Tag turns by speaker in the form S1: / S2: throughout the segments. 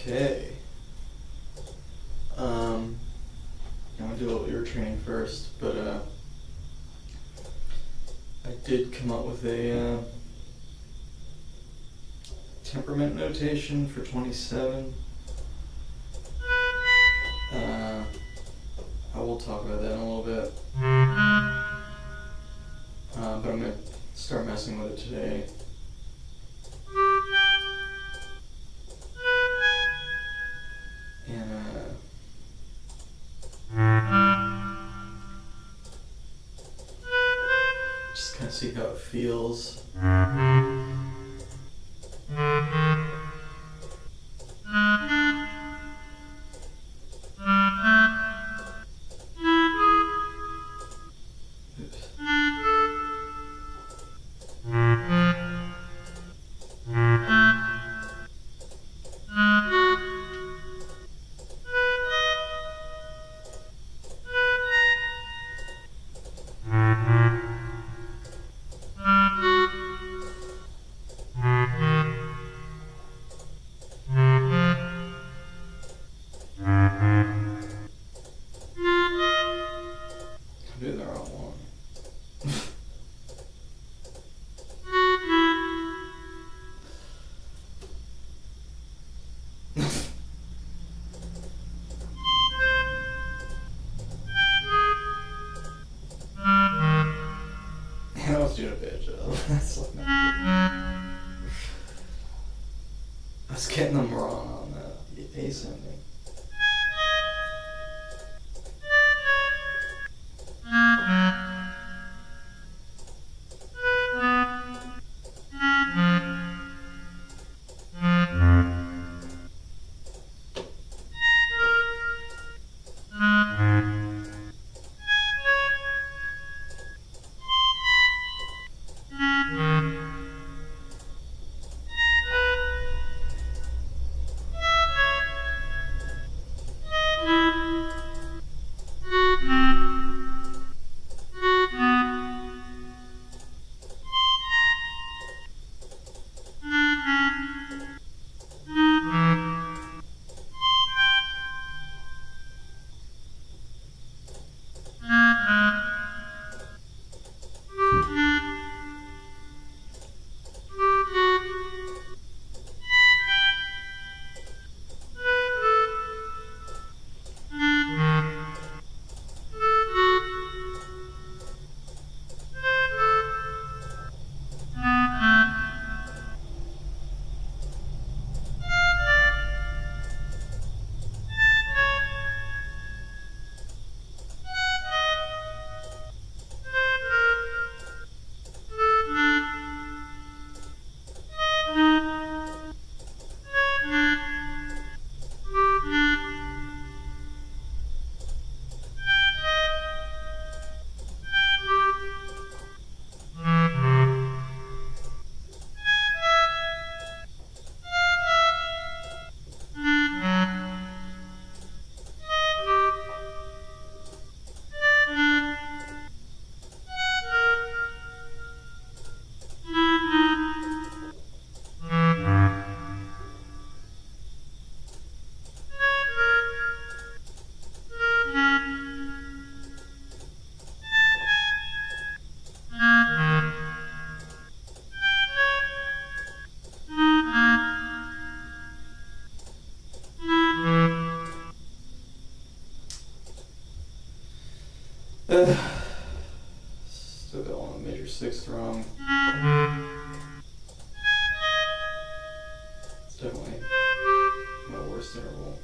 S1: Okay. I'm gonna do a little ear training first, but I did come up with a temperament notation for 27. I will talk about that in a little bit. But I'm gonna start messing with it today. And just kind of see how it feels. Oops. I'm doing the wrong one. I was doing a bad job. That's like not good. I was getting them wrong on the ascending. Still got one major sixth wrong. It's definitely my worst interval.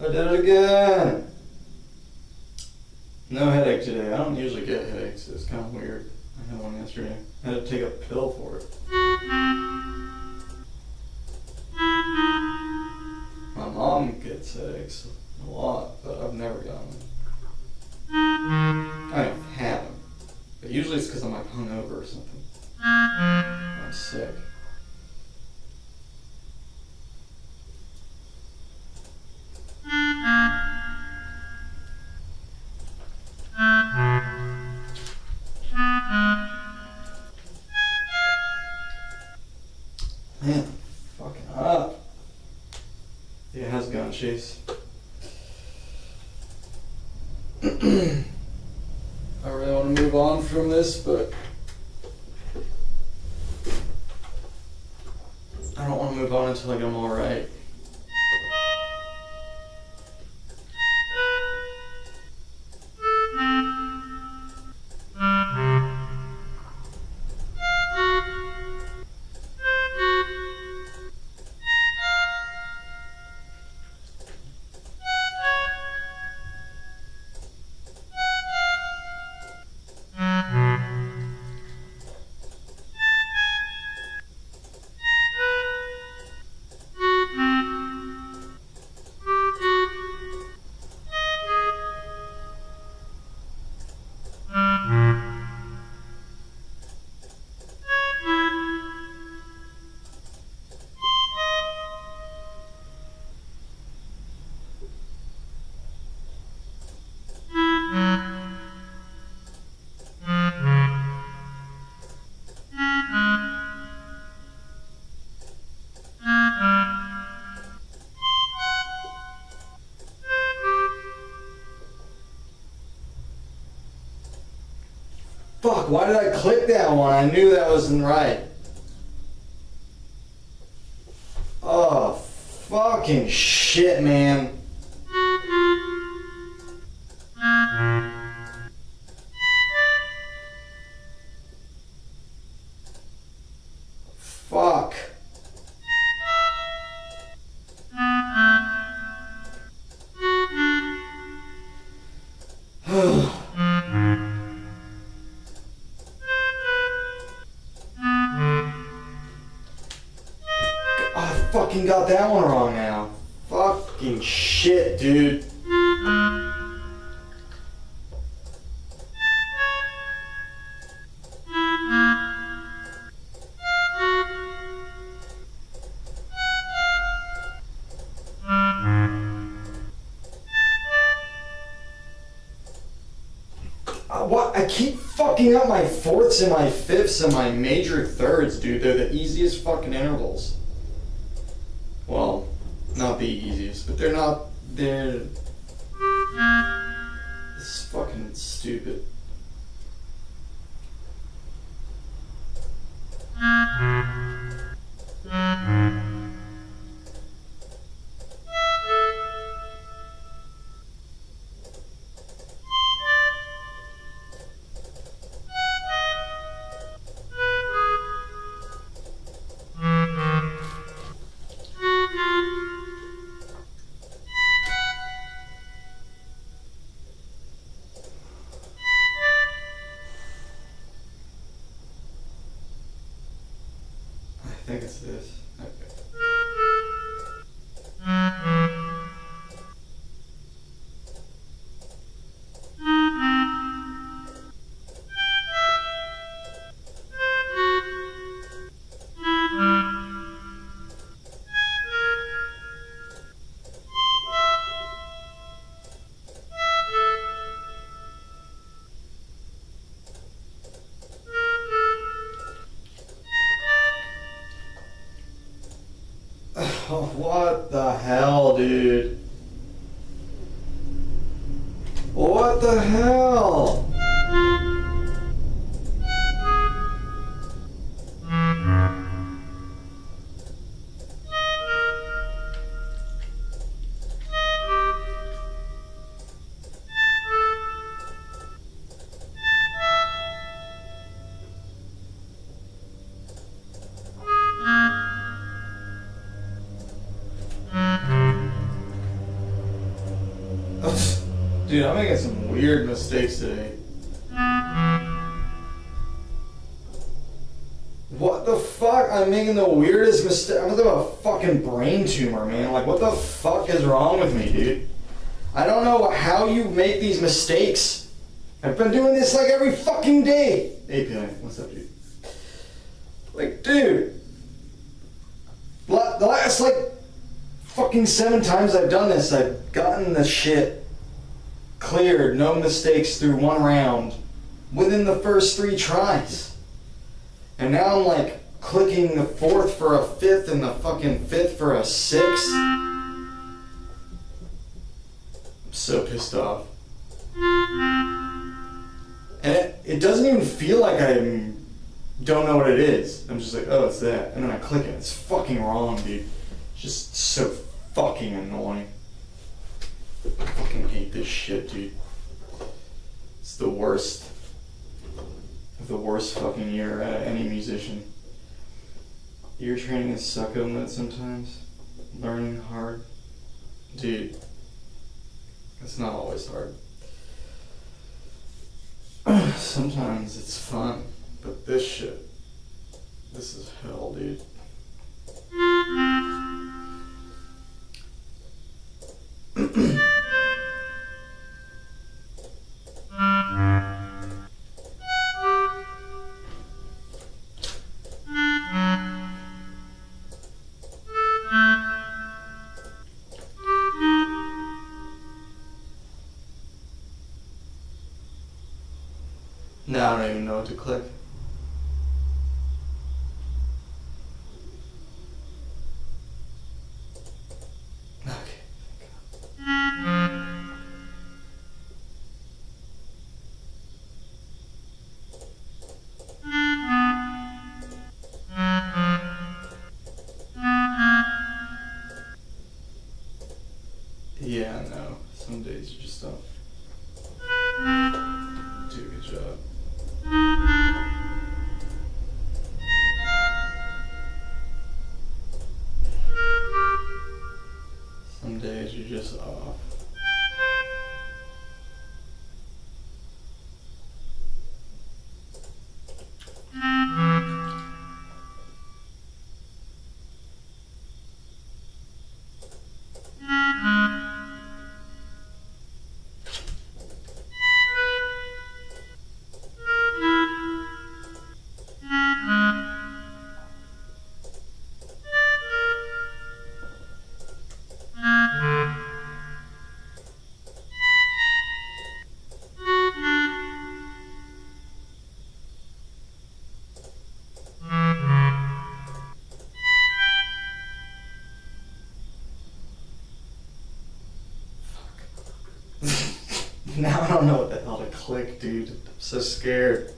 S1: I did it again. No headache today. I don't usually get headaches. It's kind of weird. I had one yesterday. I had to take a pill for it. My mom gets headaches a lot, but I've never gotten them. I've had them. But usually it's because I'm like hungover or something. I'm sick. Man, fucking up. Yeah, how's it going, Chase? I really want to move on from this, but I don't want to move on until I get them all right. Fuck, why did I click that one? I knew that wasn't right. Oh, fucking shit, man. Fuck. I fucking got that one wrong now. Fucking shit, dude. What? I keep fucking up my fourths and my fifths and my major thirds, dude. They're the easiest fucking intervals. Well, not the easiest, but they're... This is fucking stupid. I think it's this. Okay. Oh, what the hell, dude? What the hell? Dude, I'm making some weird mistakes today. What the fuck? I'm making the weirdest mistake. I'm gonna have a fucking brain tumor, man. Like, what the fuck is wrong with me, dude? I don't know how you make these mistakes. I've been doing this like every fucking day. API, what's up, dude? Like, dude. The last, like, fucking 7 times I've done this, I've gotten the shit cleared, no mistakes through 1 round within the first 3 tries. And now I'm like clicking the 4th for a 5th and the fucking 5th for a 6th. I'm so pissed off. And it doesn't even feel like I don't know what it is. I'm just like, oh, it's that. And then I click it. It's fucking wrong, dude. It's just so fucking annoying. I fucking hate this shit, dude. It's the worst. The worst fucking year out of any musician. Ear training is suck on that sometimes. Learning hard. Dude, it's not always hard. Sometimes it's fun, but this shit, this is hell, dude. Now I don't even know what to click. Okay. Yeah, no. Some days you just don't do a good job. Some days you're just off. Now I don't know what the hell to click, dude. I'm so scared.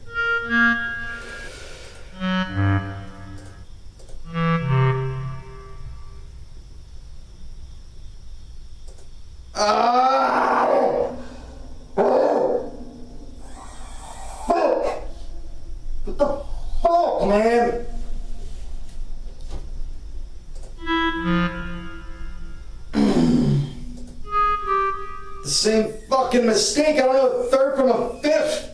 S1: What the fuck, man? The same fucking mistake. I don't know a 3rd from a 5th.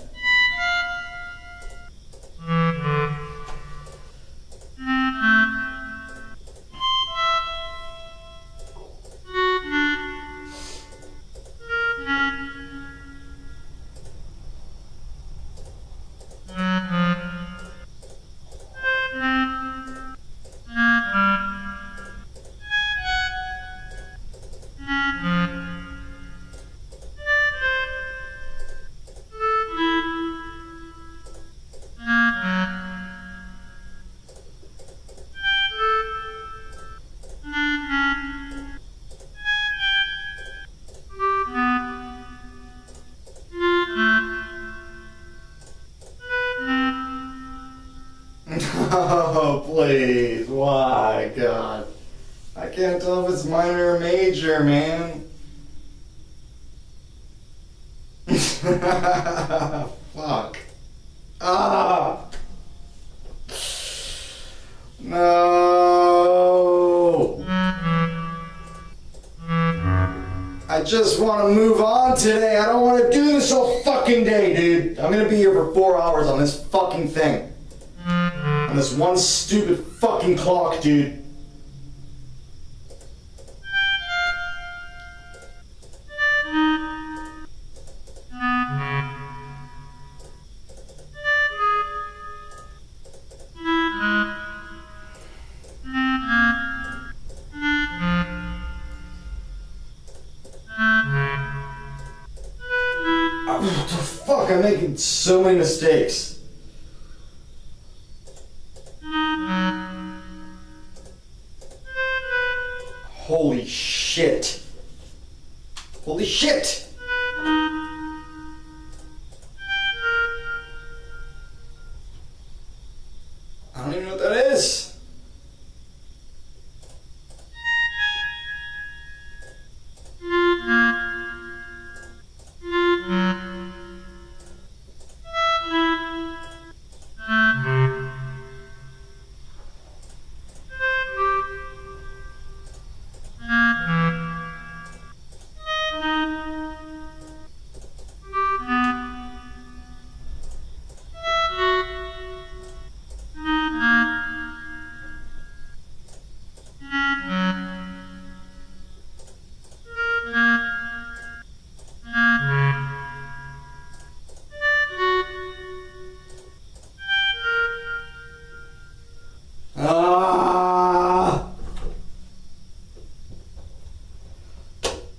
S1: Oh, please. Why, God? I can't tell if it's minor or major, man. Fuck. Ah! No! I just want to move on today. I don't want to do this all fucking day, dude. I'm gonna be here for 4 hours on this fucking thing. On this one stupid fucking clock, dude. What the fuck? I'm making so many mistakes. Holy shit. Holy shit! I don't even know what that is.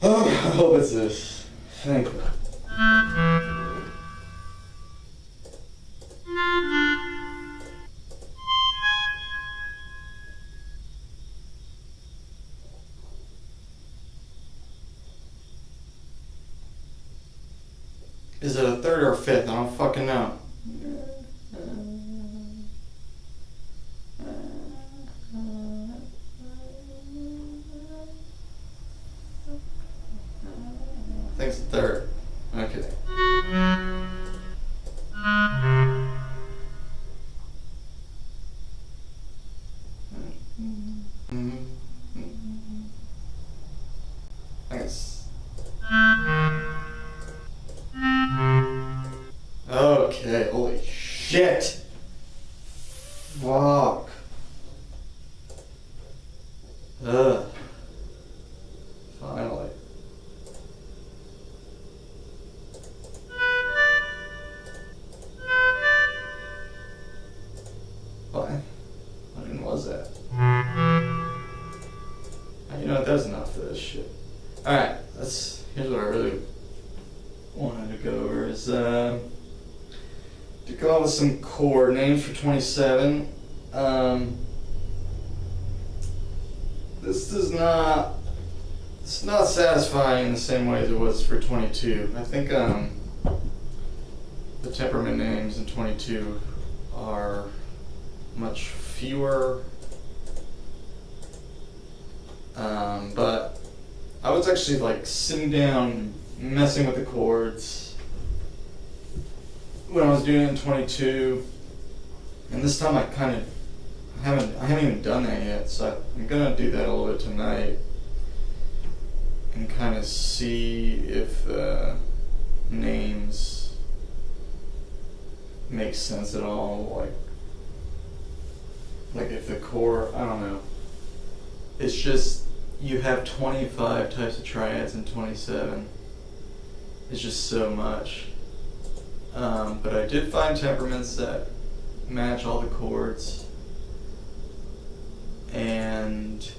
S1: Oh, I hope it's this. Thank you. Is it a third or a fifth? I don't fucking know. I think it's the third. Okay. Thanks. Okay, holy shit. Fuck. Ugh. Finally. What? What even was that? You know what, that's enough for this shit. Alright, here's what I really wanted to go over is to come up with some chord names for 27. It's not satisfying in the same way as it was for 22. I think the temperament names in 22 are much fewer. But I was actually like sitting down messing with the chords when I was doing it in 22, and this time I haven't even done that yet, so I'm gonna do that a little bit tonight and kind of see if the names make sense at all, like if the chord, I don't know. It's just, you have 25 types of triads and 27. It's just so much. But I did find temperaments that match all the chords. And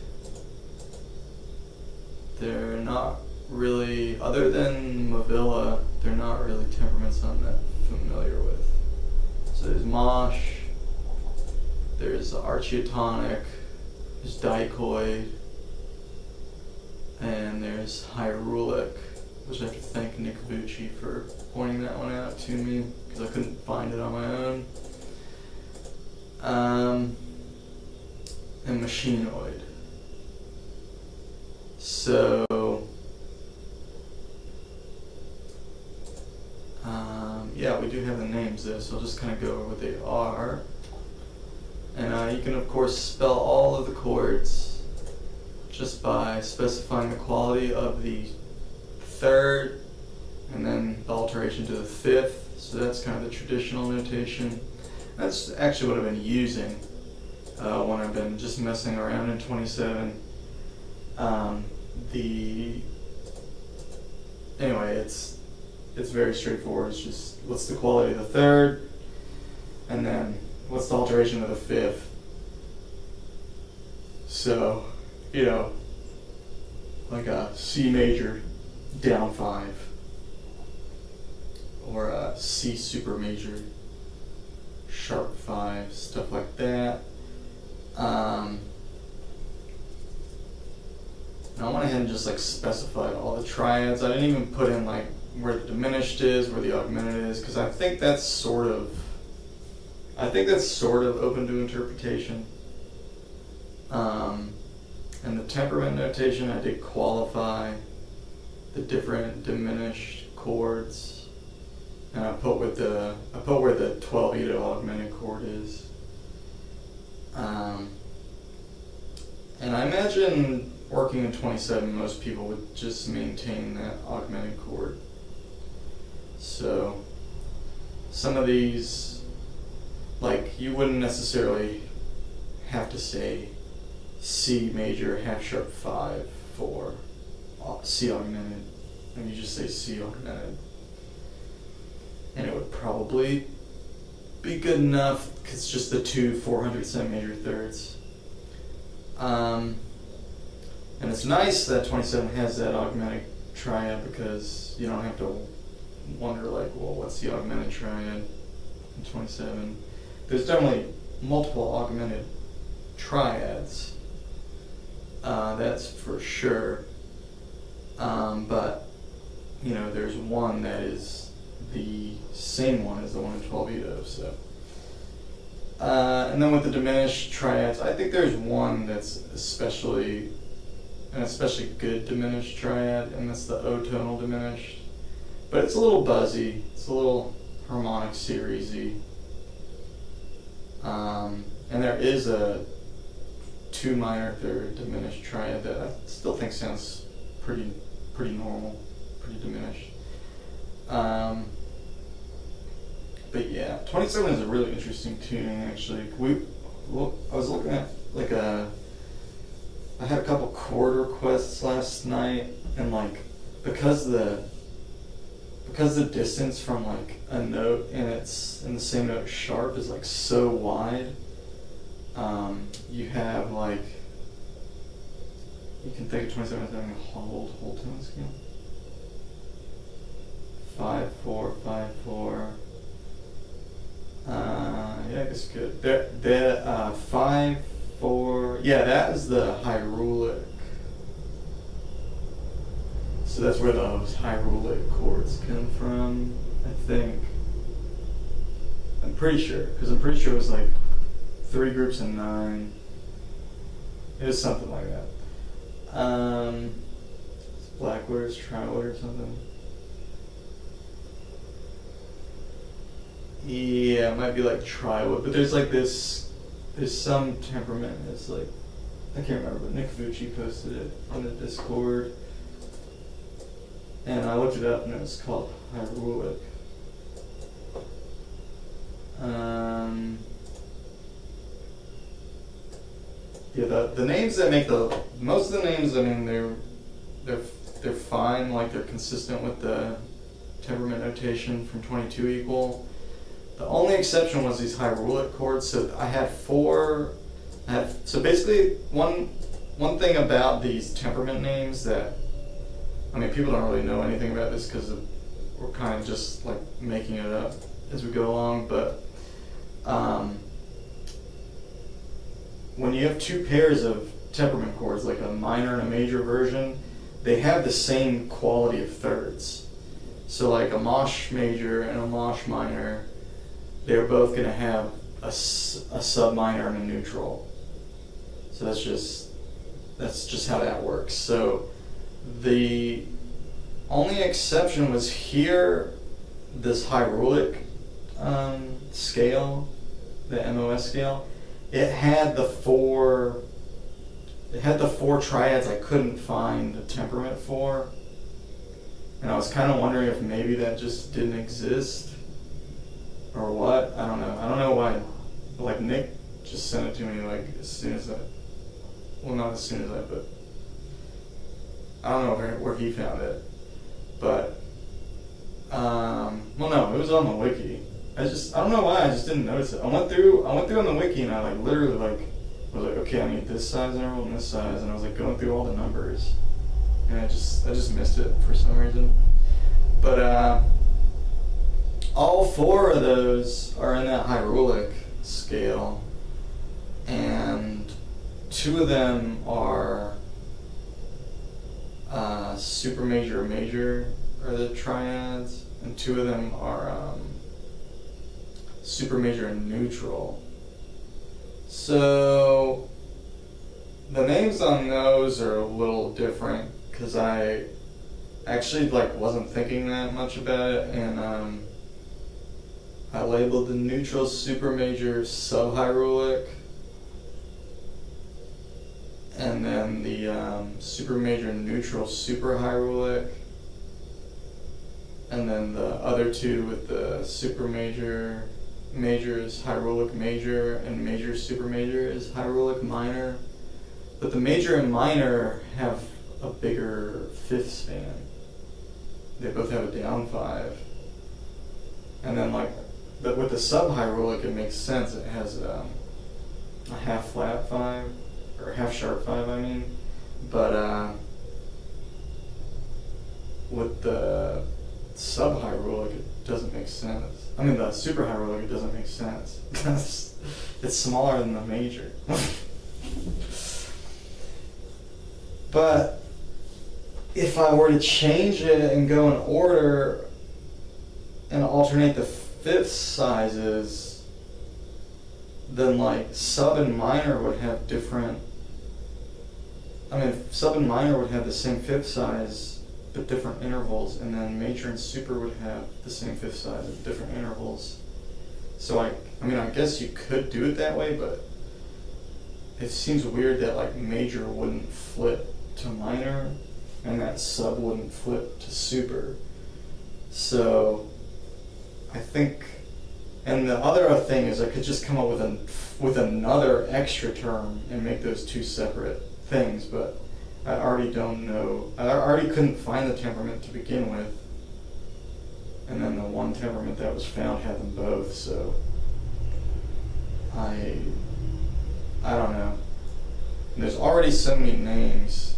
S1: they're not really, other than Mavilla, they're not really temperaments I'm that familiar with. So there's Mosh, there's Archiatonic, there's Dichoid, and there's Hyrulic, which I have to thank Nick Vucci for pointing that one out to me, because I couldn't find it on my own. And Machinoid. So, yeah, we do have the names there, so I'll just kind of go over what they are. And you can, of course, spell all of the chords just by specifying the quality of the third, and then the alteration to the fifth. So that's kind of the traditional notation. That's actually what I've been using when I've been just messing around in 27. Anyway, it's very straightforward. It's just what's the quality of the third, and then what's the alteration of the fifth. So, like a C major down 5, or a C super major sharp 5, stuff like that. And I went ahead and just specified all the triads. I didn't even put in where the diminished is, where the augmented is, because I think that's sort of open to interpretation. And the temperament notation, I did qualify the different diminished chords, and I put where the 12-eto augmented chord is. And I imagine working in 27, most people would just maintain that augmented chord. So some of these, you wouldn't necessarily have to say C major half sharp 5 for C augmented, and you just say C augmented, and it would probably be good enough because it's just the two 400th major thirds. And it's nice that 27 has that augmented triad, because you don't have to wonder what's the augmented triad in 27. There's definitely multiple augmented triads, that's for sure. But there's one that is the same one as the one in 12-eto. So, and then with the diminished triads, I think there's one that's especially good diminished triad, and that's the O-tonal diminished. But it's a little buzzy. It's a little harmonic seriesy. And there is a 2 minor third diminished triad that I still think sounds pretty normal, pretty diminished. But yeah, 27 is a really interesting tuning actually. I was looking at I had a couple chord requests last night, and because the distance from a note and it's in the same note sharp is so wide, you have you can think of 27 as having a whole tone scale. 5/4, 5/4. Yeah, I guess good. The 5/4. Yeah, that is the hyrulic. So that's where those hyrulic chords come from, I think. I'm pretty sure, because I'm pretty sure it was 3 groups and 9. It was something like that. It's Blackwood or Trotwood or something. Yeah, it might be Triwood, but there's some temperament. It's I can't remember, but Nick Vucci posted it on the Discord, and I looked it up, and it was called hyrulic. Yeah, the names that make most of the names, they're fine, they're consistent with the temperament notation from 22 equal. The only exception was these hyrulic chords. So I had 4. So basically, one thing about these temperament names that, people don't really know anything about this because we're kind of just making it up as we go along. But when you have 2 pairs of temperament chords, a minor and a major version, they have the same quality of thirds. So a mosh major and a mosh minor, they're both going to have a sub minor and a neutral. So that's just how that works. So the only exception was here, this hyrulic scale, the MOS scale. It had the 4 triads I couldn't find a temperament for. And I was kind of wondering if maybe that just didn't exist or what. I don't know. I don't know why. Like, Nick just sent it to me, like, as soon as I, well, not as soon as I, but I don't know where he found it. But, well, no, it was on the wiki. I don't know why, I just didn't notice it. I went through on the wiki and I, like, literally, like, was like, okay, I need this size interval and this size, and I was, like, going through all the numbers. And I just missed it for some reason. But, all 4 of those are in that Hyrulic scale, and 2 of them are super major major are the triads, and 2 of them are super major and neutral. So the names on those are a little different because I actually like wasn't thinking that much about it, and I labeled the neutral super major subhyrulic, and then the super major neutral superhyrulic, and then the other 2 with the super major is hyrulic major, and major super major is hyrulic minor. But the major and minor have a bigger 5th span. They both have a down 5. And then like with the subhyrulic, it makes sense. It has a half flat 5, or half sharp 5, I mean. But with the subhyrulic, it doesn't make sense. I mean, the superhyrulic, it doesn't make sense because it's smaller than the major. But if I were to change it and go in order and alternate the 5th sizes, then like sub and minor would have different. I mean, sub and minor would have the same 5th size but different intervals, and then major and super would have the same 5th size at different intervals. So I mean, I guess you could do it that way, but it seems weird that like major wouldn't flip to minor and that sub wouldn't flip to super. So I think, and the other thing is I could just come up with another extra term and make those 2 separate things, but I already don't know. I already couldn't find the temperament to begin with, and then the one temperament that was found had them both. So I don't know. And there's already so many names.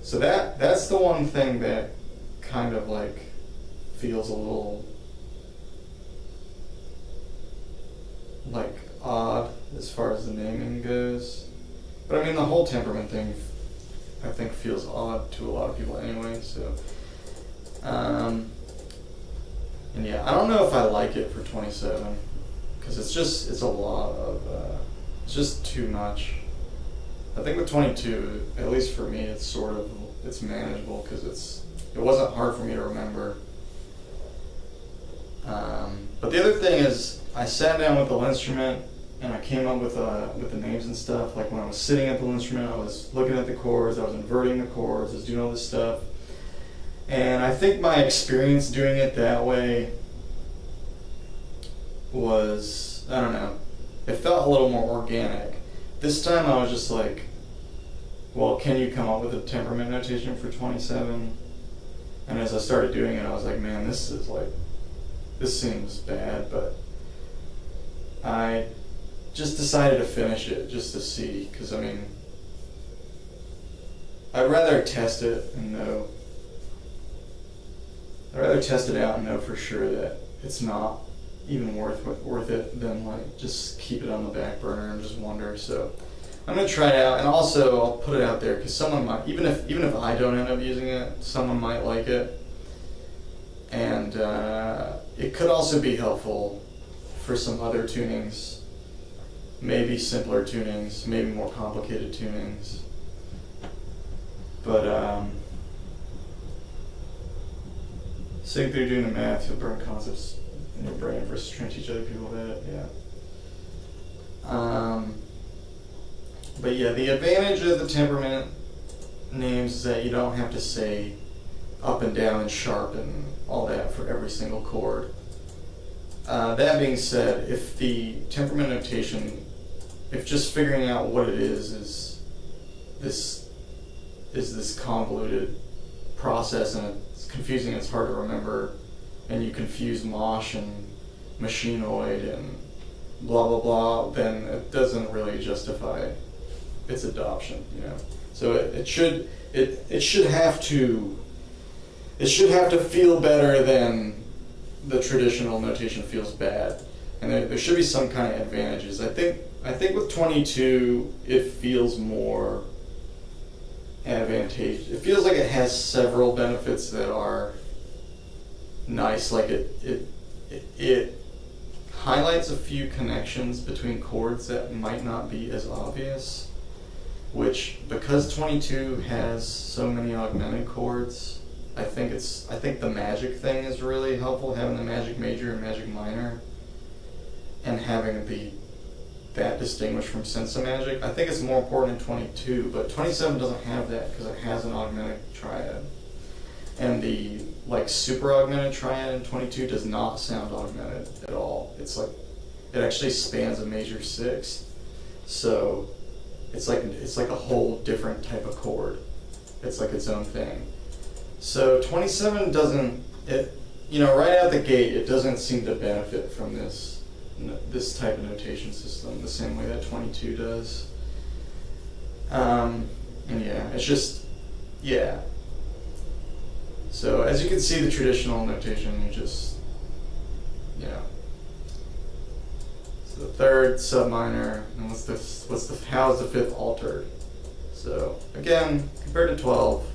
S1: So that's the one thing that kind of like feels a little like odd as far as the naming goes. But I mean, the whole temperament thing I think feels odd to a lot of people anyway, so and yeah, I don't know if I like it for 27 because it's a lot of it's just too much. I think with 22, at least for me, it's manageable because it wasn't hard for me to remember. But the other thing is, I sat down with the linnstrument and I came up with the names and stuff. Like when I was sitting at the linnstrument, I was looking at the chords, I was inverting the chords, I was doing all this stuff. And I think my experience doing it that way was, I don't know, it felt a little more organic. This time I was just like, well, can you come up with a temperament notation for 27? And as I started doing it, I was like, man, this seems bad, but I just decided to finish it just to see, because I mean, I'd rather test it and know. I'd rather test it out and know for sure that it's not even worth it than like just keep it on the back burner and just wonder. So I'm gonna try it out, and also I'll put it out there because someone might, even if I don't end up using it, someone might like it, and it could also be helpful for some other tunings, maybe simpler tunings, maybe more complicated tunings. But sitting through doing the math, you'll burn concepts in your brain versus trying to teach other people about it. Yeah. But yeah, the advantage of the temperament names is that you don't have to say up and down and sharp and all that for every single chord. That being said, if the temperament notation, if just figuring out what it is this convoluted process and it's confusing, it's hard to remember, and you confuse mosh and machinoid and blah blah blah, then it doesn't really justify its adoption, you know. So it should have to feel better than the traditional notation feels bad, and there should be some kind of advantages. I think with 22 it feels more advantageous. It feels like it has several benefits that are nice. Like it highlights a few connections between chords that might not be as obvious, which, because 22 has so many augmented chords, I think the magic thing is really helpful, having the magic major and magic minor, and having that distinguished from sensomagic. I think it's more important in 22, but 27 doesn't have that because it has an augmented triad. And the super augmented triad in 22 does not sound augmented at all. It's like, it actually spans a major sixth. So it's like a whole different type of chord. It's like its own thing. So 27 doesn't, right out the gate, it doesn't seem to benefit from this type of notation system the same way that 22 does. And yeah, it's just, yeah. So as you can see, the traditional notation, you just, so the third, sub minor, and how is the fifth altered? So again, compared to 12,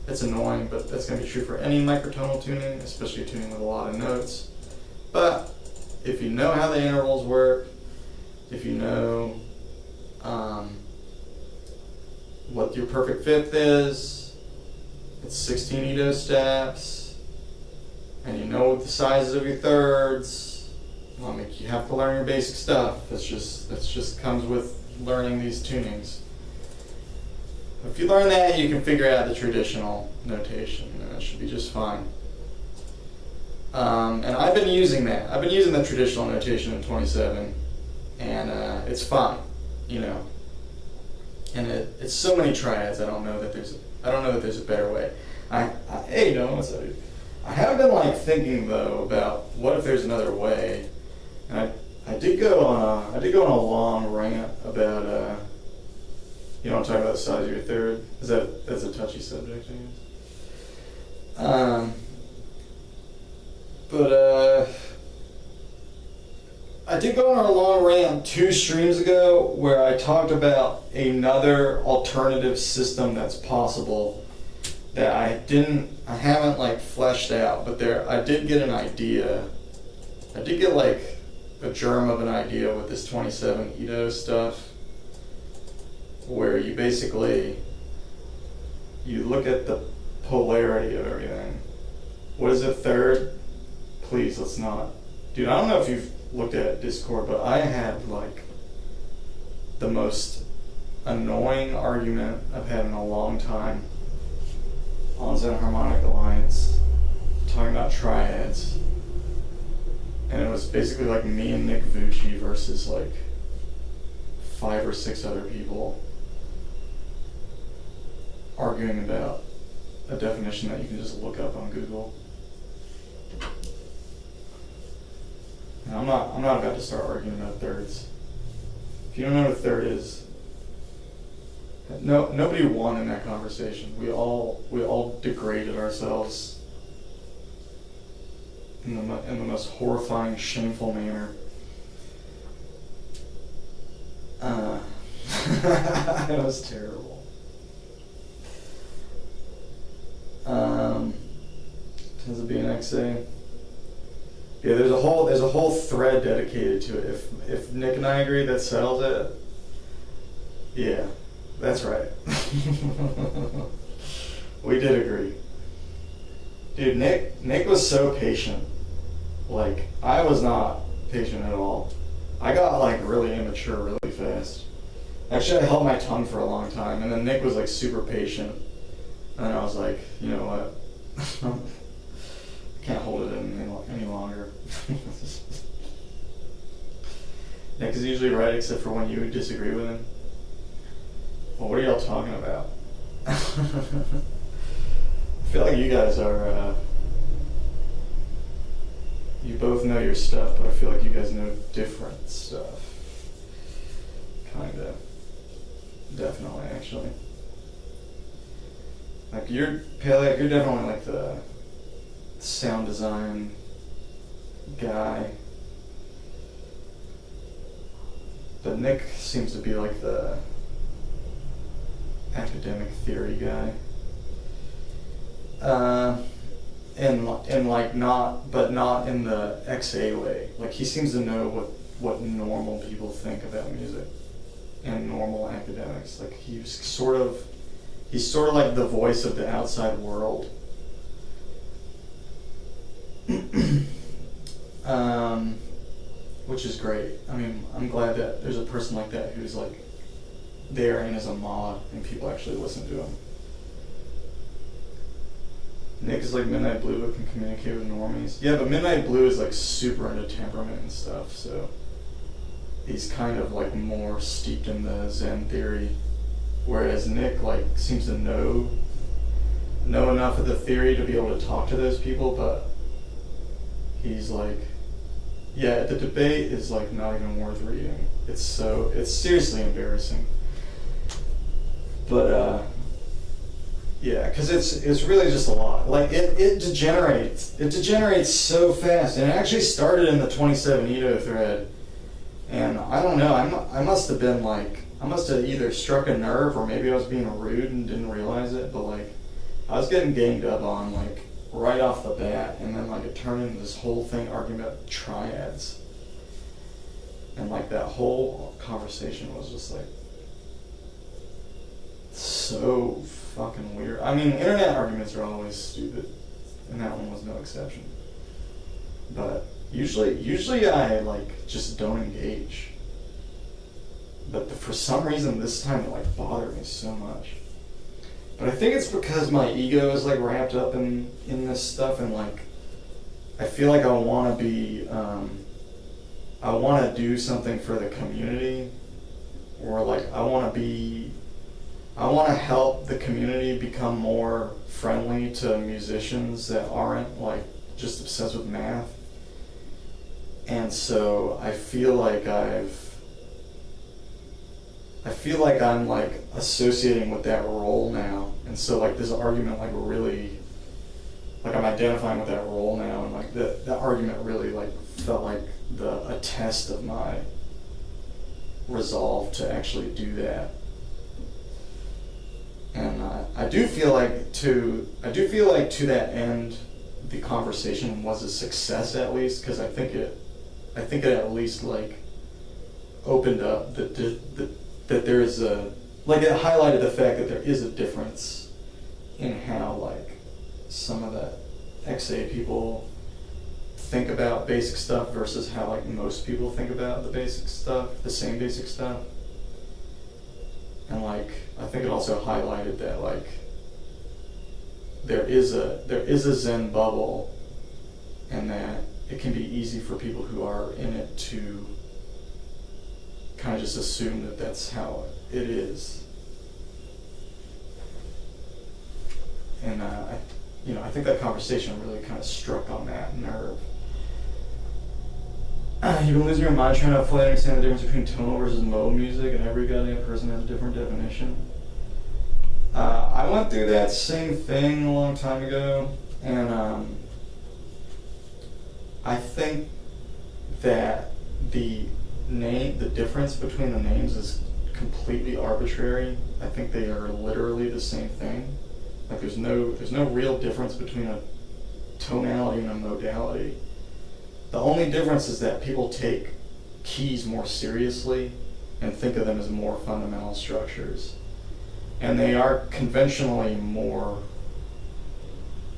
S1: it's annoying, but that's going to be true for any microtonal tuning, especially tuning with a lot of notes. But if you know how the intervals work, if you know what your perfect fifth is, it's 16 Edo steps, and you know the sizes of your thirds. You have to learn your basic stuff. That's just comes with learning these tunings. If you learn that, you can figure out the traditional notation, and it should be just fine. And I've been using that. I've been using the traditional notation in 27, and it's fine, And it's so many triads. I don't know that there's a better way. Hey, no, what's up, dude? I have been thinking though about what if there's another way, and I did go on a long rant about you know what I'm talking about, the size of your third. That's a touchy subject, I guess. But I did go on a long rant 2 streams ago where I talked about another alternative system that's possible that I haven't fleshed out, but I did get an idea. I did get a germ of an idea with this 27 Edo stuff, where you basically, you look at the polarity of everything. What is a third? Please, let's not. Dude, I don't know if you've looked at Discord, but I had the most annoying argument I've had in a long time on xenharmonic alliance, talking about triads, and it was basically me and Nick Vucci versus 5 or 6 other people arguing about a definition that you can just look up on Google. And I'm not about to start arguing about thirds. If you don't know what a third is, nobody won in that conversation. We all degraded ourselves in the most horrifying, shameful manner. It was terrible. Tends to be an XA. Yeah, there's a whole thread dedicated to it. If Nick and I agree, that settles it. Yeah, that's right. We did agree. Dude, Nick was so patient. I was not patient at all. I got really immature really fast. Actually, I held my tongue for a long time, and then Nick was super patient. And then I was like, you know what? Can't hold it in any longer. Yeah, because he's usually right except for when you disagree with him. Well, what are y'all talking about? I feel like you guys are, you both know your stuff, but I feel like you guys know different stuff. Kinda. Definitely, actually. Like, you're definitely like the sound design guy. But Nick seems to be like the academic theory guy. And like not in the XA way. Like, he seems to know what normal people think about music and normal academics. Like, he's sort of like the voice of the outside world. Which is great. I mean, I'm glad that there's a person like that who's like there and is a mod and people actually listen to him. Nick is like Midnight Blue but can communicate with normies. Yeah, but Midnight Blue is like super into temperament and stuff, so he's kind of like more steeped in the Zen theory. Whereas Nick like seems to know enough of the theory to be able to talk to those people, but he's like, yeah, the debate is like not even worth reading. It's seriously embarrassing. But yeah, because it's really just a lot. Like it degenerates so fast, and it actually started in the 27 Ito thread, and I don't know. I must have either struck a nerve or maybe I was being rude and didn't realize it. But like, I was getting ganged up on like right off the bat, and then like it turned into this whole thing arguing about triads, and like that whole conversation was just like so fucking weird. I mean, internet arguments are always stupid, and that one was no exception. But usually I like just don't engage. But for some reason this time it like bothered me so much. But I think it's because my ego is like wrapped up in this stuff, and like I feel like I want to be, I want to do something for the community, or like I want to help the community become more friendly to musicians that aren't like just obsessed with math. And so I feel like I'm like associating with that role now, and so like this argument like really, like I'm identifying with that role now, and like that argument really like felt like a test of my resolve to actually do that. And I do feel like to that end, the conversation was a success at least, because I think it at least like opened up that there is it highlighted the fact that there is a difference in how like some of the XA people think about basic stuff versus how like most people think about the same basic stuff. And like I think it also highlighted that like there is a Zen bubble, and that it can be easy for people who are in it to kind of just assume that that's how it is. And I think that conversation really kind of struck on that nerve. You've been losing your mind trying to fully understand the difference between tonal versus modal music, and every goddamn person has a different definition. I went through that same thing a long time ago, and I think that the difference between the names is completely arbitrary. I think they are literally the same thing. Like there's no real difference between a tonality and a modality. The only difference is that people take keys more seriously and think of them as more fundamental structures. And they are conventionally more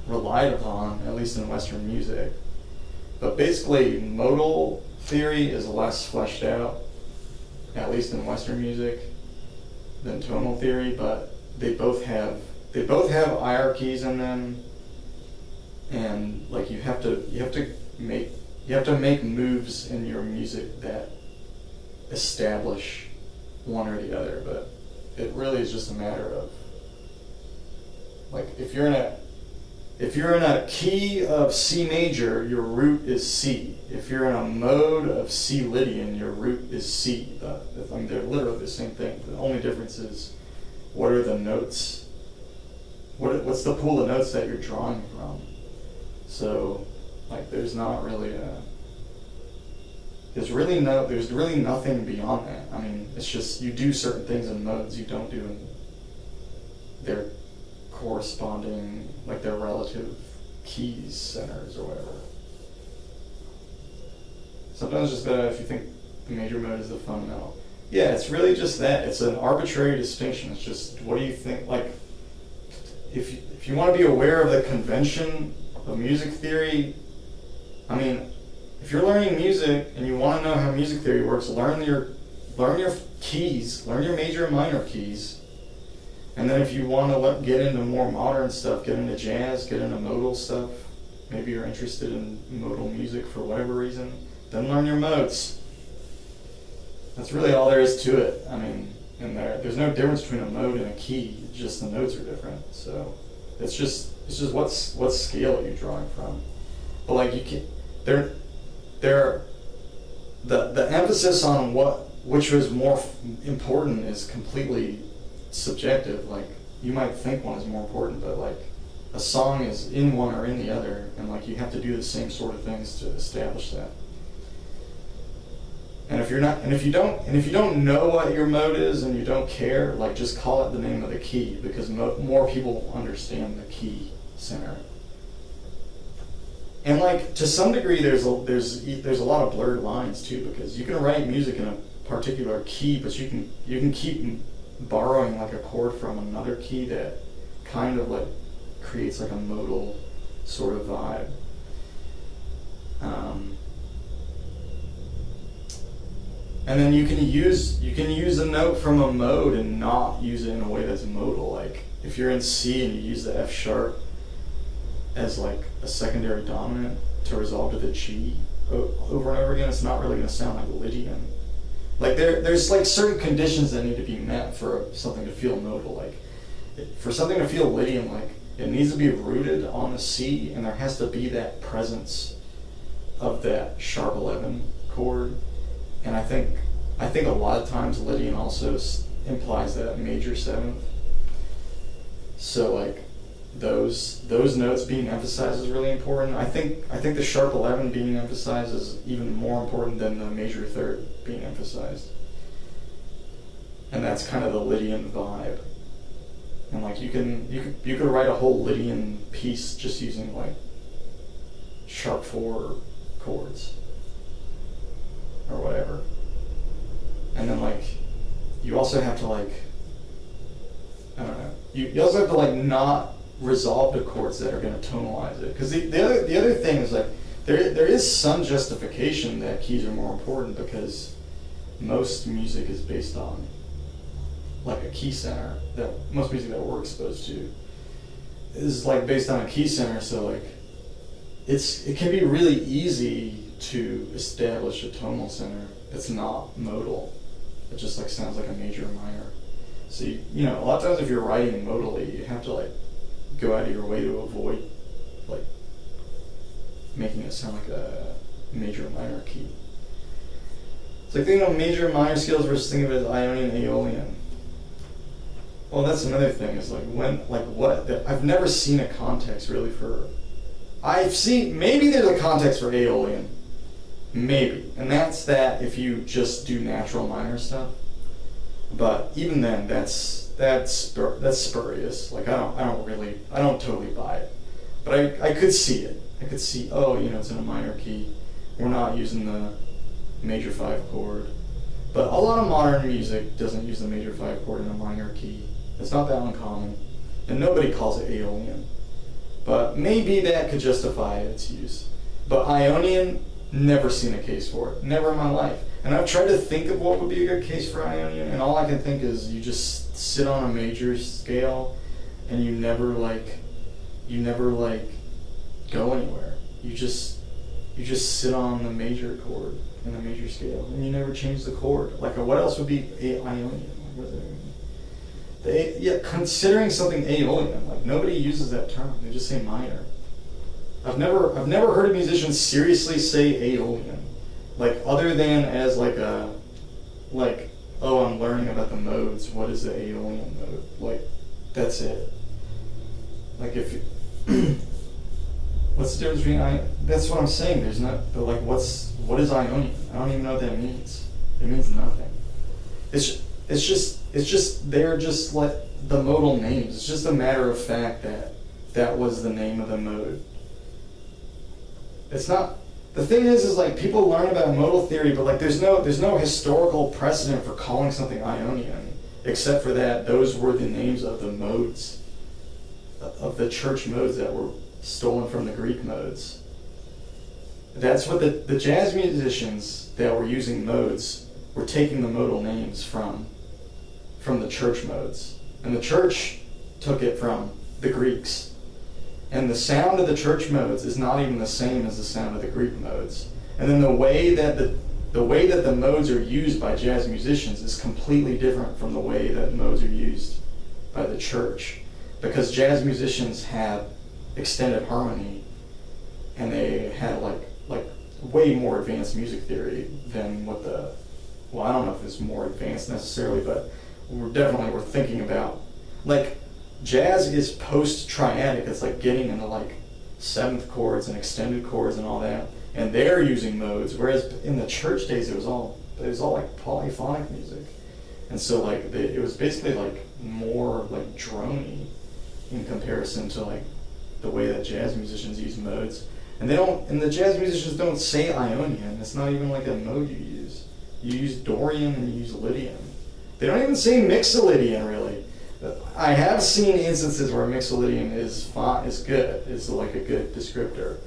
S1: relied upon, at least in Western music. But basically, modal theory is less fleshed out, at least in Western music, than tonal theory, but they both have hierarchies in them, and like you have to make moves in your music that establish one or the other, but it really is just a matter of, like, if you're in a key of C major, your root is C. If you're in a mode of C Lydian, your root is C. I mean, they're literally the same thing. The only difference is, what are the notes? What's the pool of notes that you're drawing from? So, like, there's really nothing beyond that. I mean, it's just you do certain things in modes you don't do in their corresponding, like, their relative keys, centers, or whatever. Sometimes it's just better if you think the major mode is the fundamental. Yeah, it's really just that. It's an arbitrary distinction. It's just, what do you think? Like, if you want to be aware of the convention of music theory, I mean, if you're learning music and you want to know how music theory works, learn your keys, learn your major and minor keys. And then if you want to get into more modern stuff, get into jazz, get into modal stuff, maybe you're interested in modal music for whatever reason, then learn your modes. That's really all there is to it. I mean, and there's no difference between a mode and a key, just the notes are different. So it's just what scale are you drawing from. But like, you can, the emphasis on which was more important is completely subjective. Like, you might think one is more important, but like, a song is in one or in the other, and like, you have to do the same sort of things to establish that. And if you don't know what your mode is and you don't care, like, just call it the name of the key, because more people understand the key center. And like, to some degree, there's a lot of blurred lines too, because you can write music in a particular key, but you can keep borrowing like a chord from another key that kind of like creates like a modal sort of vibe. And then you can use a note from a mode and not use it in a way that's modal. Like, if you're in C and you use the F sharp as like a secondary dominant to resolve to the G over and over again, it's not really going to sound like Lydian. Like, there's like certain conditions that need to be met for something to feel modal. Like, for something to feel Lydian, like, it needs to be rooted on the C, and there has to be that presence of that sharp 11 chord. And I think a lot of times Lydian also implies that major seventh. So like, those notes being emphasized is really important. I think the sharp 11 being emphasized is even more important than the major third being emphasized. And that's kind of the Lydian vibe. And like, you could write a whole Lydian piece just using like sharp 4 chords or whatever. And then like, you also have to like, I don't know, you also have to like not resolve the chords that are going to tonalize it. Because the other thing is, like, there is some justification that keys are more important, because most music is based on like a key center. That most music that we're exposed to is like based on a key center. So like, it can be really easy to establish a tonal center that's not modal. It just like sounds like a major or minor. So you know, a lot of times if you're writing modally, you have to like go out of your way to avoid like making it sound like a major or minor key. It's like thinking of major and minor scales versus thinking of it as Ionian and Aeolian. Well, that's another thing. Is like, I've never seen a context really for. Maybe there's a context for Aeolian, maybe, and that's that if you just do natural minor stuff. But even then, that's spurious. Like, I don't totally buy it. But I could see it. I could see, oh, you know, it's in a minor key. We're not using the major 5 chord. But a lot of modern music doesn't use the major 5 chord in a minor key. It's not that uncommon. And nobody calls it Aeolian. But maybe that could justify its use. But Ionian, never seen a case for it. Never in my life. And I've tried to think of what would be a good case for Ionian, and all I can think is you just sit on a major scale, and you never go anywhere. You just sit on the major chord in the major scale, and you never change the chord. Like, what else would be Ionian? What does that mean? Considering something Aeolian, like nobody uses that term. They just say minor. I've never heard a musician seriously say Aeolian, like other than as oh, I'm learning about the modes. What is the Aeolian mode? Like, that's it. Like, if what's the difference between that's what I'm saying. There's not, but like, what is Ionian? I don't even know what that means. It means nothing. It's just they're just like the modal names. It's just a matter of fact that was the name of the mode. It's not. The thing is like people learn about modal theory, but like there's no historical precedent for calling something Ionian, except for that those were the names of the modes, of the church modes that were stolen from the Greek modes. That's what the jazz musicians that were using modes were taking the modal names from the church modes, and the church took it from the Greeks. And the sound of the church modes is not even the same as the sound of the Greek modes. And then the way that the modes are used by jazz musicians is completely different from the way that modes are used by the church, because jazz musicians had extended harmony, and they had like way more advanced music theory than what I don't know if it's more advanced necessarily, but we're thinking about, like, jazz is post-triadic. It's like getting into like seventh chords and extended chords and all that, and they're using modes, whereas in the church days it was all like polyphonic music, and so like it was basically like more like drony in comparison to like the way that jazz musicians use modes. And the jazz musicians don't say Ionian. It's not even like a mode you use. You use Dorian and you use Lydian. They don't even say Mixolydian, really. I have seen instances where Mixolydian is good, is like a good descriptor.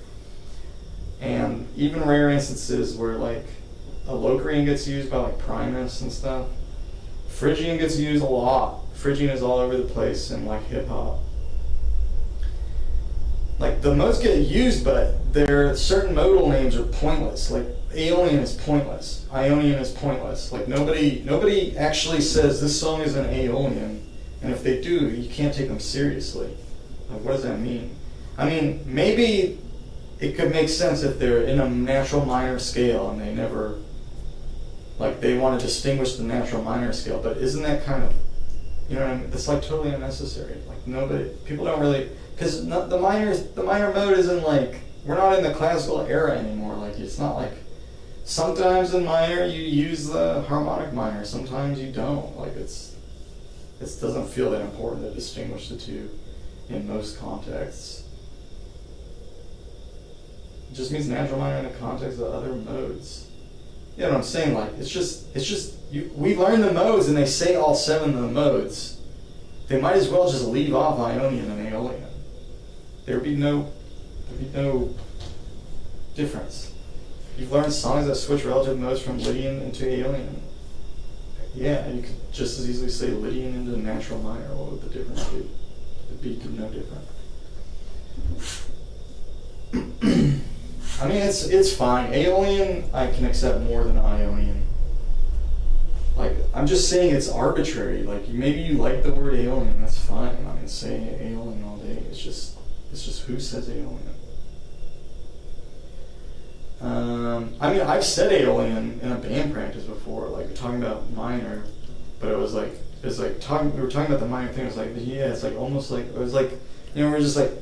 S1: And even rare instances where like a Locrian gets used by like Primus and stuff. Phrygian gets used a lot. Phrygian is all over the place in like hip hop. Like, the modes get used, but their certain modal names are pointless. Like, Aeolian is pointless. Ionian is pointless. Like, nobody actually says this song is an Aeolian, and if they do, you can't take them seriously. Like, what does that mean? I mean, maybe it could make sense if they're in a natural minor scale and they never, like, they want to distinguish the natural minor scale, but isn't that kind of, you know what I mean? That's like totally unnecessary. Like, people don't really, because the minor mode isn't like, we're not in the classical era anymore. Like, it's not like, sometimes in minor you use the harmonic minor, sometimes you don't. Like, it doesn't feel that important to distinguish the two in most contexts. It just means natural minor in the context of other modes. You know what I'm saying? Like, it's just we learn the modes and they say all 7 of the modes. They might as well just leave off Ionian and Aeolian. There'd be no difference. You've learned songs that switch relative modes from Lydian into Aeolian. Yeah, and you could just as easily say Lydian into natural minor. What would the difference be? It'd be no different. I mean, it's fine. Aeolian, I can accept more than Ionian. Like, I'm just saying it's arbitrary. Like, maybe you like the word Aeolian, that's fine. I mean, saying Aeolian all day, it's just who says Aeolian. I mean, I've said Aeolian in a band practice before, like talking about minor, but we were talking about the minor thing. It was like, yeah, it's like almost like, it was like, you know, we're just like,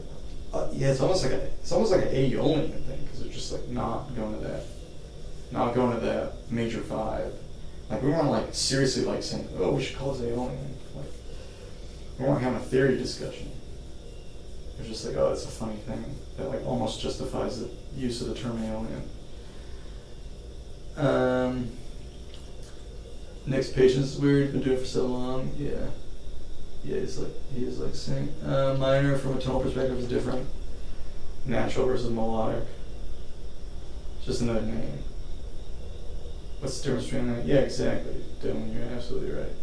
S1: yeah, it's almost like an Aeolian thing, because it's just like not going to that major 5. Like, we weren't like seriously like saying, oh, we should call this Aeolian. Like, we weren't having a theory discussion. It was just like, oh, it's a funny thing that like almost justifies the use of the term Aeolian. Next patient's weird, been doing it for so long. Yeah, he's like saying minor from a tonal perspective is different. Natural versus melodic. It's just another name. What's the difference between that? Yeah, exactly, Dylan, you're absolutely right.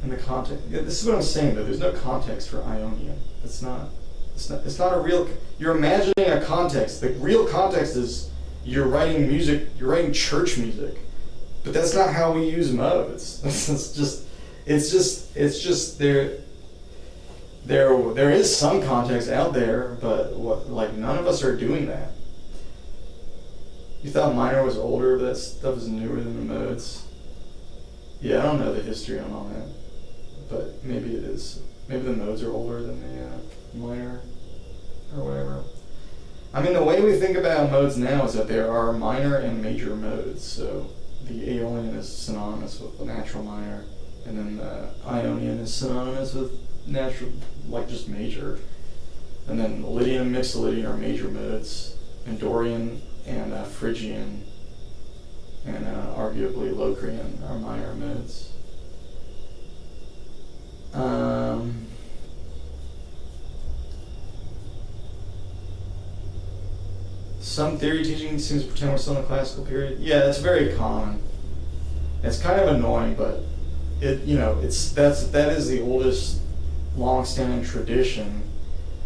S1: In the context, yeah, this is what I'm saying though, there's no context for Ionian. It's not, It's not a real. You're imagining a context. The real context is you're writing music. You're writing church music, but that's not how we use modes. It's just there. There is some context out there, but none of us are doing that. You thought minor was older, but that stuff is newer than the modes. Yeah, I don't know the history on all that, but maybe it is. Maybe the modes are older than the minor, or whatever. I mean, the way we think about modes now is that there are minor and major modes. So the Aeolian is synonymous with the natural minor, and then the Ionian is synonymous with natural, just major. And then Lydian and Mixolydian are major modes, and Dorian and Phrygian and arguably Locrian are minor modes. Some theory teaching seems to pretend we're still in the classical period. Yeah, it's very common. It's kind of annoying, but that is the oldest long-standing tradition.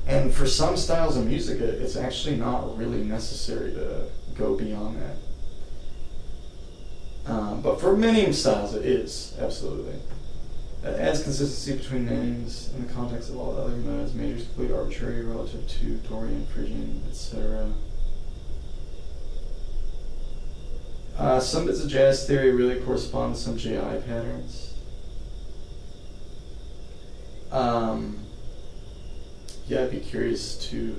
S1: And for some styles of music, it's actually not really necessary to go beyond that. But for many styles, it is, absolutely. It adds consistency between names in the context of all the other modes. Major is completely arbitrary relative to Dorian, Phrygian, etc. Some bits of jazz theory really correspond to some JI patterns. Yeah, I'd be curious to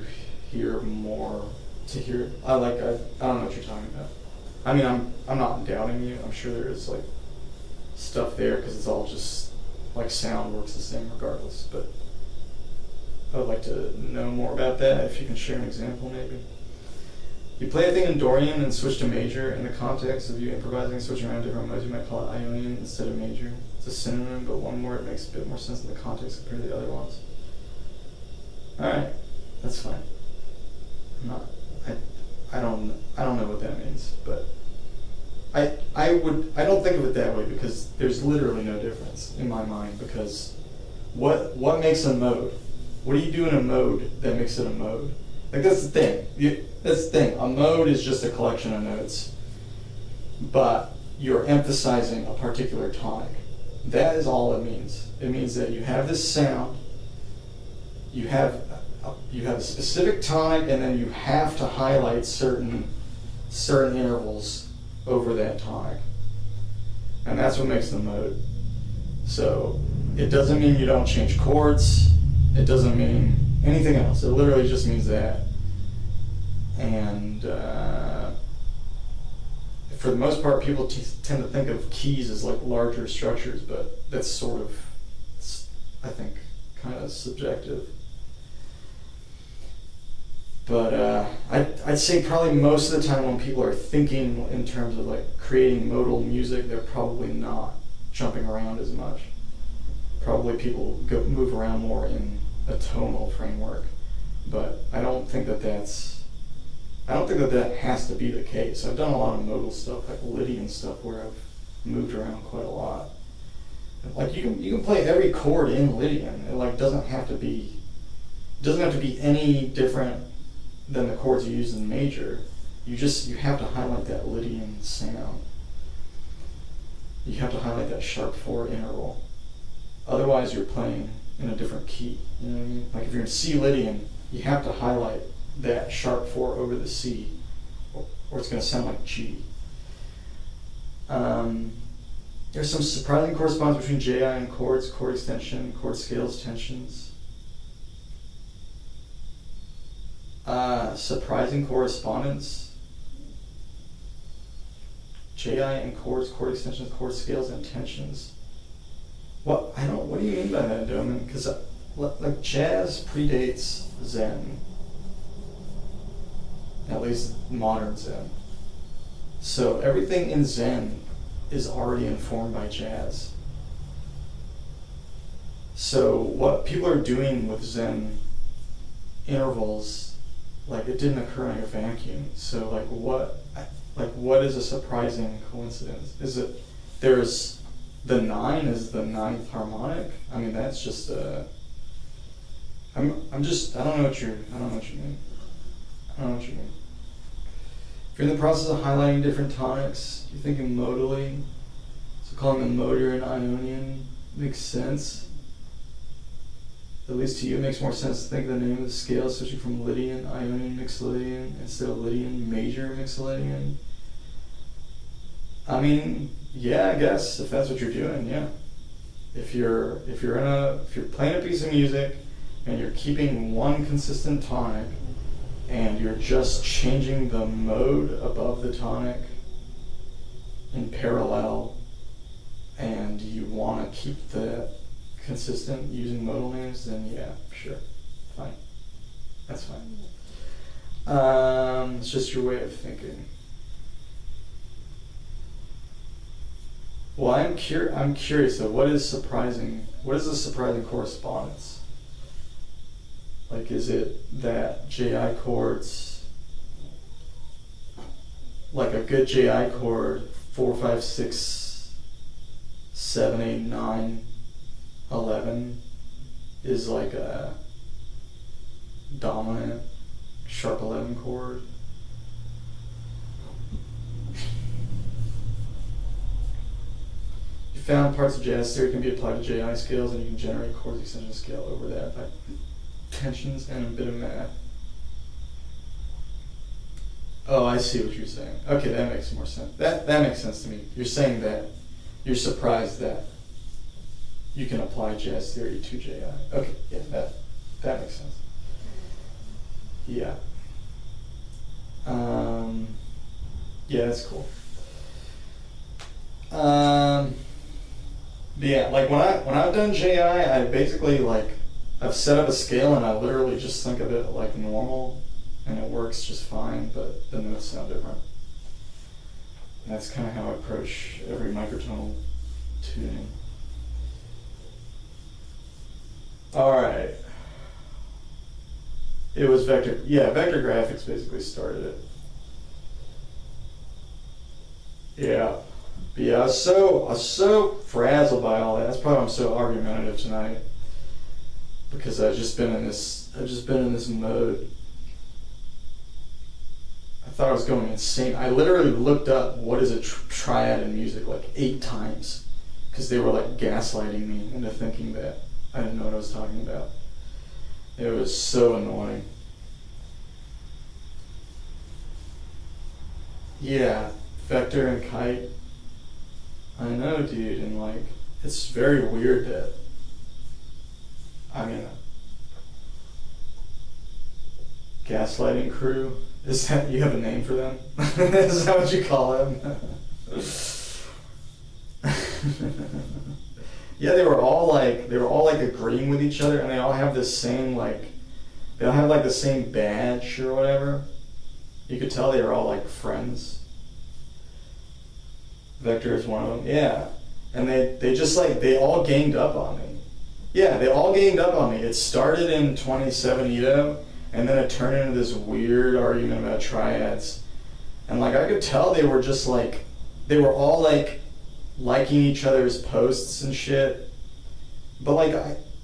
S1: hear more. I don't know what you're talking about. I mean, I'm not doubting you. I'm sure there is stuff there because it's all just sound works the same regardless. But I would like to know more about that. If you can share an example, maybe. You play a thing in Dorian and switch to major. In the context of you improvising and switching around different modes, you might call it Ionian instead of major. It's a synonym, but one word makes a bit more sense in the context compared to the other ones. Alright, that's fine. I don't know what that means, but I don't think of it that way because there's literally no difference in my mind, because what makes a mode? What do you do in a mode that makes it a mode? That's the thing. That's the thing. A mode is just a collection of notes, but you're emphasizing a particular tonic. That is all it means. It means that you have this sound, you have a specific tonic, and then you have to highlight certain intervals over that tonic. And that's what makes the mode. So it doesn't mean you don't change chords. It doesn't mean anything else. It literally just means that. And for the most part, people tend to think of keys as larger structures, but that's sort of, I think, kind of subjective. But I'd say probably most of the time when people are thinking in terms of creating modal music, they're probably not jumping around as much. Probably people move around more in a tonal framework, but I don't think that has to be the case. I've done a lot of modal stuff, Lydian stuff, where I've moved around quite a lot. You can play every chord in Lydian. It doesn't have to be any different than the chords you use in major. You have to highlight that Lydian sound. You have to highlight that sharp 4 interval. Otherwise, you're playing in a different key. You know what I mean? If you're in C Lydian, you have to highlight that sharp 4 over the C, or it's going to sound like G. There's some surprising correspondence between JI and chords, chord extension, chord scales, tensions. Surprising correspondence. JI and chords, chord extensions, chord scales, and tensions. What do you mean by that, Doman? Because jazz predates Zen. At least modern Zen. So everything in Zen is already informed by jazz. So what people are doing with Zen intervals, it didn't occur in a vacuum. So what is a surprising coincidence? Is it there's the 9 is the 9th harmonic? I mean, that's just I don't know what you mean. I don't know what you mean. If you're in the process of highlighting different tonics, you're thinking modally, so calling them motor and Ionian makes sense. At least to you, it makes more sense to think of the name of the scale, switching from Lydian, Ionian, Mixolydian, instead of Lydian, major Mixolydian. I mean, yeah, I guess, if that's what you're doing, yeah. If you're playing a piece of music and you're keeping one consistent tonic and you're just changing the mode above the tonic in parallel and you want to keep that consistent using modal names, then yeah, sure, fine. That's fine. It's just your way of thinking. Well, I'm curious though, what is the surprising correspondence? Like, is it that JI chords, like a good JI chord, 4, 5, 6, 7, 8, 9, 11 is like a dominant sharp 11 chord? You found parts of jazz theory can be applied to JI scales, and you can generate chords extension scale over that by tensions and a bit of math. Oh, I see what you're saying. Okay, that makes more sense. That makes sense to me. You're saying that you're surprised that you can apply jazz theory to JI. Okay, yeah, that makes sense. Yeah. Yeah, that's cool. Yeah, like when I've done JI, I basically I've set up a scale and I literally just think of it like normal, and it works just fine, but the notes sound different. And that's kind of how I approach every microtonal tuning. Alright. It was vector graphics basically started it. Yeah. But yeah, I was so frazzled by all that. That's probably why I'm so argumentative tonight. Because I've just been in this mode. I thought I was going insane. I literally looked up what is a triad in music like 8 times. Because they were like gaslighting me into thinking that I didn't know what I was talking about. It was so annoying. Yeah, vector and kite. I know, dude, and it's very weird that, I mean, gaslighting crew, is that, you have a name for them? Is that what you call them? Yeah, they were all agreeing with each other, and they all have this same they all have the same badge or whatever. You could tell they were all friends. Vector is one of them. Yeah, and they all ganged up on me. Yeah, they all ganged up on me. It started in 27 Ito, and then it turned into this weird argument about triads, and I could tell they were just they were all liking each other's posts and shit. But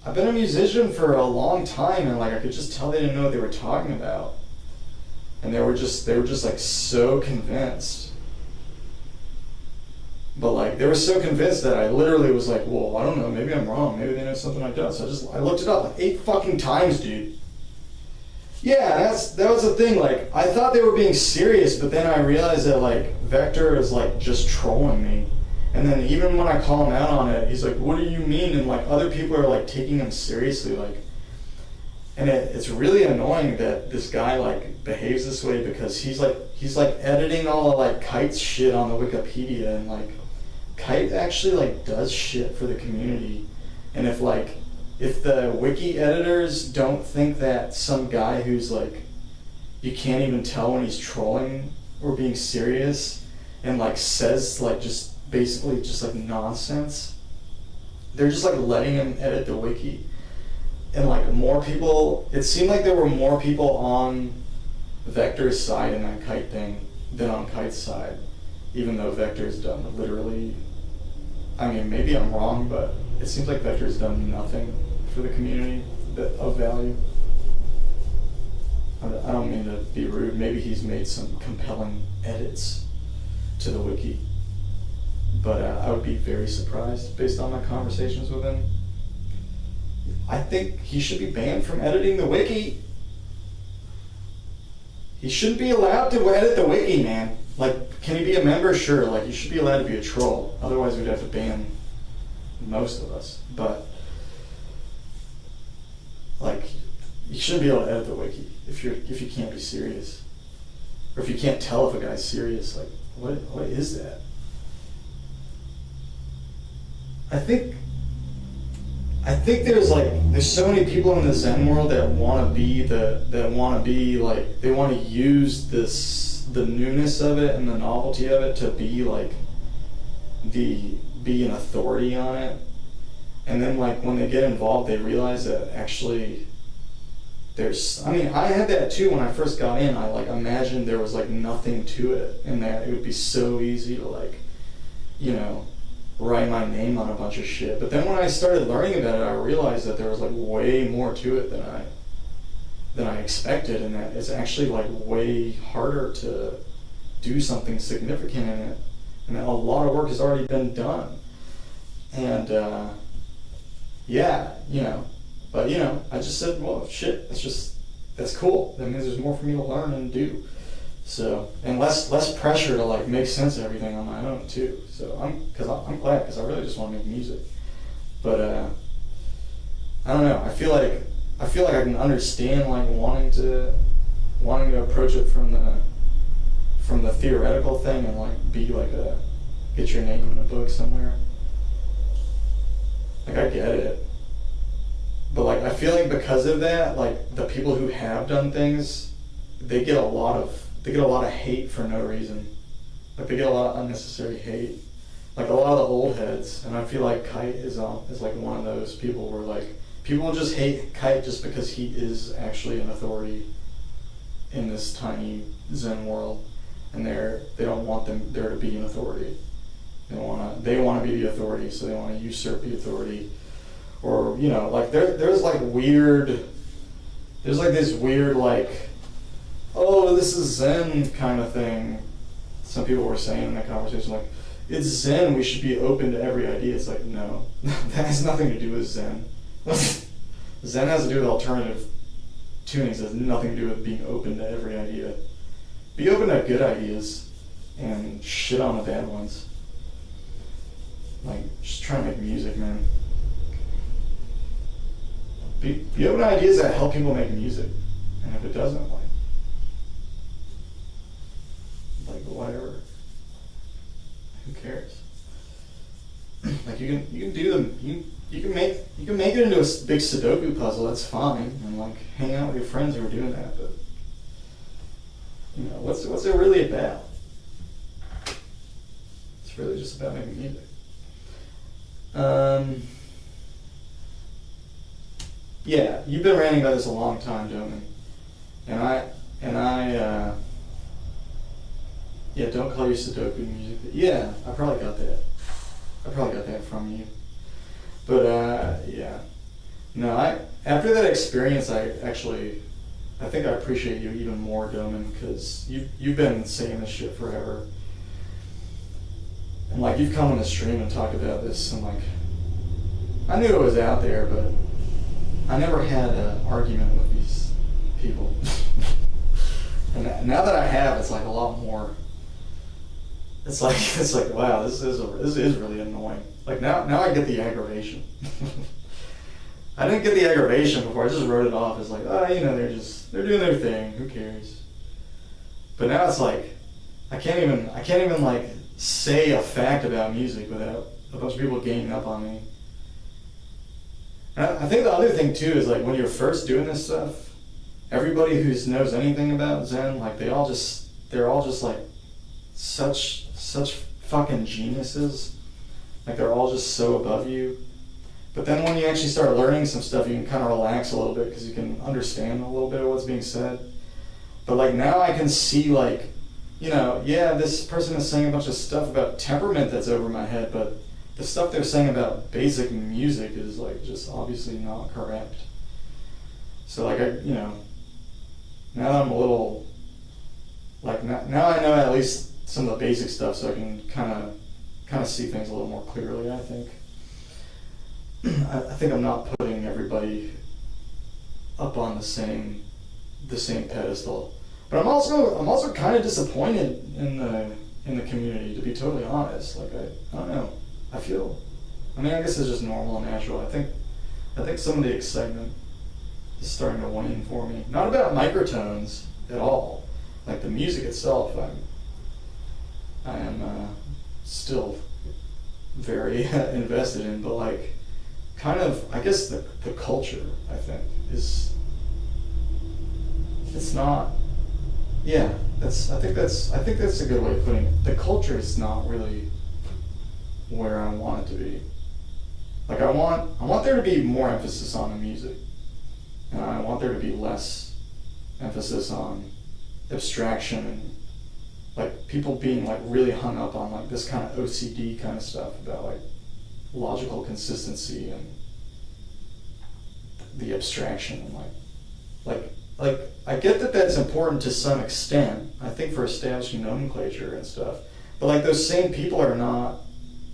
S1: I've been a musician for a long time, and I could just tell they didn't know what they were talking about. And they were just so convinced. But they were so convinced that I literally was well, I don't know, maybe I'm wrong, maybe they know something I don't. So I looked it up 8 fucking times, dude. Yeah, that was the thing. I thought they were being serious, but then I realized that Vector is just trolling me. And then even when I call him out on it, he's like, "What do you mean?" And other people are taking him seriously, and it's really annoying that this guy behaves this way, because he's editing all the Kite's shit on the Wikipedia, and Kite actually does shit for the community. And if the wiki editors don't think that some guy who's you can't even tell when he's trolling or being serious, and says just basically just nonsense, they're just letting him edit the wiki. And more people, it seemed like there were more people on Vector's side in that Kite thing than on Kite's side, even though Vector's done literally, I mean, maybe I'm wrong, but it seems like Vector's done nothing for the community of value. I don't mean to be rude. Maybe he's made some compelling edits to the wiki, but I would be very surprised based on my conversations with him. I think he should be banned from editing the wiki. He shouldn't be allowed to edit the wiki, man. Like, can he be a member? Sure. Like, you should be allowed to be a troll. Otherwise, we'd have to ban most of us. But, like, you shouldn't be able to edit the wiki if you can't be serious, or if you can't tell if a guy's serious. Like, what is that? I think there's so many people in the Zen world that want to be they want to use the newness of it and the novelty of it to be like be an authority on it, and then like when they get involved they realize that actually I had that too when I first got in. I like imagined there was like nothing to it and that it would be so easy to like, write my name on a bunch of shit. But then when I started learning about it, I realized that there was like way more to it than I expected, and that it's actually like way harder to do something significant in it, and that a lot of work has already been done. And but I just said, well, shit, that's cool. That means there's more for me to learn and do. So, and less pressure to like make sense of everything on my own too. So I'm glad, because I really just want to make music. But I don't know. I feel like I can understand like wanting to approach it from the theoretical thing and like be like get your name in a book somewhere. Like I get it. But like I feel like because of that, like the people who have done things, they get a lot of hate for no reason. Like they get a lot of unnecessary hate. Like a lot of the old heads, and I feel like Kite is like one of those people where like people just hate Kite just because he is actually an authority in this tiny Zen world, and they don't want there to be an authority. They want to be the authority, so they want to usurp the authority. Or like there's like this weird like, oh, this is Zen kind of thing. Some people were saying in that conversation, like, it's Zen, we should be open to every idea. It's like, no, that has nothing to do with Zen. Zen has to do with alternative tunings. It has nothing to do with being open to every idea. Be open to good ideas and shit on the bad ones. Like, just try to make music, man. Be open to ideas that help people make music. And if it doesn't, like whatever. Who cares? Like you can do them. You can make it into a big Sudoku puzzle. That's fine, and like hang out with your friends who are doing that. But what's it really about? It's really just about making music. Yeah, you've been ranting about this a long time, Doman, and I. Yeah, don't call your Sudoku music. Yeah, I probably got that from you. But yeah, no, after that experience, I think I appreciate you even more, Doman, because you've been saying this shit forever, and like you've come on the stream and talked about this, and like I knew it was out there, but I never had an argument with these people. And now that I have, it's like a lot more. It's like wow, this is really annoying. Like now I get the aggravation. I didn't get the aggravation before. I just wrote it off as like, they're doing their thing. Who cares? But now it's like I can't even like say a fact about music without a bunch of people ganging up on me. And I think the other thing too is like when you're first doing this stuff, everybody who knows anything about Zen, like they're all just like such fucking geniuses. Like they're all just so above you. But then when you actually start learning some stuff, you can kind of relax a little bit because you can understand a little bit of what's being said. But like now I can see like, this person is saying a bunch of stuff about temperament that's over my head, but the stuff they're saying about basic music is like just obviously not correct. So like now that I'm a little like now I know at least some of the basic stuff, so I can kind of see things a little more clearly. I think. I think I'm not putting everybody up on the same pedestal, but I'm also kind of disappointed in the community, to be totally honest. Like I don't know. I mean, I guess it's just normal and natural. I think some of the excitement is starting to wane for me. Not about microtones at all. Like the music itself, I am still very invested in, but like kind of, I guess the culture, I think, is, it's not, yeah, I think that's a good way of putting it. The culture is not really where I want it to be. Like I want there to be more emphasis on the music, and I want there to be less emphasis on abstraction and like people being like really hung up on like this kind of OCD kind of stuff about like logical consistency and the abstraction and like I get that that's important to some extent, I think, for establishing nomenclature and stuff, but like those same people are not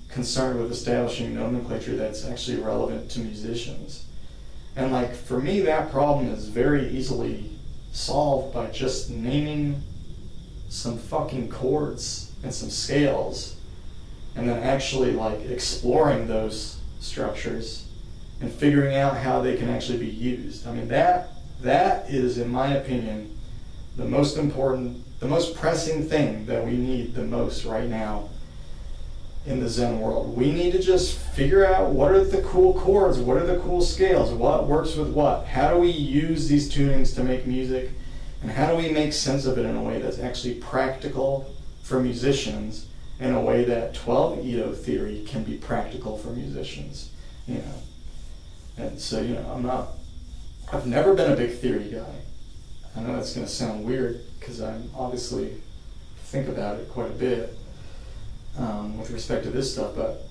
S1: concerned with establishing nomenclature that's actually relevant to musicians. And like for me, that problem is very easily solved by just naming some fucking chords and some scales, and then actually like exploring those structures and figuring out how they can actually be used. I mean, that is, in my opinion, the most important, the most pressing thing that we need the most right now in the Zen world. We need to just figure out what are the cool chords, what are the cool scales, what works with what, how do we use these tunings to make music, and how do we make sense of it in a way that's actually practical for musicians, in a way that 12 Ito theory can be practical for musicians, you know. And so, you know, I've never been a big theory guy. I know that's going to sound weird because I obviously think about it quite a bit with respect to this stuff, but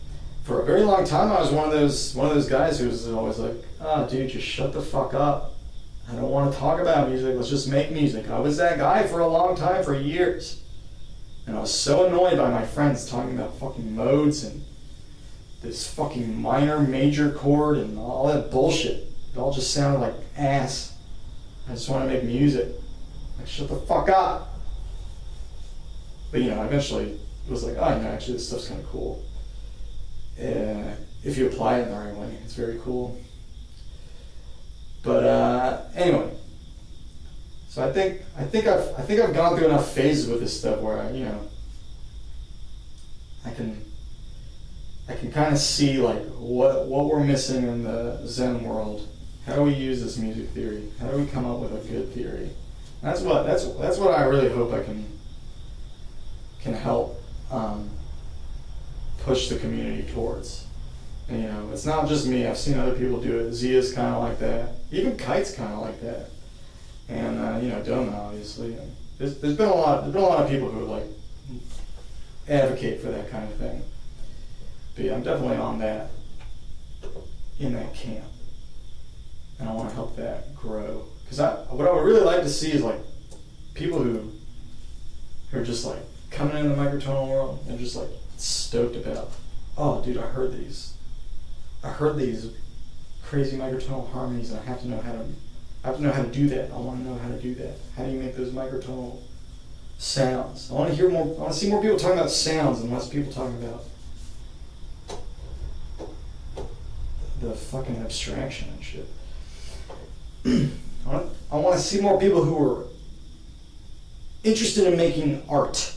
S1: for a very long time I was one of those guys who was always like, oh dude, just shut the fuck up. I don't want to talk about music, let's just make music. I was that guy for a long time, for years. And I was so annoyed by my friends talking about fucking modes and this fucking minor major chord and all that bullshit. It all just sounded like ass. I just want to make music. Like, shut the fuck up. But you know, I eventually was like, oh, you know, actually this stuff's kind of cool. If you apply it in the right way, it's very cool. But anyway, so I think I've gone through enough phases with this stuff where I can kind of see like what we're missing in the Zen world. How do we use this music theory? How do we come up with a good theory? That's what I really hope I can help push the community towards. And, you know, it's not just me. I've seen other people do it. Zia's kind of like that. Even Kite's kind of like that. And you know, Doma obviously. And there's been a lot of people who like advocate for that kind of thing. But yeah, I'm definitely on that, in that camp, and I want to help that grow. Because what I would really like to see is like people who are just like coming into the microtonal world and just like stoked about, oh dude, I heard these crazy microtonal harmonies, and I have to know how to do that. I want to know how to do that. How do you make those microtonal sounds? I want to see more people talking about sounds and less people talking about the fucking abstraction and shit. I want to see more people who are interested in making art,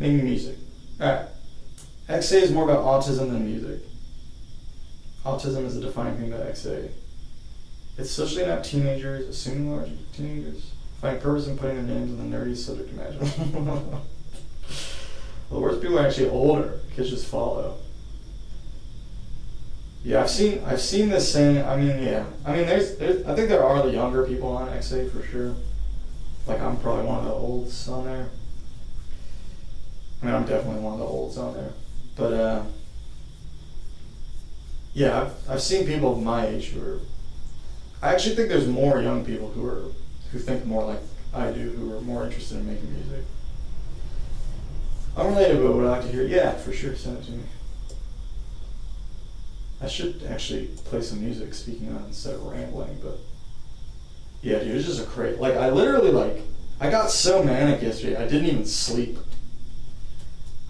S1: making music. Alright. XA is more about autism than music. Autism is the defining thing about XA. It's socially inept teenagers, assuming large teenagers, finding purpose in putting their names on the nerdiest subject imaginable. Well, the worst people are actually older. Kids just follow. Yeah, I've seen this saying. I mean, yeah. I mean, there's I think there are the younger people on XA for sure. Like, I'm probably one of the olds on there. I mean, I'm definitely one of the olds on there. But yeah, I've seen people of my age who are I actually think there's more young people who think more like I do, who are more interested in making music. Unrelated, but would I like to hear? Yeah, for sure. Send it to me. I should actually play some music. Speaking of, instead of rambling, but yeah, dude, it's just a crazy. Like I literally I got so manic yesterday. I didn't even sleep.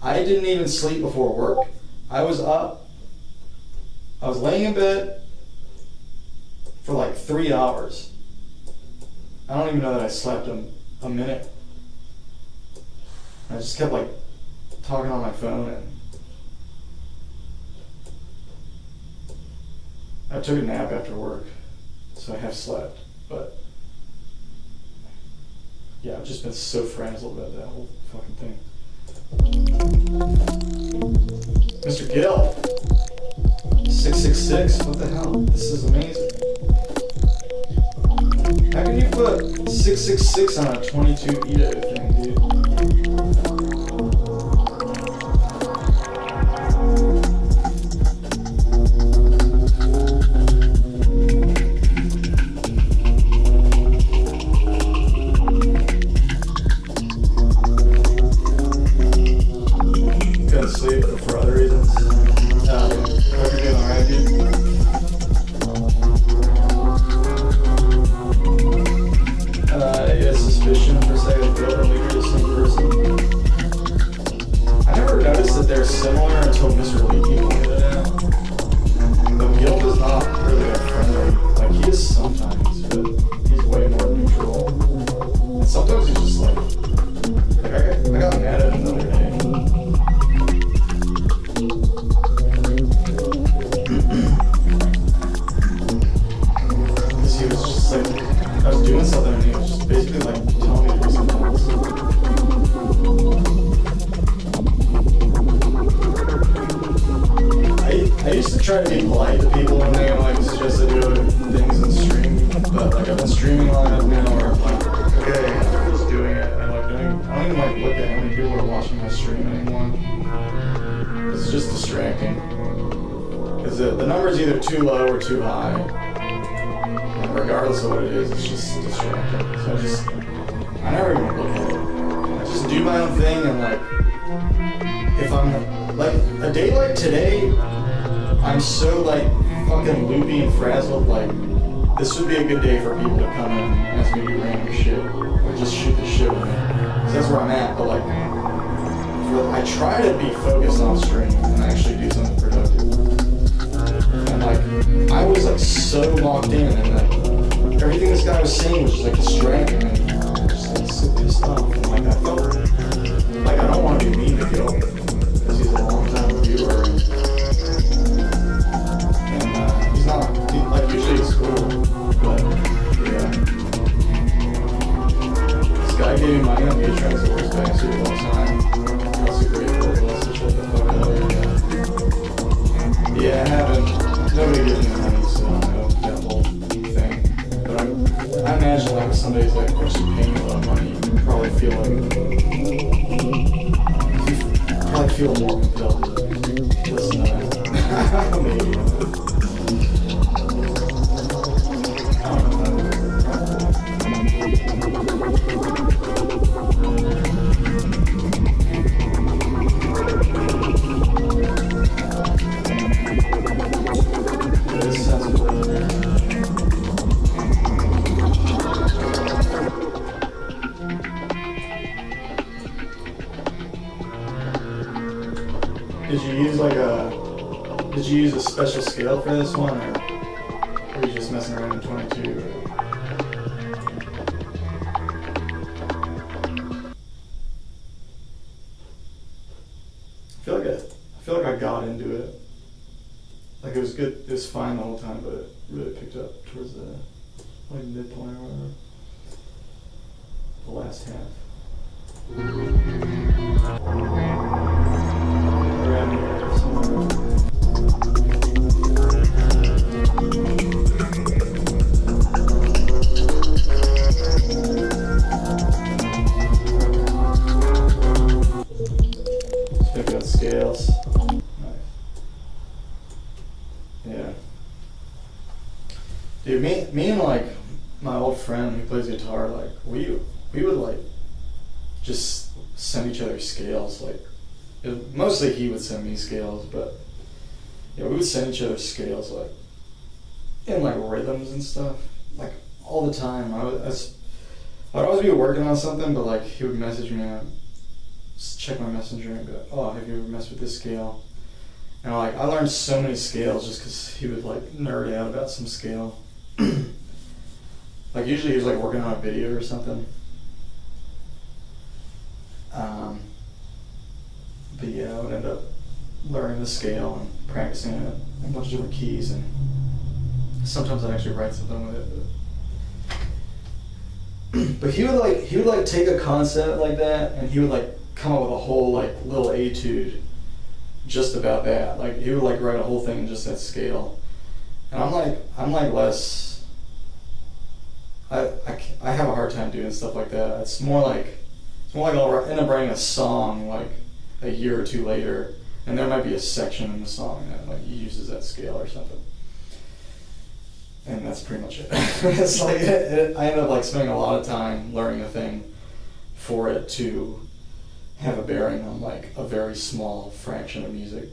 S1: I didn't even sleep before work. I was up. I was laying in bed for like 3 hours. I don't even know that I slept a minute. I just kept like talking on my phone, and I took a nap after work, so I have slept, but yeah, I've just been so frazzled about that whole fucking thing. Mr. Gill, 666, what the hell? This is amazing. How can you put 666 on a 22 Ito thing, dude? Couldn't sleep for other reasons. Hope you're doing alright, dude. Suspicion for a second, Bill and Leader the same person. I never noticed that they're similar until Mr. Leakey pointed it out. But Gil is not really that friendly. Like, he is sometimes, but he's way more neutral. And sometimes he's just like I got mad at him the other day. Because he was just like, I was doing something and he was just basically like telling me to do something else. I used to try to be polite to people when they like suggest I do things in stream, but like I've been streaming long enough now where I'm like, okay, I'm just doing it. I don't even like look at how many people are watching my stream anymore. It's just distracting. Because the number's either too low or too high. Regardless of what it is, it's just distracting. So I never even look at it. I just do my own thing, and like, if I'm, like, a day like today, I'm so like fucking loopy and frazzled, like, this would be a good day for people to come in and ask me to do random shit, or just shoot the shit with me. So that's where I'm at, but like, I try to be focused on stream and actually do something productive. And like, I was like so locked in, and like everything this guy was saying was just like distracting, and just like so pissed off. And like I felt like I don't want to be mean to Gil because he's a long time viewer, and he's not like usually he's cool, but yeah. This guy gave me money on Patreon, so worst bastard of all time. I'm also grateful, but also shut the fuck up. Yeah, I haven't. Nobody gives me money, so I don't know that whole thing. But I imagine like if somebody's like actually paying a lot of money, you probably feel more compelled to listen to that. Maybe. I don't know. Did you use a special scale for this one, or were you just messing around in 22? I feel like I got into it. Like it was good, it was fine the whole time, but it really picked up towards the like midpoint or whatever. The last half. Around here somewhere. Pick up scales. Nice. Yeah. Dude, me and like my old friend who plays guitar, like we would like just send each other scales. Like mostly he would send me scales, but yeah, we would send each other scales like in like rhythms and stuff, like all the time. I'd always be working on something, but like he would message me and I'd just check my messenger and be like, oh, have you ever messed with this scale? And like I learned so many scales just because he would like nerd out about some scale. Like usually he was like working on a video or something. But yeah, I would end up learning the scale and practicing it in a bunch of different keys, and sometimes I'd actually write something with it. But he would like take a concept like that and he would like come up with a whole like little etude just about that. Like he would like write a whole thing in just that scale. And I'm like less, I have a hard time doing stuff like that. It's more like I'll end up writing a song like a year or two later, and there might be a section in the song that like uses that scale or something. And that's pretty much it. It's like I end up like spending a lot of time learning a thing for it to have a bearing on like a very small fraction of music.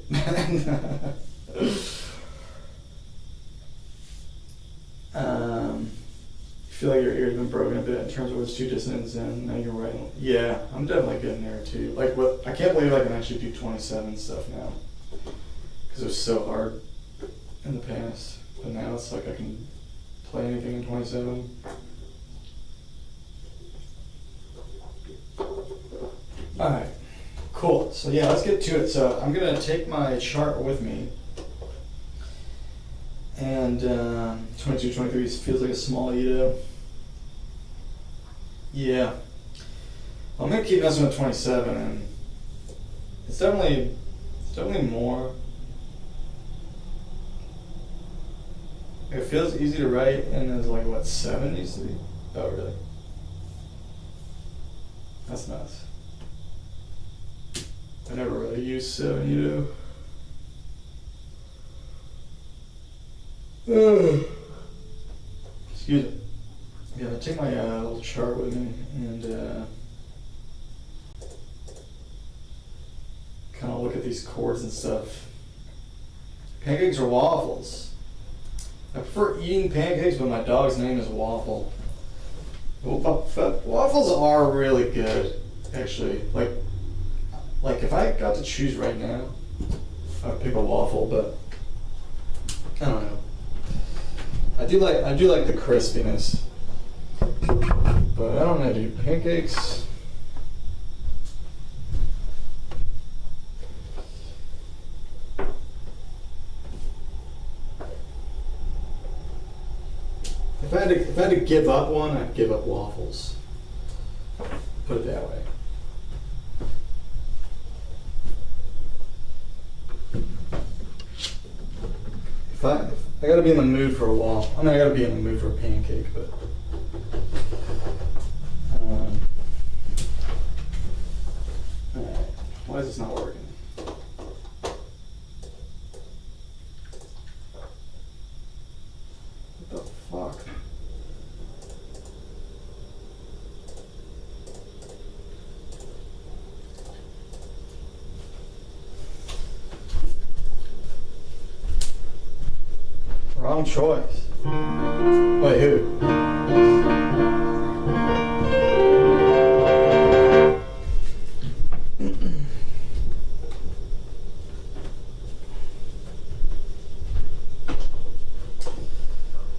S1: You feel like your ear's been broken a bit in terms of which two dissonants and now you're writing. Yeah, I'm definitely getting there too. Like I can't believe I can actually do 27 stuff now, because it was so hard in the past. But now it's like I can play anything in 27. Alright, cool. So yeah, let's get to it. So I'm going to take my chart with me. And 22, 23 feels like a small Edo. Yeah. I'm going to keep messing with 27, and it's definitely more. It feels easy to write, and there's like, what, 7 needs to be? Oh, really? That's nuts. I never really used 7, you know. Excuse me. Yeah, I take my little chart with me, and kind of look at these chords and stuff. Pancakes or waffles? I prefer eating pancakes, but my dog's name is Waffle. Waffles are really good, actually. Like if I got to choose right now, I'd pick a waffle, but I don't know. I do like the crispiness, but I don't know, dude. Pancakes. If I had to give up one, I'd give up waffles. Put it that way. If I gotta be in the mood for a waffle. I mean, I gotta be in the mood for a pancake, but alright. Why is this not working? What the fuck? Wrong choice. Wait, who?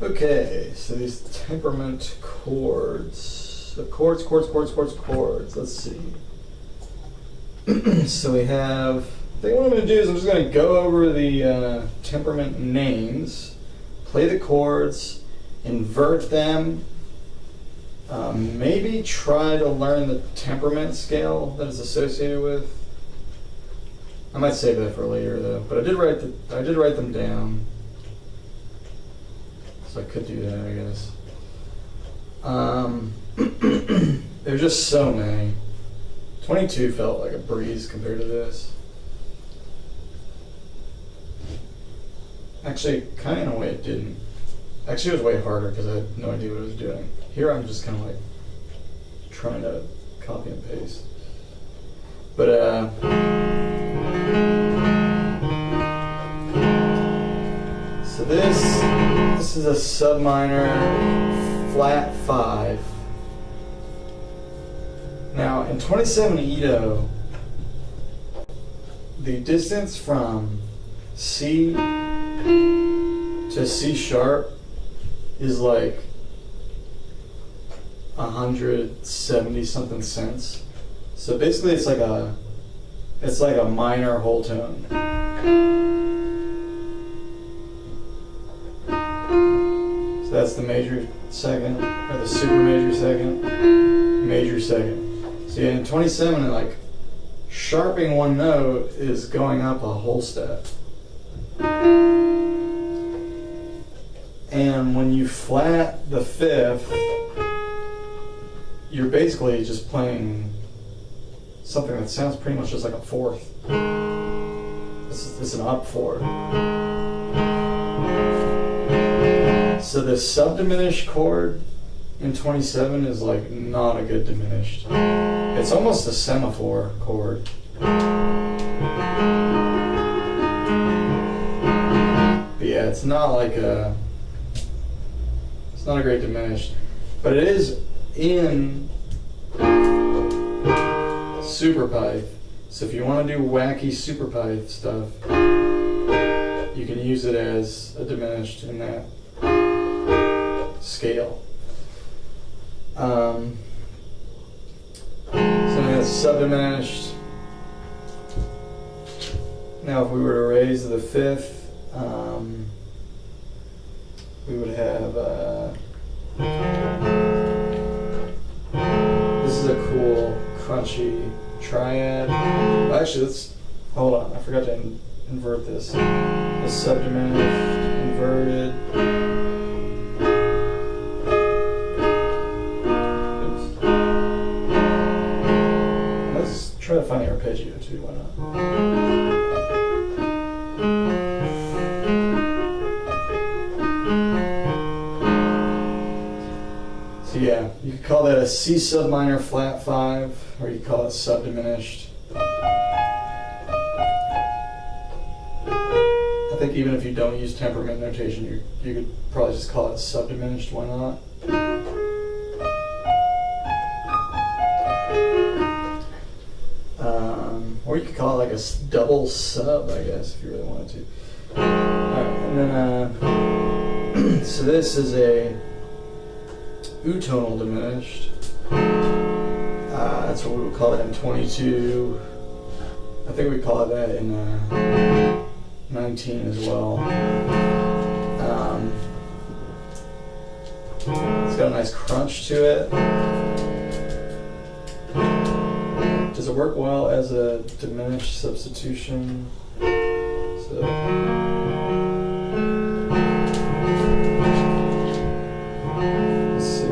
S1: Okay, so these temperament chords. The chords. Let's see. So we have, I think what I'm going to do is I'm just going to go over the temperament names, play the chords, invert them, maybe try to learn the temperament scale that is associated with. I might save that for later though, but I did write them down, so I could do that, I guess. There's just so many. 22 felt like a breeze compared to this. Actually, kind of in a way it didn't. Actually, it was way harder because I had no idea what I was doing. Here, I'm just kind of like trying to copy and paste. But so this is a sub minor flat 5. Now in 27 Ito, the distance from C to C sharp is like 170 something cents. So basically it's like a minor whole tone. So that's the major second, or the super major second, major second. So yeah, in 27, like sharping one note is going up a whole step. And when you flat the 5th, you're basically just playing something that sounds pretty much just like a 4th. This is an up 4. So the sub-diminished chord in 27 is like not a good diminished. It's almost a semaphore chord. But yeah, it's not like it's not a great diminished, but it is in super pipe. So if you want to do wacky super pipe stuff, you can use it as a diminished in that scale. So that's sub-diminished. Now if we were to raise the 5th, we would have this is a cool crunchy triad. Actually, let's hold on. I forgot to invert this. The sub-diminished, inverted. Try to find the arpeggio too, why not? So yeah, you could call that a C sub minor flat 5, or you could call it sub diminished. I think even if you don't use temperament notation, you could probably just call it sub diminished, why not? Or you could call it like a double sub, I guess, if you really wanted to. Alright, and then, so this is a utonal diminished. That's what we would call it in 22. I think we call it that in 19 as well. It's got a nice crunch to it. Does it work well as a diminished substitution? So, let's see.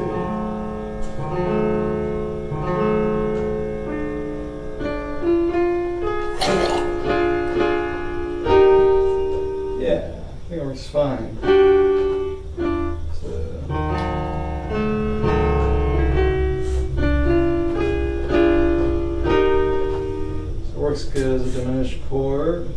S1: Yeah, I think it works fine. Works good as a diminished chord.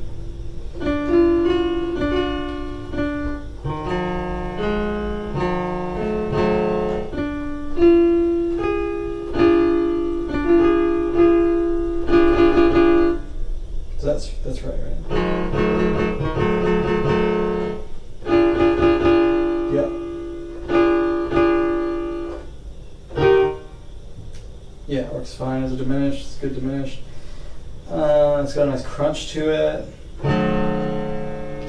S1: So that's right? Yep. Yeah, it works fine as a diminished. It's good diminished. It's got a nice crunch to it.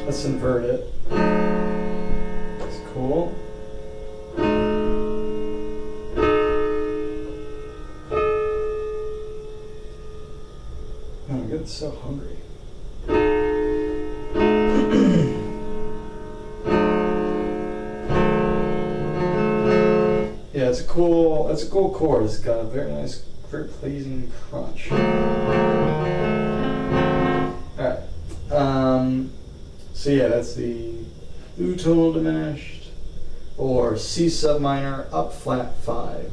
S1: Let's invert it. It's cool. Oh, I'm getting so hungry. Yeah, it's a cool chord. It's got a very nice, very pleasing crunch. Alright. So yeah, that's the utonal diminished. or C sub minor, up flat 5,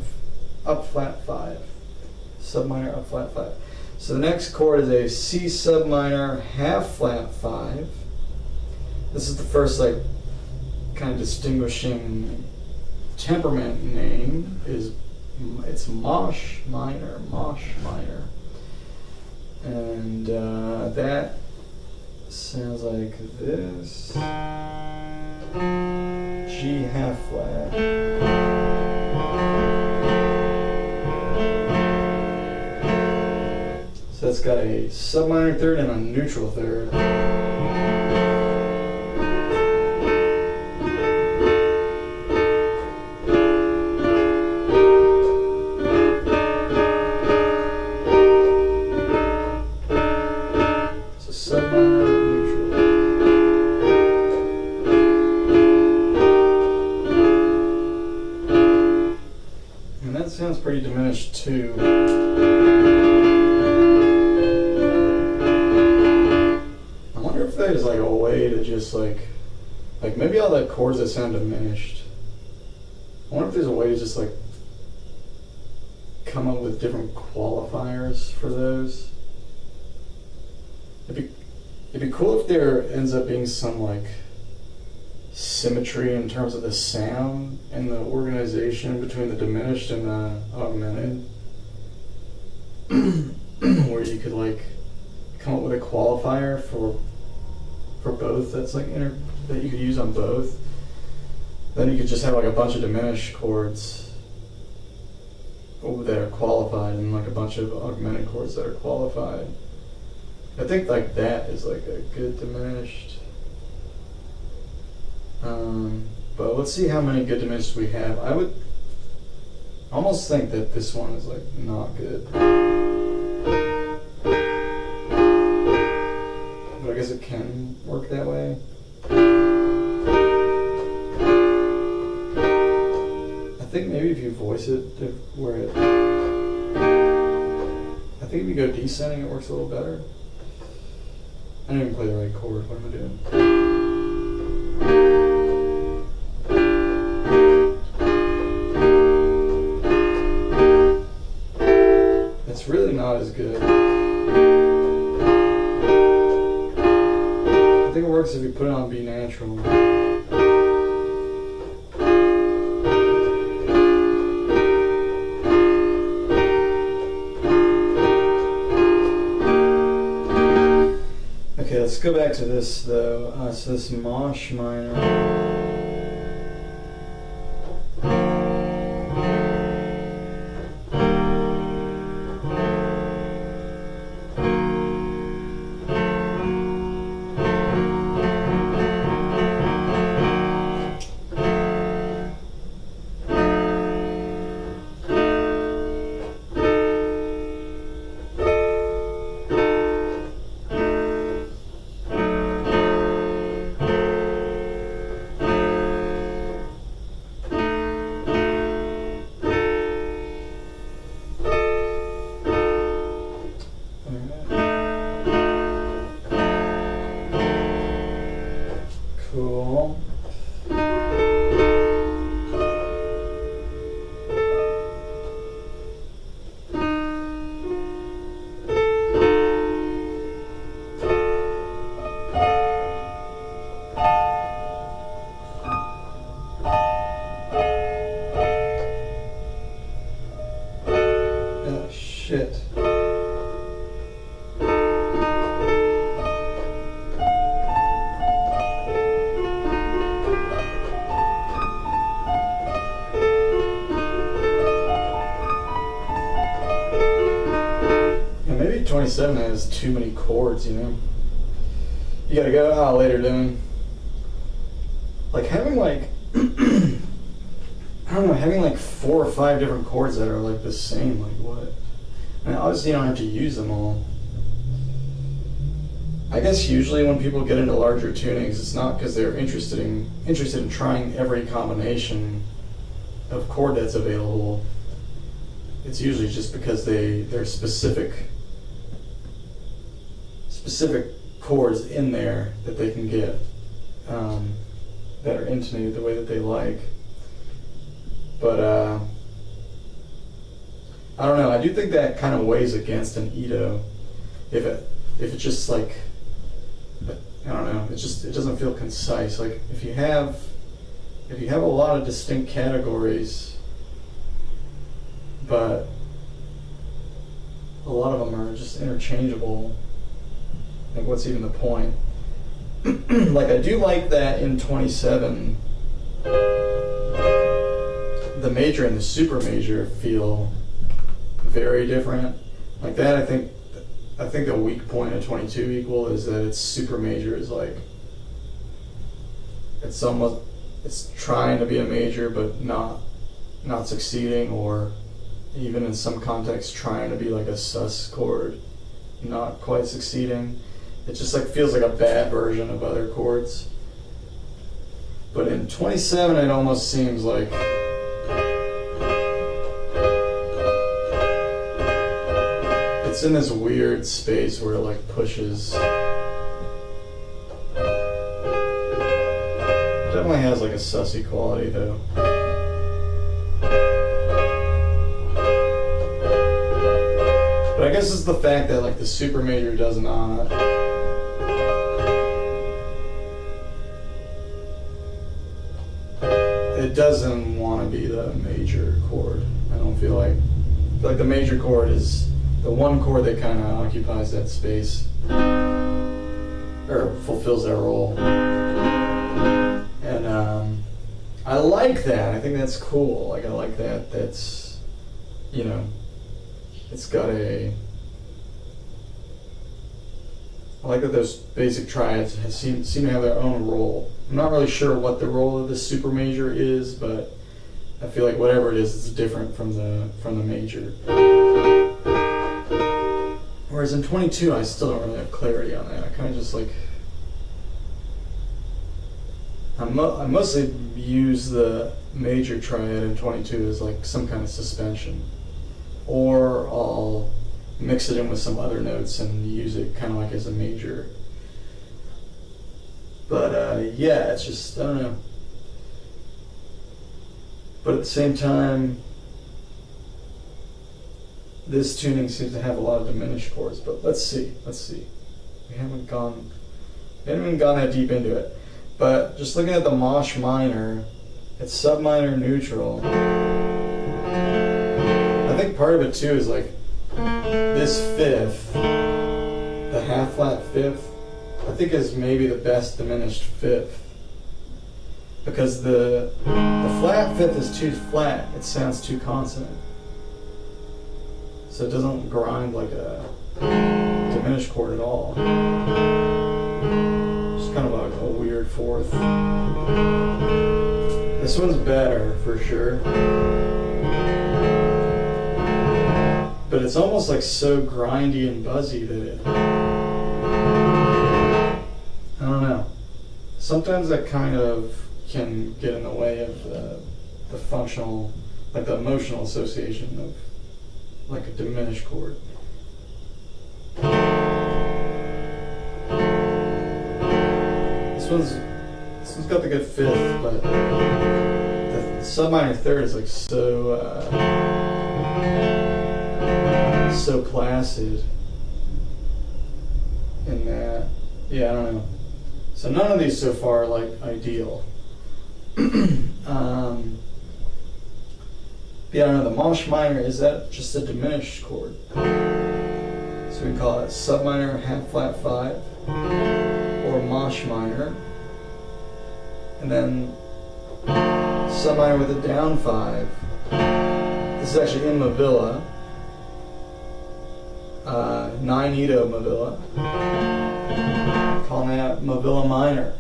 S1: up flat 5, sub minor, up flat 5. So the next chord is a C sub minor, half flat 5. This is the first like kind of distinguishing temperament name. It's mosh minor, and that sounds like this. G half flat. So that's got a sub minor third and a neutral third. So sub minor, neutral. And that sounds pretty diminished too. There's like a way to just like maybe all the chords that sound diminished, I wonder if there's a way to just like come up with different qualifiers for those. It'd be cool if there ends up being some like symmetry in terms of the sound and the organization between the diminished and the augmented, where you could like come up with a qualifier for both that's like that you could use on both. Then you could just have like a bunch of diminished chords that are qualified and like a bunch of augmented chords that are qualified. I think like that is like a good diminished. But let's see how many good diminished we have. I would almost think that this one is like not good. I guess it can work that way. I think maybe if you voice it where it, I think if you go descending it works a little better. I didn't even play the right chord. What am I doing? It's really not as good. I think it works if you put it on B natural. Okay, let's go back to this though. So this mosh minor. Cool. Oh, shit. Maybe 27 has too many chords, you know? You gotta go, later doing. Like having like, I don't know, having like 4 or 5 different chords that are like the same, like what? I mean, obviously you don't have to use them all. I guess usually when people get into larger tunings, it's not because they're interested in trying every combination of chord that's available. It's usually just because they're specific chords in there that they can get that are intonated the way that they like. But I don't know. I do think that kind of weighs against an Edo. If it's just like, I don't know. It doesn't feel concise. Like if you have a lot of distinct categories, but a lot of them are just interchangeable, like what's even the point? Like I do like that in 27, the major and the super major feel very different. Like that, I think a weak point of 22 equal is that its super major is like, it's trying to be a major but not succeeding, or even in some contexts trying to be like a sus chord, not quite succeeding. It just like feels like a bad version of other chords. But in 27 it almost seems like it's in this weird space where it like pushes. Definitely has like a sussy quality though. But I guess it's the fact that like the super major does not. It doesn't want to be the major chord. I don't feel like the major chord is the one chord that kind of occupies that space, or fulfills that role. And I like that. I think that's cool. Like I like that. That's, you know, it's got I like that those basic triads seem to have their own role. I'm not really sure what the role of the super major is, but I feel like whatever it is, it's different from the major. Whereas in 22, I still don't really have clarity on that. I kind of just like, I mostly use the major triad in 22 as like some kind of suspension, or I'll mix it in with some other notes and use it kind of like as a major. But yeah, it's just, I don't know. But at the same time, this tuning seems to have a lot of diminished chords. But let's see. We haven't gone that deep into it. But just looking at the mosh minor, it's sub minor neutral. I think part of it too is like this fifth, the half flat fifth, I think is maybe the best diminished fifth, because the flat fifth is too flat. It sounds too consonant, so it doesn't grind like a diminished chord at all. It's kind of a weird fourth. This one's better for sure, but it's almost like so grindy and buzzy that it, I don't know. Sometimes that kind of can get in the way of the functional, like the emotional association of like a diminished chord. This one's got the good fifth, but the sub minor third is like so placid in that. Yeah, I don't know. So none of these so far are like ideal. Yeah, I don't know, the mosh minor, is that just a diminished chord? So we call it sub minor half flat 5, or mosh minor, and then sub minor with a down 5. This is actually in Mavilla, 9 Edo Mavilla, calling that Mavilla minor.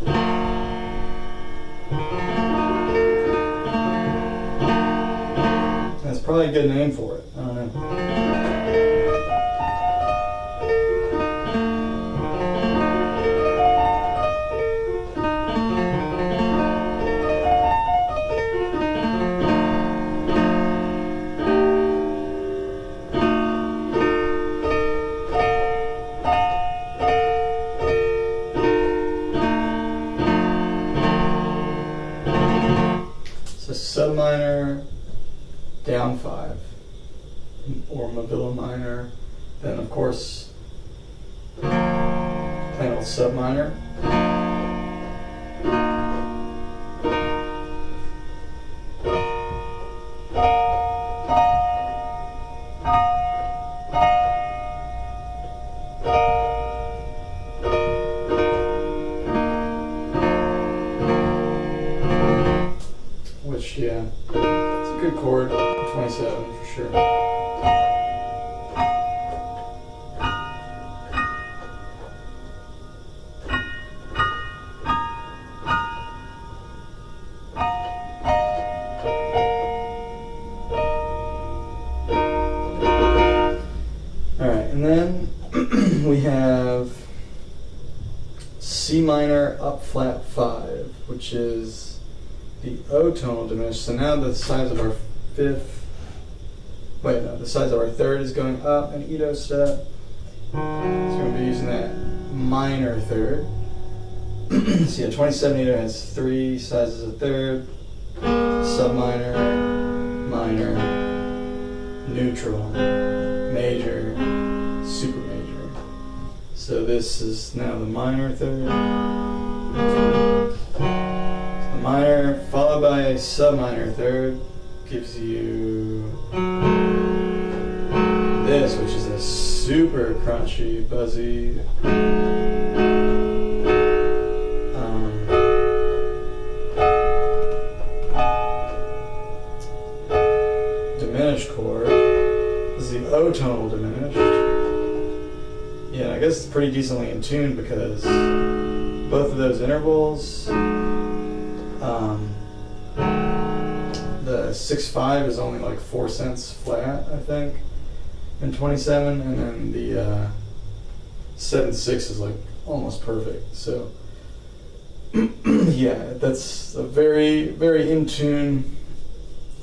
S1: That's probably a good name for it. I don't know. So sub minor down 5, or Mobilla minor. Then of course, plain old sub minor. Which, yeah, it's a good chord, 27 for sure. Alright, and then we have C minor up flat 5, which is the O tonal diminished. So now the size of our the size of our third is going up an Edo step. So we're going to be using that minor third. So yeah, 27 Edo has 3 sizes of third: sub minor, minor, neutral, major, super major. So this is now the minor third. Minor followed by a sub-minor third gives you this, which is a super crunchy, buzzy diminished chord. This is the O tonal diminished. Yeah, I guess it's pretty decently in tune because both of those intervals. The 6/5 is only like 4 cents flat, I think, in 27, and then the 7/6 is like almost perfect. So yeah, that's a very, very in tune,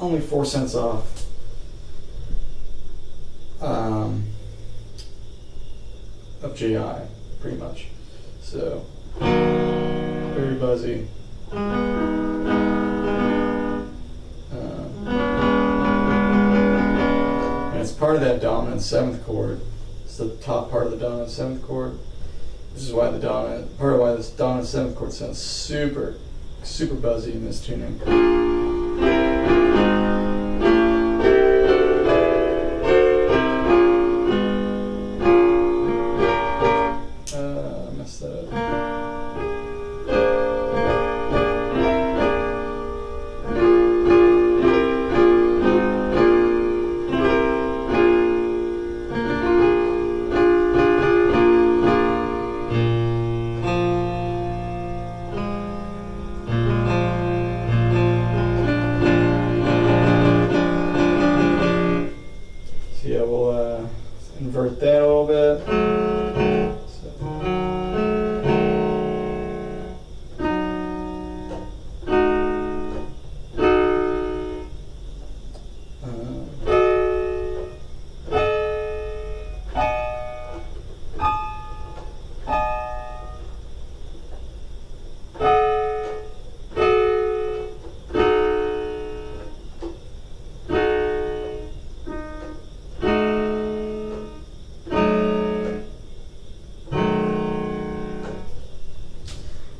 S1: only 4 cents off. Of JI, pretty much. So very buzzy. And it's part of that dominant 7th chord. It's the top part of the dominant 7th chord. This is why part of why this dominant 7th chord sounds super, super buzzy in this tuning. Messed that up. Invert that a little bit.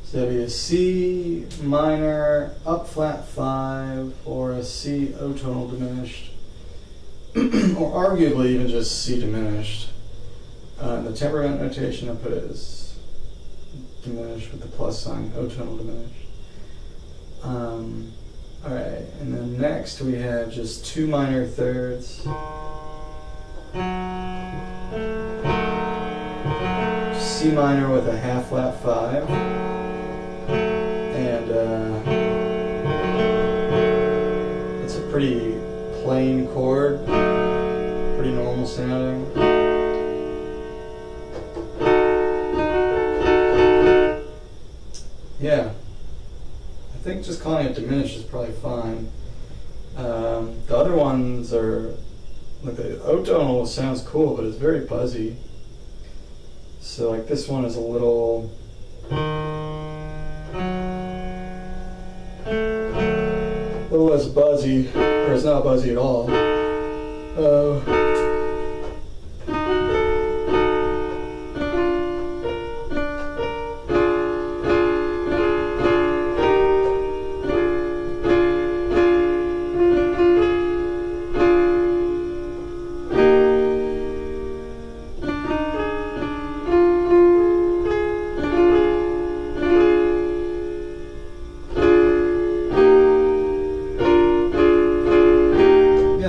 S1: So that'd be a C minor up flat 5 or a C O tonal diminished, or arguably even just C diminished. The temperament notation I put it as diminished with the plus sign, O tonal diminished. Alright, and then next we have just 2 minor thirds. C minor with a half flat 5. And it's a pretty plain chord, pretty normal sounding. Yeah, I think just calling it diminished is probably fine. The other ones are, like the O tonal sounds cool, but it's very buzzy. So like this one is a little. A little less buzzy, or it's not buzzy at all.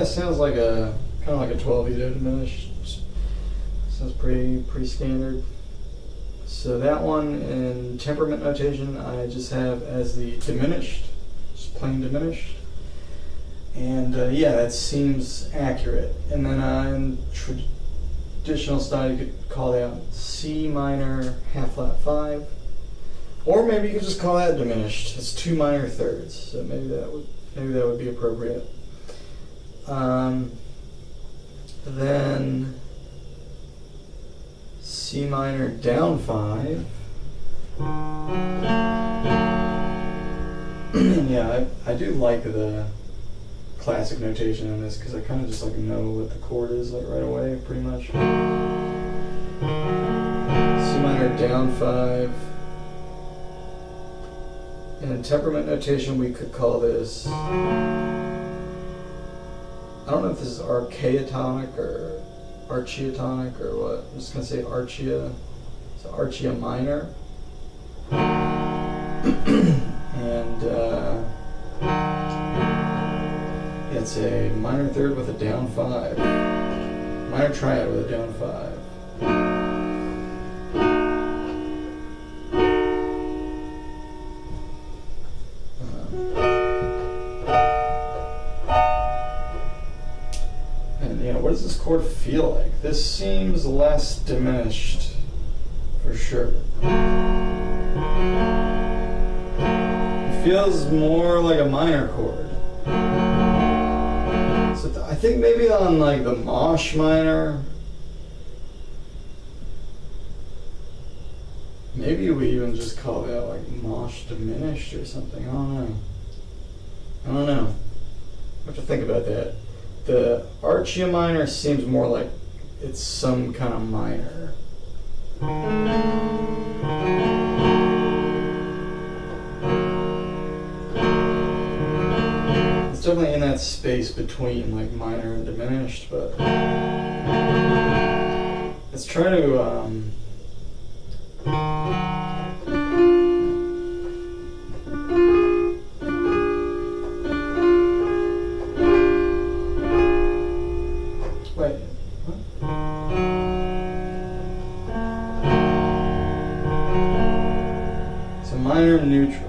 S1: Sounds like a kind of like a 12 veto diminished. Sounds pretty standard. So that one in temperament notation I just have as the diminished, just plain diminished. And yeah, that seems accurate. And then in traditional style you could call that C minor half flat 5, or maybe you could just call that diminished. It's 2 minor thirds. So maybe that would be appropriate. Then C minor down 5. Yeah, I do like the classic notation on this because I kind of just like know what the chord is like right away, pretty much. C minor down 5. And in temperament notation we could call this, I don't know if this is archaeotonic or archiatonic or what. I'm just going to say archia. So archia minor. And yeah, it's a minor third with a down 5. Minor triad with a down 5. What does this chord feel like? This seems less diminished, for sure. It feels more like a minor chord. So I think maybe on like the mosh minor, maybe we even just call that like mosh diminished or something. I don't know. I have to think about that. The archia minor seems more like it's some kind of minor. It's definitely in that space between like minor and diminished, but let's try to minor neutral.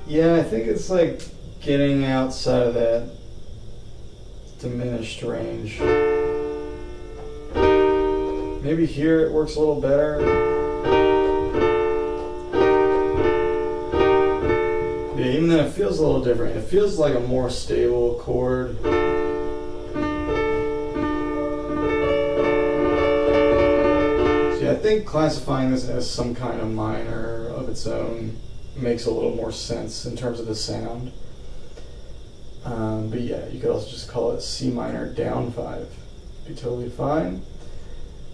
S1: Yeah, I think it's like getting outside of that diminished range. Maybe here it works a little better. Yeah, even then it feels a little different. It feels like a more stable chord. I think classifying this as some kind of minor of its own makes a little more sense in terms of the sound. But yeah, you could also just call it C minor down 5. Be totally fine.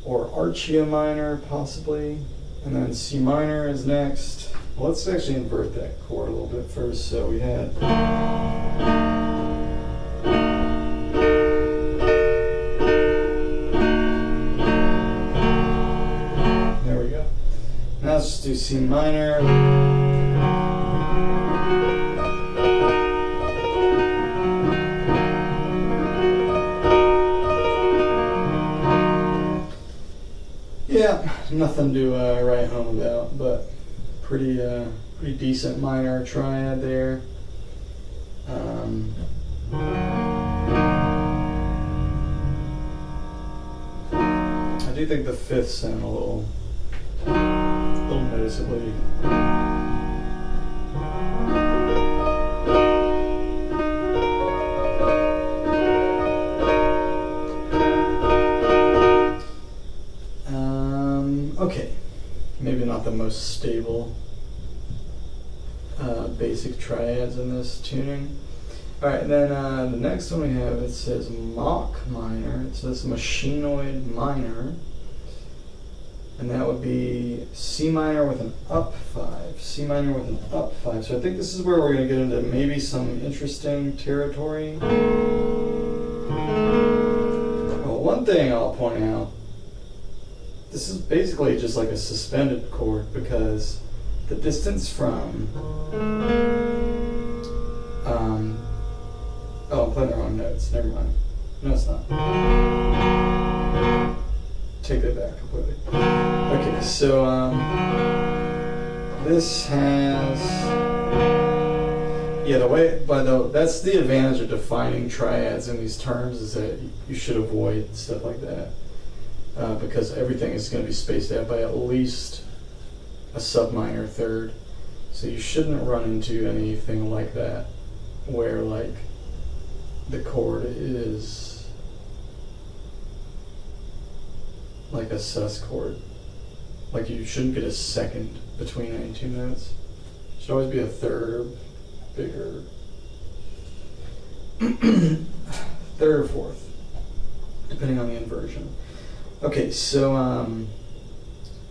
S1: Or archia minor, possibly. And then C minor is next. Well, let's actually invert that chord a little bit first. So we had... Now let's just do C minor. Yeah, nothing to write home about, but pretty decent minor triad there. I do think the fifths sound a little noticeably. Okay, maybe not the most stable basic triads in this tuning. Alright, then the next one we have, it says Mach minor. It says machinoid minor. And that would be C minor with an up 5. C minor with an up 5. So I think this is where we're going to get into maybe some interesting territory. Well, one thing I'll point out, this is basically just like a suspended chord because the distance from... oh, I'm playing the wrong notes. Never mind. No, it's not. Take that back completely. Okay, so this has, yeah, the way, that's the advantage of defining triads in these terms is that you should avoid stuff like that because everything is going to be spaced out by at least a sub-minor third. So you shouldn't run into anything like that where like the chord is like a sus chord. Like you shouldn't get a second between any two notes. It should always be a third or bigger. Third or fourth, depending on the inversion. Okay, so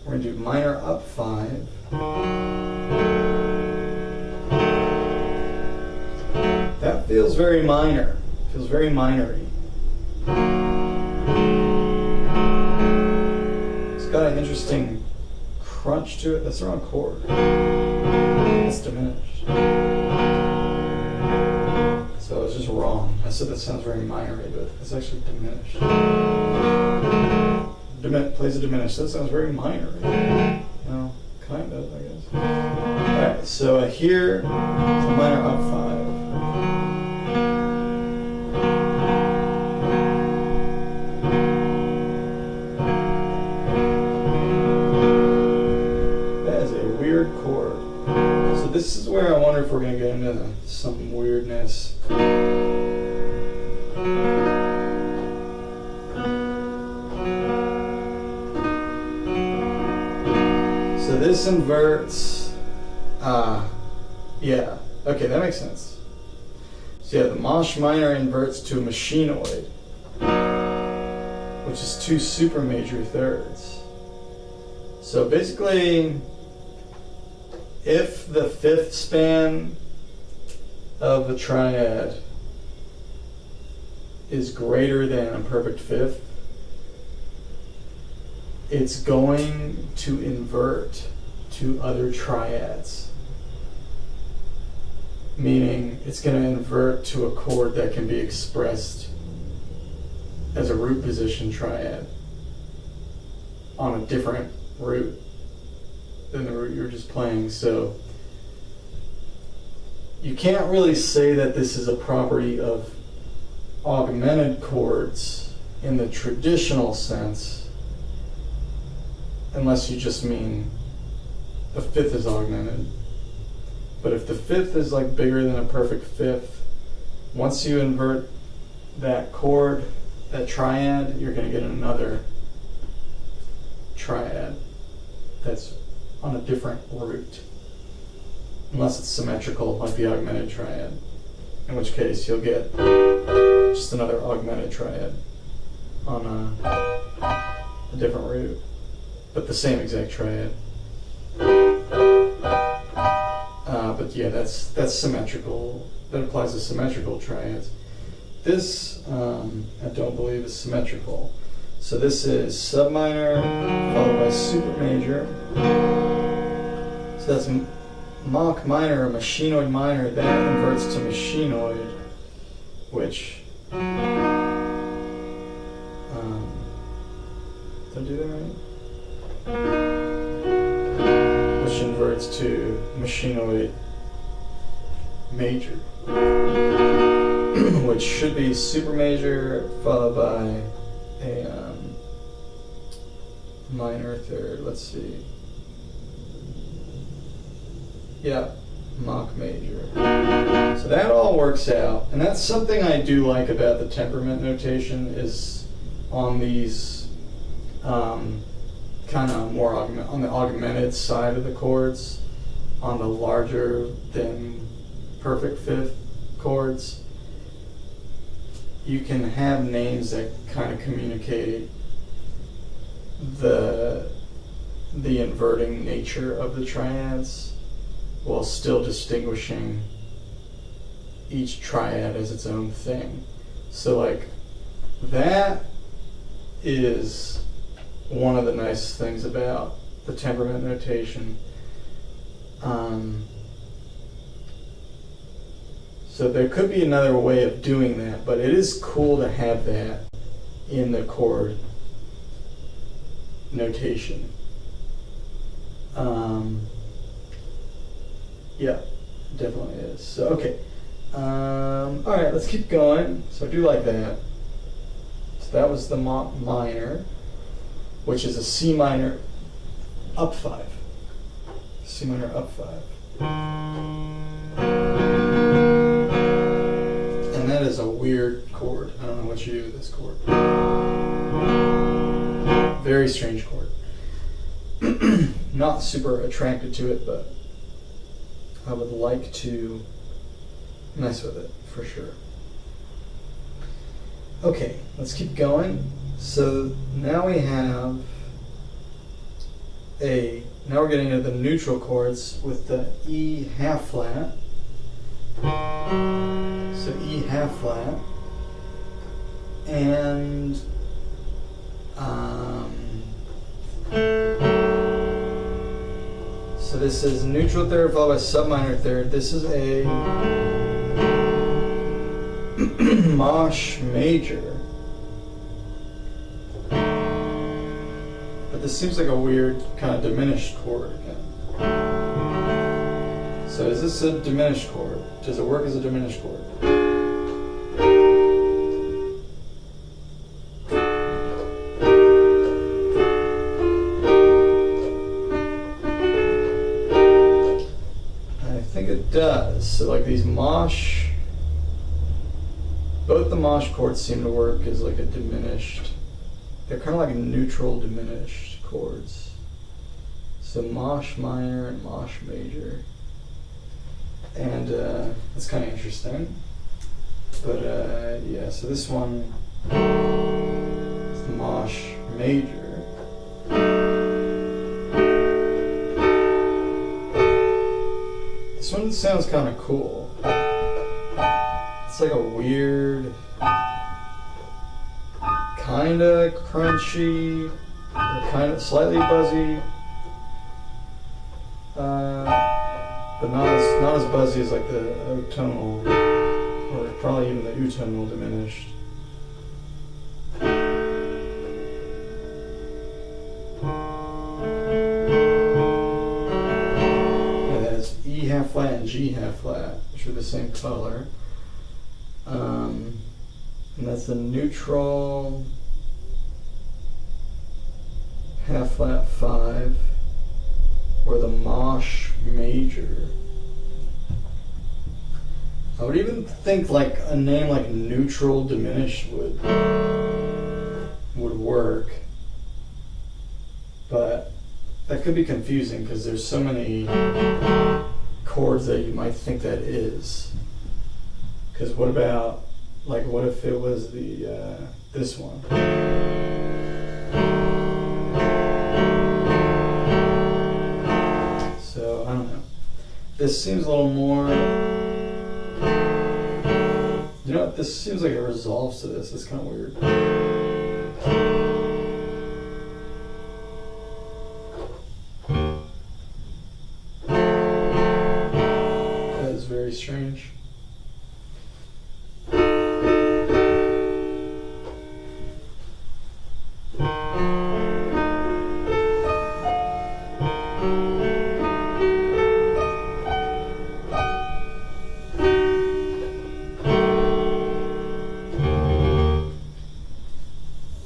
S1: we're going to do minor up 5. That feels very minor. Feels very minory. It's got an interesting crunch to it. That's the wrong chord. It's diminished. So it's just wrong. I said that sounds very minory, but it's actually diminished. Plays a diminished. That sounds very minory. No, kind of, I guess. Alright, so here, it's a minor up 5. Chord. So this is where I wonder if we're going to get into some weirdness. So this inverts, yeah, okay, that makes sense. So yeah, the Mosh minor inverts to a machinoid, which is 2 super major thirds. So basically, if the 5th span of a triad is greater than a perfect 5th, it's going to invert to other triads. Meaning it's going to invert to a chord that can be expressed as a root position triad on a different root than the root you were just playing. So you can't really say that this is a property of augmented chords in the traditional sense unless you just mean the 5th is augmented. But if the 5th is like bigger than a perfect 5th, once you invert that chord, that triad, you're going to get another triad that's on a different root, unless it's symmetrical like the augmented triad, in which case you'll get just another augmented triad on a different root, but the same exact triad. But yeah, that's symmetrical. That applies to symmetrical triads. This I don't believe is symmetrical. So this is sub minor followed by super major. So that's Mach minor or machinoid minor. That inverts to machinoid, which did I do that right? Which inverts to machinoid major, which should be super major followed by a minor third. Let's see. Yeah, Mach major. So that all works out, and that's something I do like about the temperament notation is on these kind of more on the augmented side of the chords, on the larger than perfect fifth chords, you can have names that kind of communicate the inverting nature of the triads while still distinguishing each triad as its own thing. So like that is one of the nice things about the temperament notation. So there could be another way of doing that, but it is cool to have that in the chord notation. Yeah, definitely is. So, okay. Alright, let's keep going. So I do like that. So that was the minor, which is a C minor up 5. C minor up 5. And that is a weird chord. I don't know what you do with this chord. Very strange chord. Not super attracted to it, but I would like to mess with it for sure. Okay, let's keep going. So now we have now we're getting into the neutral chords with the E half flat. So E half flat. And so this is neutral third followed by subminor third. This is a mosh major. But this seems like a weird kind of diminished chord again. So is this a diminished chord? Does it work as a diminished chord? I think it does. So like these mosh, both the mosh chords seem to work as like a diminished. They're kind of like neutral diminished chords. So mosh minor and mosh major. And that's kind of interesting. But yeah, so this one is the mosh major. This one sounds kind of cool. It's like a weird, kind of crunchy, kind of slightly buzzy, but not as buzzy as like the O-tonal, or probably even the U-tonal diminished. Yeah, that's E half flat and G half flat, which are the same color. And that's the neutral half flat 5, or the mosh major. I would even think like a name like neutral diminished would work, but that could be confusing because there's so many chords that you might think that is. Because what about, like, what if it was the this one? So I don't know. This seems a little more. You know what? This seems like it resolves to this. It's kind of weird. That is very strange.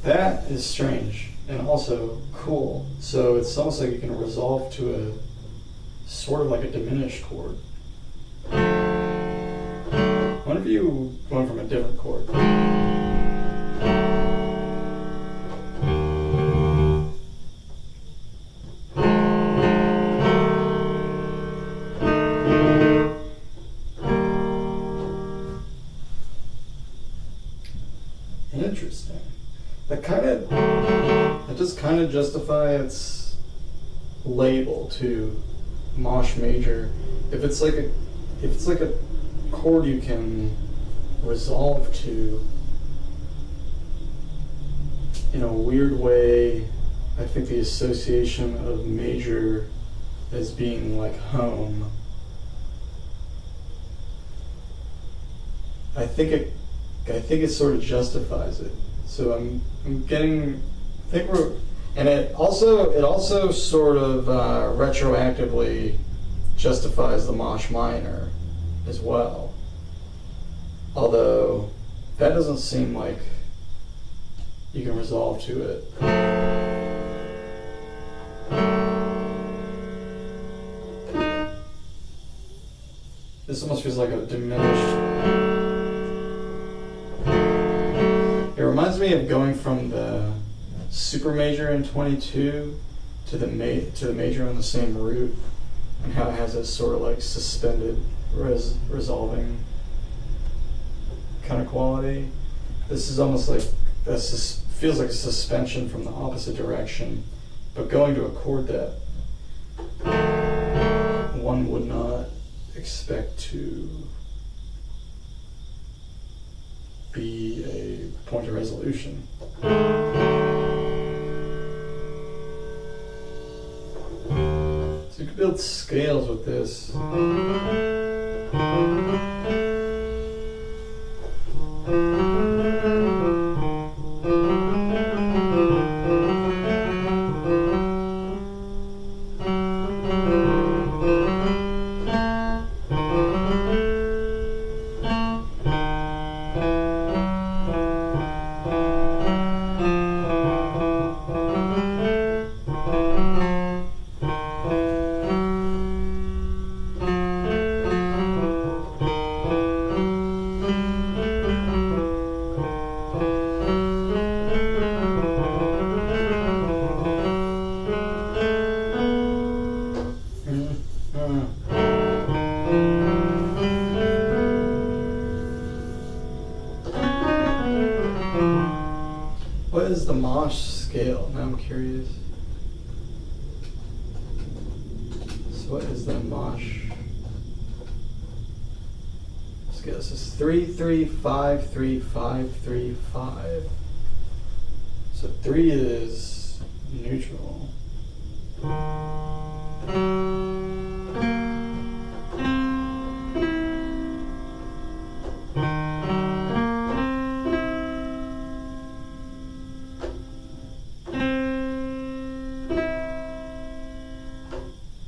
S1: That is strange and also cool. So it's almost like you can resolve to a sort of like a diminished chord. What if you went from a different chord? justify its label to mosh major. If it's like a chord you can resolve to in a weird way, I think the association of major as being like home, I think it sort of justifies it. So I'm getting, I think we're, and it also sort of retroactively justifies the mosh minor as well. Although that doesn't seem like you can resolve to it. This almost feels like a diminished. It reminds me of going from the super major in 22 to the major on the same root, and how it has this sort of like suspended resolving kind of quality. This is almost like feels like a suspension from the opposite direction, but going to a chord that one would not expect to be a point of resolution. So you could build scales with this. What is the mosh scale? Now I'm curious. So what is the mosh scale? This is 3-3-5-3-5-3-5. So 3 is neutral.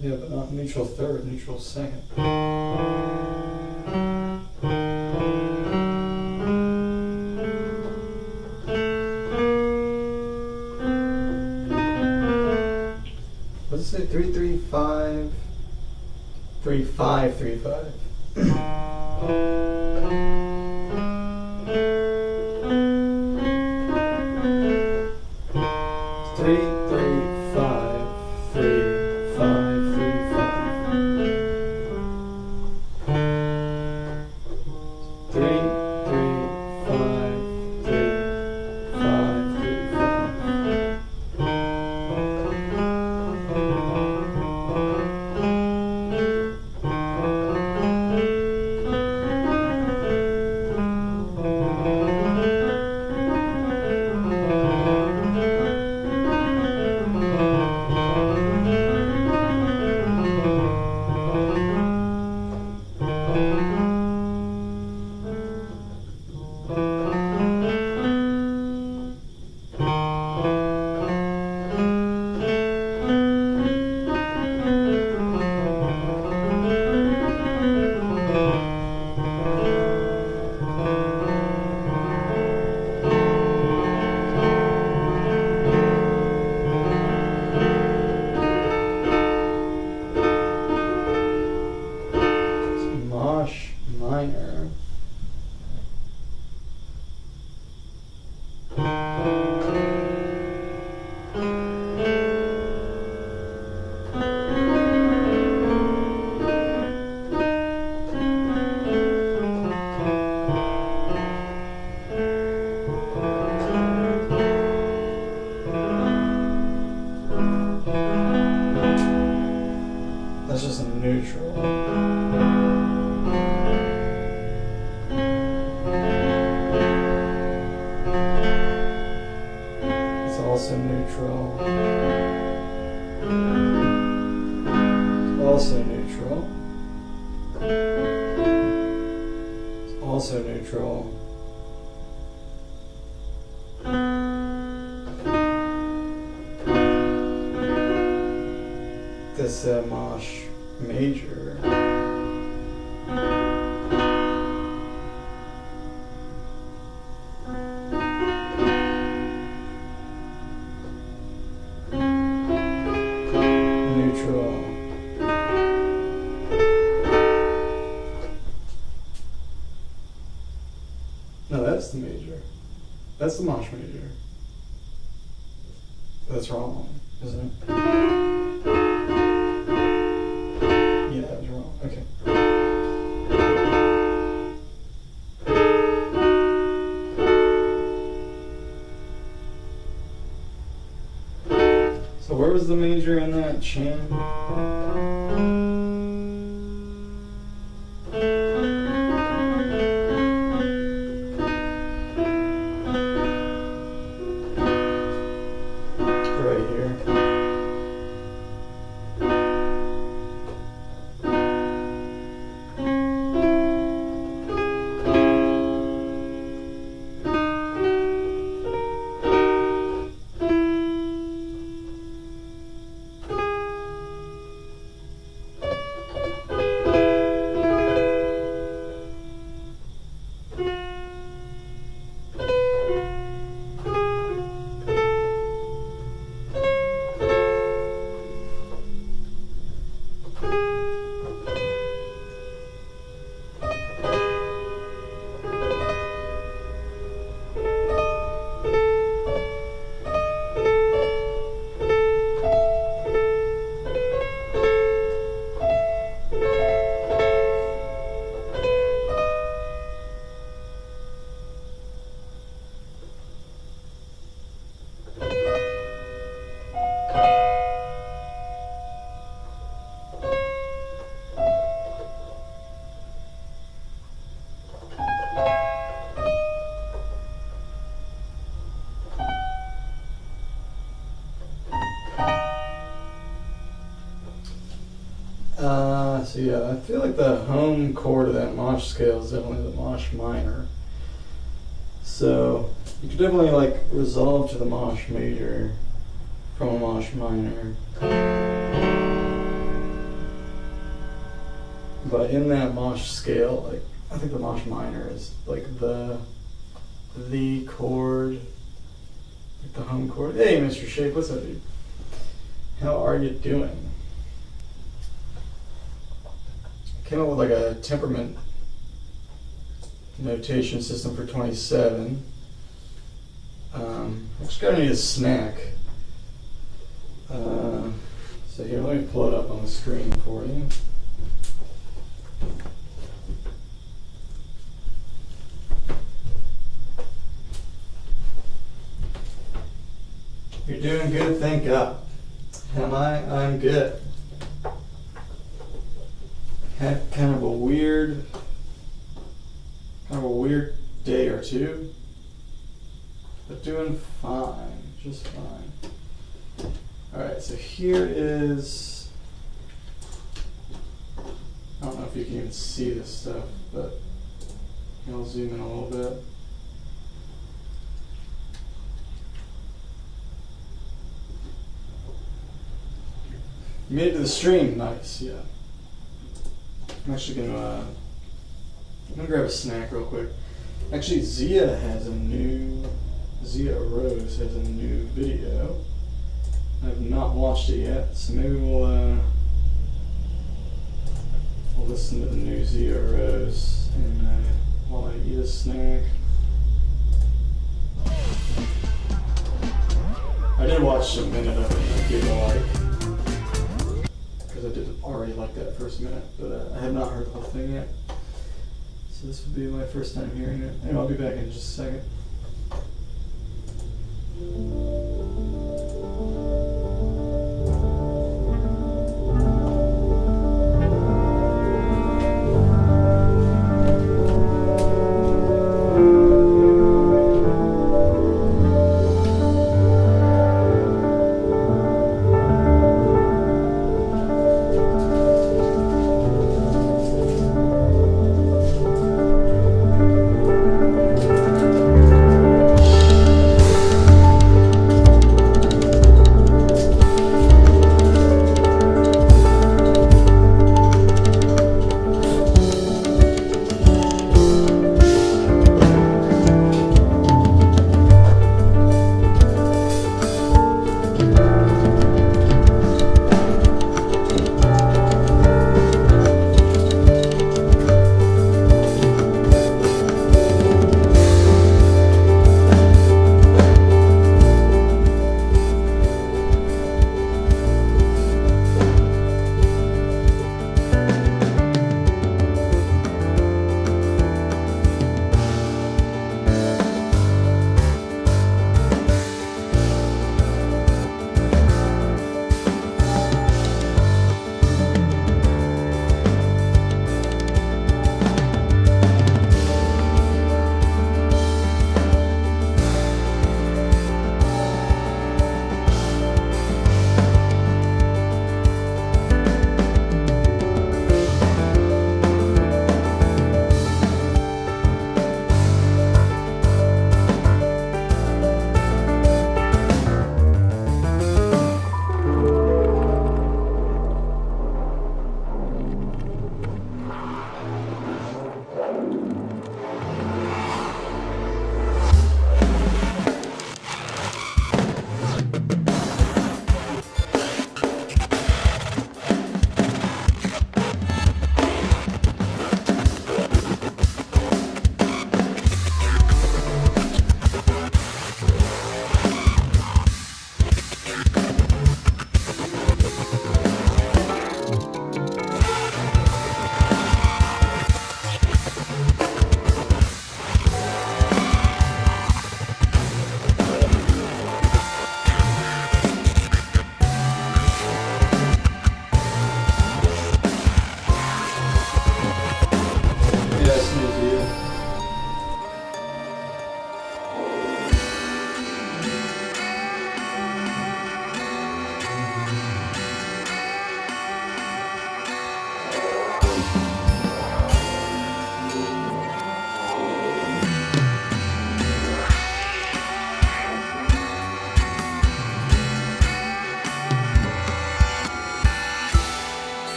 S1: Yeah, but not neutral third, neutral second. What does it say? 3-3-5, 3-5-3-5. 3-3-5-3-5-3-5. That's just a neutral. It's also neutral. It's also neutral. It's also neutral. This mosh major. Neutral. No, that's the major. That's the mosh major. That's wrong, isn't it? Yeah, that was wrong. Okay. So where was the major in that chain? Right here. So yeah, I feel like the home chord of that mosh scale is definitely the mosh minor. So you could definitely like resolve to the mosh major from a mosh minor. But in that mosh scale, like I think the mosh minor is like the chord, like the home chord. Hey, Mr. Shake, what's up, dude? How are you doing? Came up with like a temperament notation system for 27. I just gotta need a snack. So here, let me pull it up on the screen for you. You're doing good, thank God. Am I? I'm good. Had kind of a weird day or two, but doing fine, just fine. All right, so here is, I don't know if you can even see this stuff, but I'll zoom in a little bit. You made it to the stream, nice, yeah. I'm actually gonna grab a snack real quick. Actually, Zia Rose has a new video. I have not watched it yet, so maybe we'll listen to the new Zia Rose and while I eat a snack. I did watch a minute of it and I did like. I did already like that first minute, but I have not heard the whole thing yet. So this would be my first time hearing it. Anyway, I'll be back in just a second.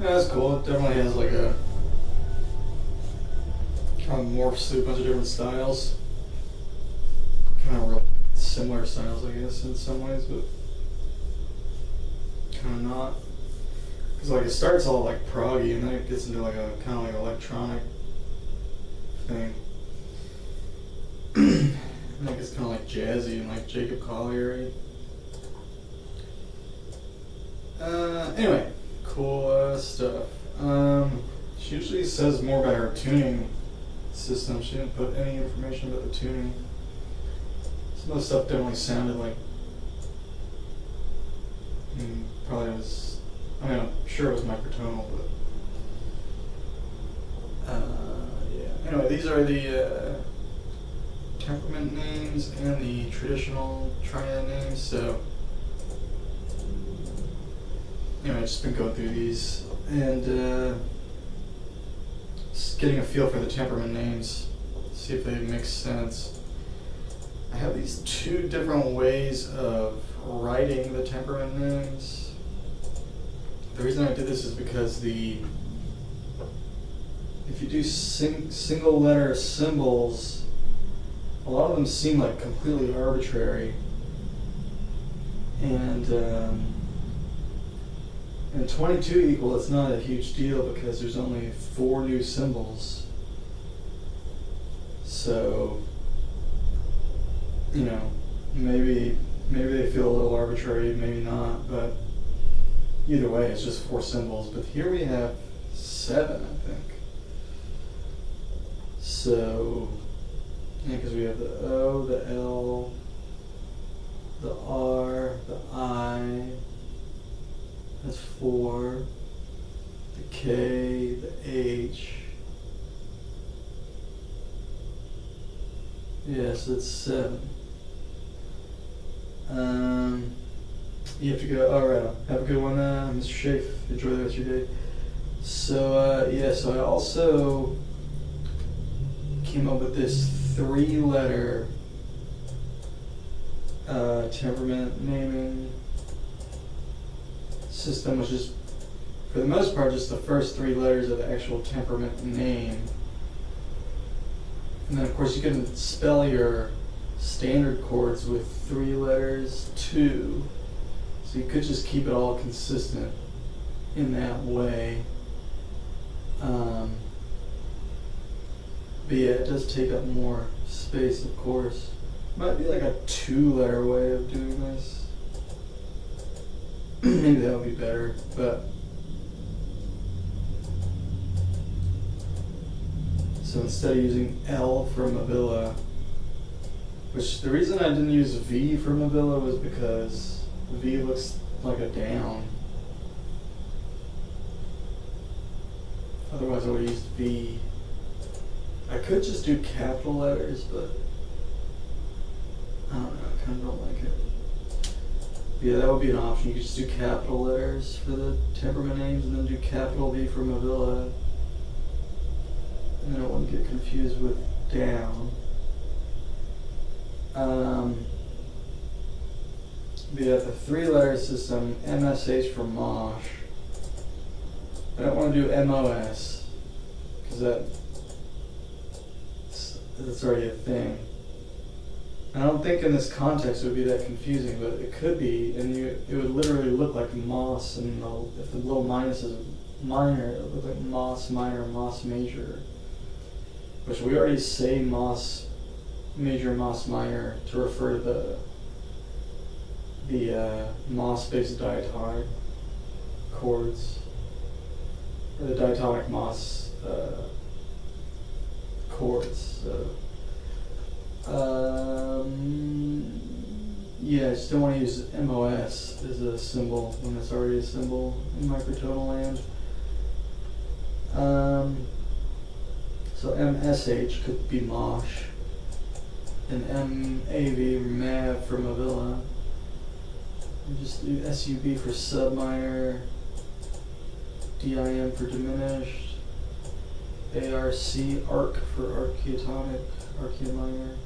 S1: Yeah, that's cool. It definitely has like a kind of morphs through a bunch of different styles. Kind of real similar styles, I guess, in some ways, but kind of not. Because like it starts all like proggy, and then it gets into like a kind of like electronic thing. And it gets kind of like jazzy and like Jacob Collier-y. Anyway, cool stuff. She usually says more about her tuning system. She didn't put any information about the tuning. Some of the stuff definitely sounded like probably was. I mean, I'm sure it was microtonal, but yeah. Anyway, these are the temperament names and the traditional triad names. So anyway, I've just been going through these and just getting a feel for the temperament names, see if they make sense. I have these two different ways of writing the temperament names. The reason I did this is because if you do single letter symbols, a lot of them seem like completely arbitrary. And in 22 equal, it's not a huge deal because there's only 4 new symbols. So, you know, maybe they feel a little arbitrary, maybe not, but either way, it's just 4 symbols. But here we have 7, I think. So, yeah, because we have the O, the L, the R, the I, that's 4, the K, the H. Yes, that's 7. You have to go. All right. Have a good one, Mr. Schaaf. Enjoy the rest of your day. So yeah. So I also came up with this 3-letter temperament naming system, which is for the most part just the first 3 letters of the actual temperament name. And then of course you can spell your standard chords with 3 letters too. So you could just keep it all consistent in that way. But yeah, it does take up more space, of course. Might be like a 2-letter way of doing this. Maybe that would be better, but so instead of using L for Mavilla, which the reason I didn't use V for Mavilla was because V looks like a down. Otherwise I would have used V. I could just do capital letters, but I don't know, I kind of don't like it. Yeah, that would be an option. You could just do capital letters for the temperament names and then do capital V for Mavilla. And then it wouldn't get confused with down. We have the 3-letter system, MSH for Mosh. I don't want to do MOS, because that's already a thing. I don't think in this context it would be that confusing, but it could be, and it would literally look like Moss, and if the little minus is minor, it would look like Moss minor, Moss major. Which we already say Moss major, Moss minor to refer to the Moss-based diatonic chords, or the diatonic Moss chords. So, yeah, I just don't want to use MOS as a symbol when it's already a symbol in microtonal land. So MSH could be Mosh, and MAV, Mav for Mavilla. And just do SUB for subminor, DIM for diminished, ARC, arc for archeotonic, archeominor,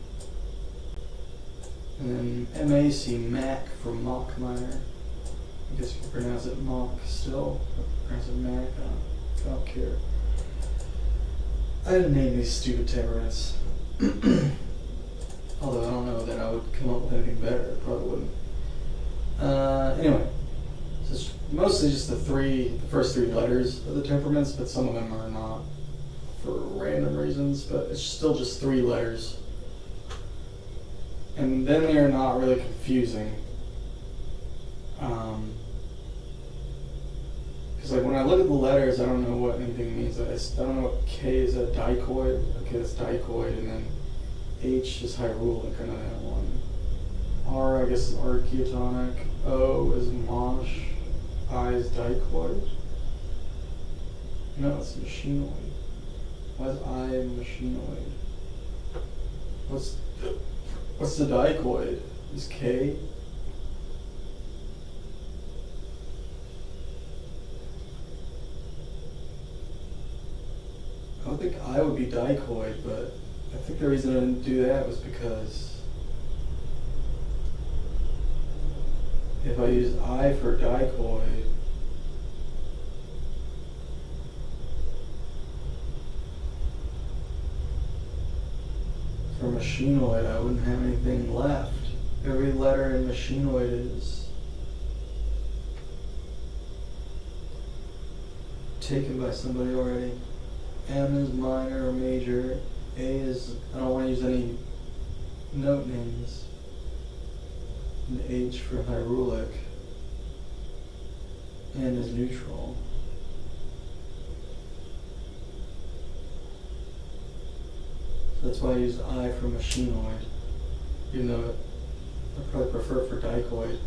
S1: and then MAC, Mac for Mach minor. I guess you can pronounce it Mock still, or pronounce it Mac. I don't care. I didn't name these stupid temperaments. Although I don't know that I would come up with anything better. I probably wouldn't. Anyway, so it's mostly just the first three letters of the temperaments, but some of them are not for random reasons, but it's still just 3 letters. And then they are not really confusing. Because like when I look at the letters, I don't know what anything means. I don't know what K is a dichoid. Okay, that's dichoid, and then H is hyrulic. I know that one. R, I guess, is archeotonic. O is mosh. I is dichoid. No, it's machinoid. Why is I machinoid? What's the dichoid? Is K? I would think I would be dichoid, but I think the reason I didn't do that was because if I use I for dichoid, for machinoid, I wouldn't have anything left. Every letter in machinoid is taken by somebody already. M is minor or major. A is, I don't want to use any note names. And H for hyrulic. N is neutral. So that's why I use I for machinoid, even though I probably prefer it for dichoid.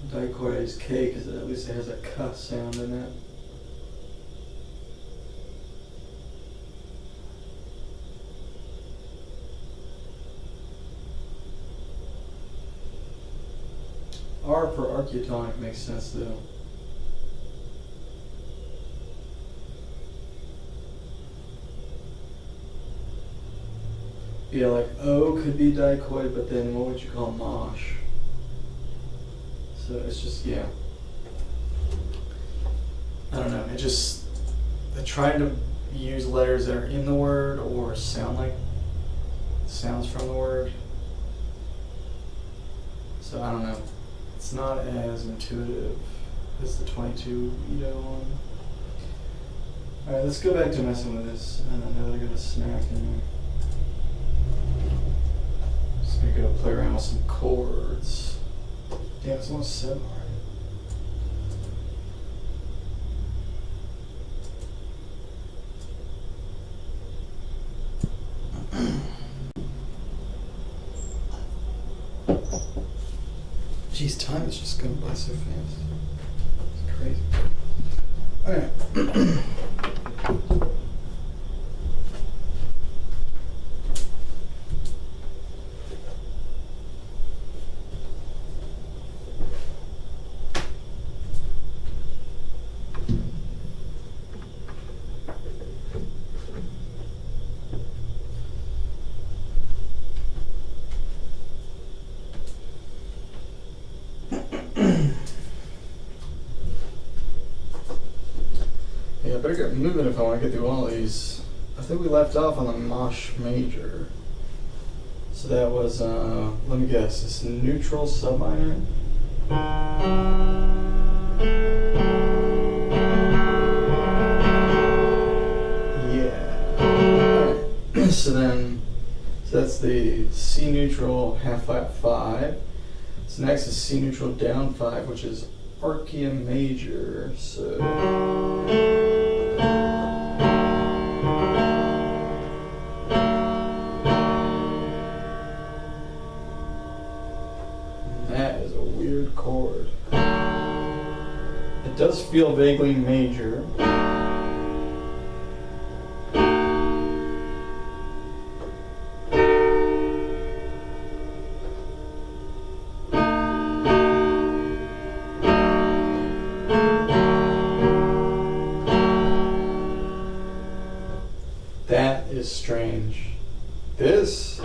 S1: Dichoid is K because at least it has a K sound in it. R for archeotonic makes sense though. Yeah, like O could be dichoid, but then what would you call mosh? So it's just, yeah. I don't know. I try to use letters that are in the word or sound like sounds from the word. So I don't know. It's not as intuitive as the 22 Ito one. Alright, let's go back to messing with this. And I know they're going to snack in. Just going to go play around with some chords. Damn, it's almost 7 already. Jeez, time is just going by so fast. It's crazy. Alright. Yeah, I better get moving if I want to get through all these. I think we left off on the mosh major. So that was, let me guess, it's neutral subminor? Yeah. Alright. So that's the C neutral half flat 5. So next is C neutral down 5, which is Archea major. So that is a weird chord. It does feel vaguely major. That is strange. This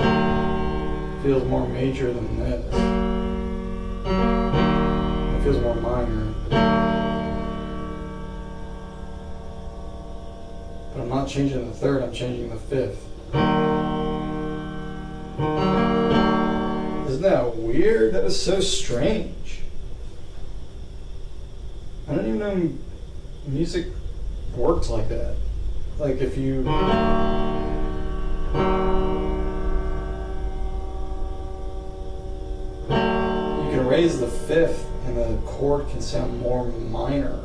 S1: feels more major than this. It feels more minor. But I'm not changing the third, I'm changing the fifth. Isn't that weird? That is so strange. I don't even know music works like that. Like if you can raise the fifth and the chord can sound more minor.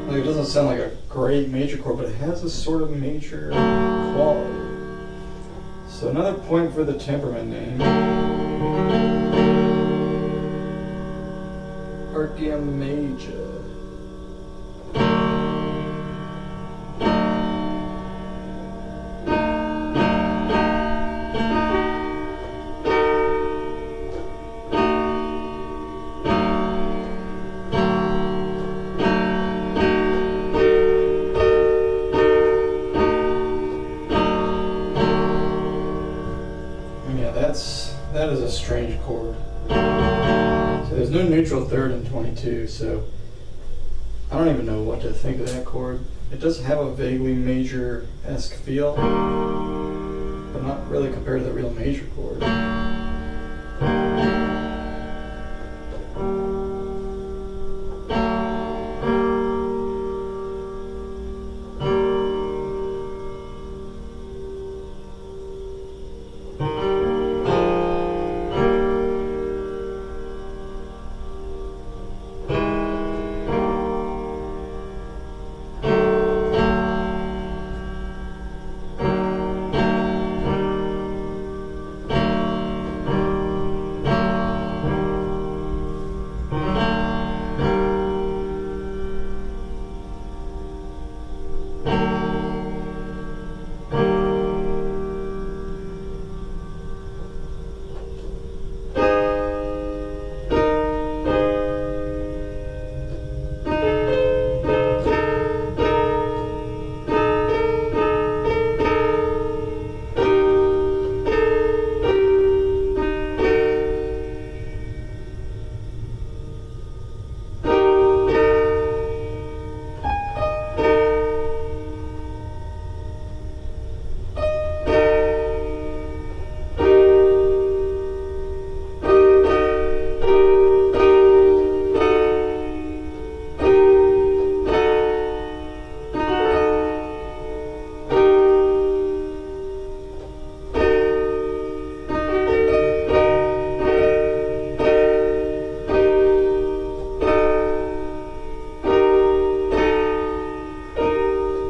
S1: Like it doesn't sound like a great major chord, but it has a sort of major quality. So another point for the temperament name. Archia major. That is a strange chord. So there's no neutral third in 22, so I don't even know what to think of that chord. It does have a vaguely major-esque feel, but not really compared to the real major chord.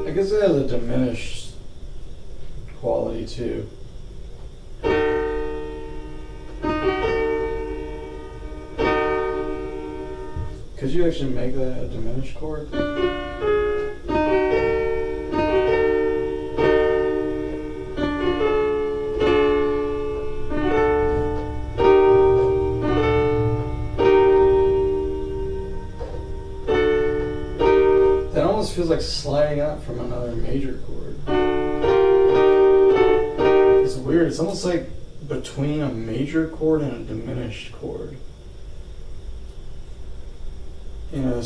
S1: I guess it has a diminished quality too. Could you actually make that a diminished chord? That almost feels like sliding out from another major chord. It's weird. It's almost like between a major chord and a diminished chord. In a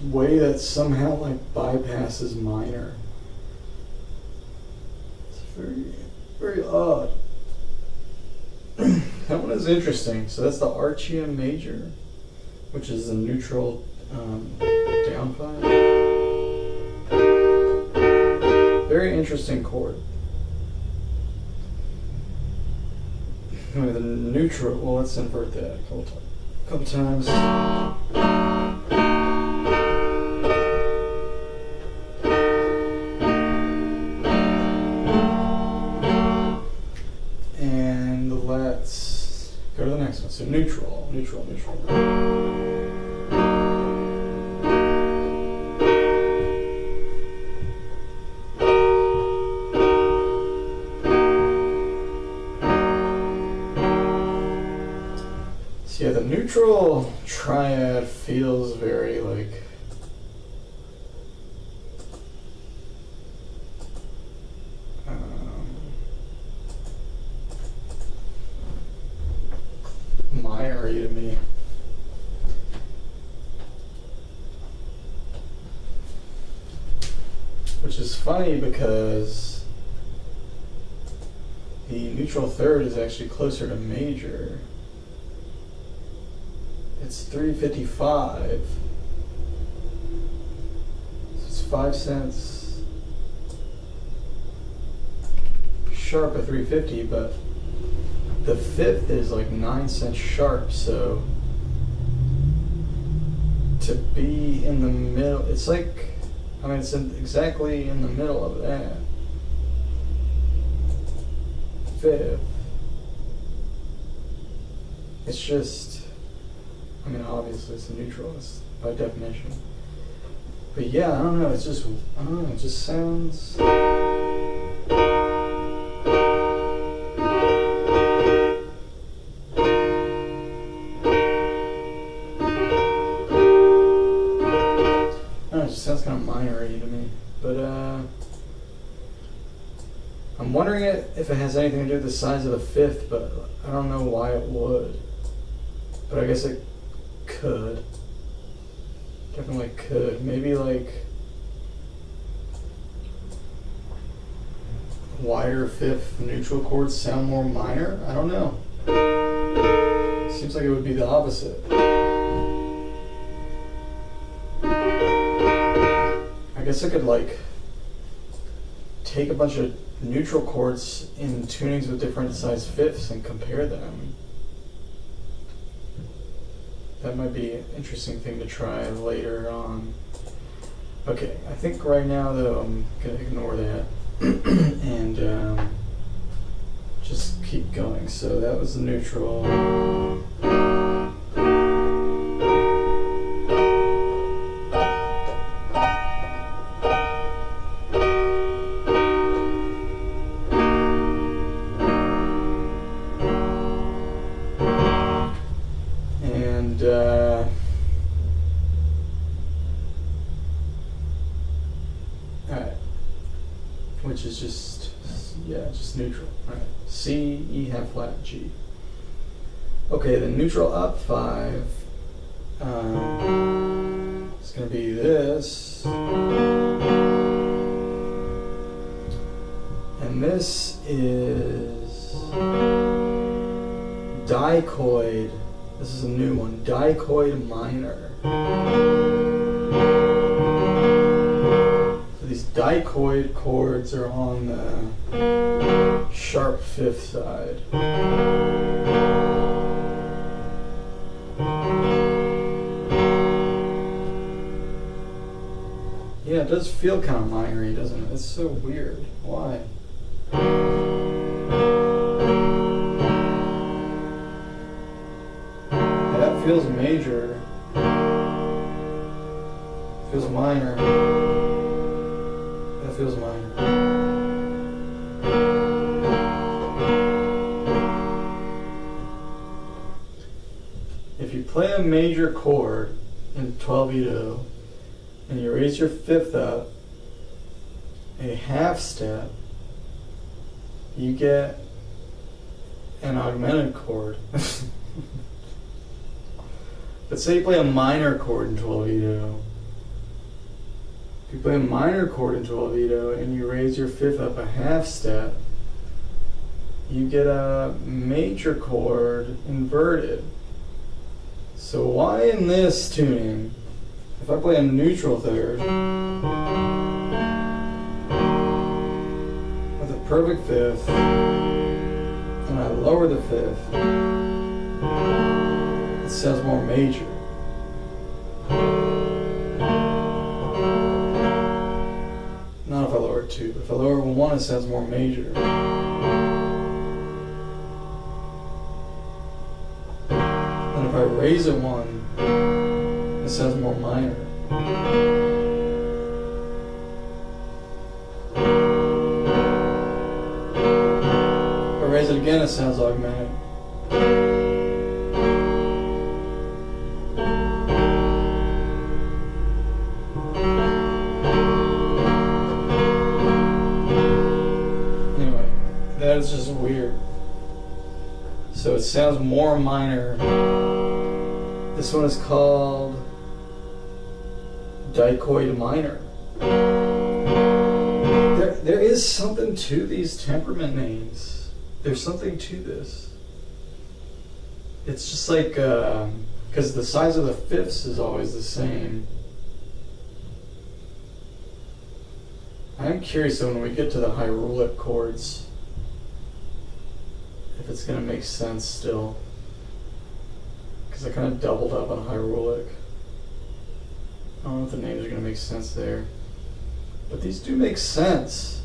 S1: way that somehow like bypasses minor. It's very, very odd. That one is interesting. So that's the Archia major, which is the neutral down 5. Very interesting chord. Anyway, the neutral, well, let's invert that a couple times. And let's go to the next one. So neutral, neutral, neutral. neutral triad feels very like minor-y to me. Which is funny because the neutral third is actually closer to major. It's 355. So it's 5 cents sharp of 350, but the fifth is like 9 cents sharp, so to be in the middle, it's like, I mean, it's exactly in the middle of that. Fifth. It's just, I mean, obviously it's a neutral, it's by definition. But yeah, I don't know, it's just, I don't know, it just sounds... It just sounds kind of minor-y to me. But, I'm wondering if it has anything to do with the size of the fifth, but I don't know why it would. But I guess it could. Definitely could. Maybe like wider fifth neutral chords sound more minor? I don't know. Seems like it would be the opposite. I guess I could like take a bunch of neutral chords in tunings with different size fifths and compare them. That might be an interesting thing to try later on. Okay, I think right now though I'm gonna ignore that and just keep going. So that was the neutral. Which is just, yeah, just neutral. Alright, C, E half flat, G. Okay, the neutral up five is going to be this. And this is dichoid. This is a new one, dichoid minor. These dichoid chords are on the sharp fifth side. Yeah, it does feel kind of minor-y, doesn't it? It's so weird. Why? Yeah, that feels major. Feels minor. Feels minor. If you play a major chord in 12-8 and you raise your fifth up a half step, you get an augmented chord. But say you play a minor chord in 12-8. If you play a minor chord in 12-8 and you raise your fifth up a half step, you get a major chord inverted. So why in this tuning, if I play a neutral third with a perfect fifth and I lower the fifth, it sounds more major. Not if I lower 2. If I lower 1, it sounds more major. And if I raise it 1, it sounds more minor. If I raise it again, it sounds augmented. it's just weird. So it sounds more minor. This one is called dichoid minor. There is something to these temperament names. There's something to this. It's just like, because the size of the fifths is always the same. I'm curious though when we get to the hyrulic chords, if it's going to make sense still. Because I kind of doubled up on hyrulic. I don't know if the names are going to make sense there. But these do make sense.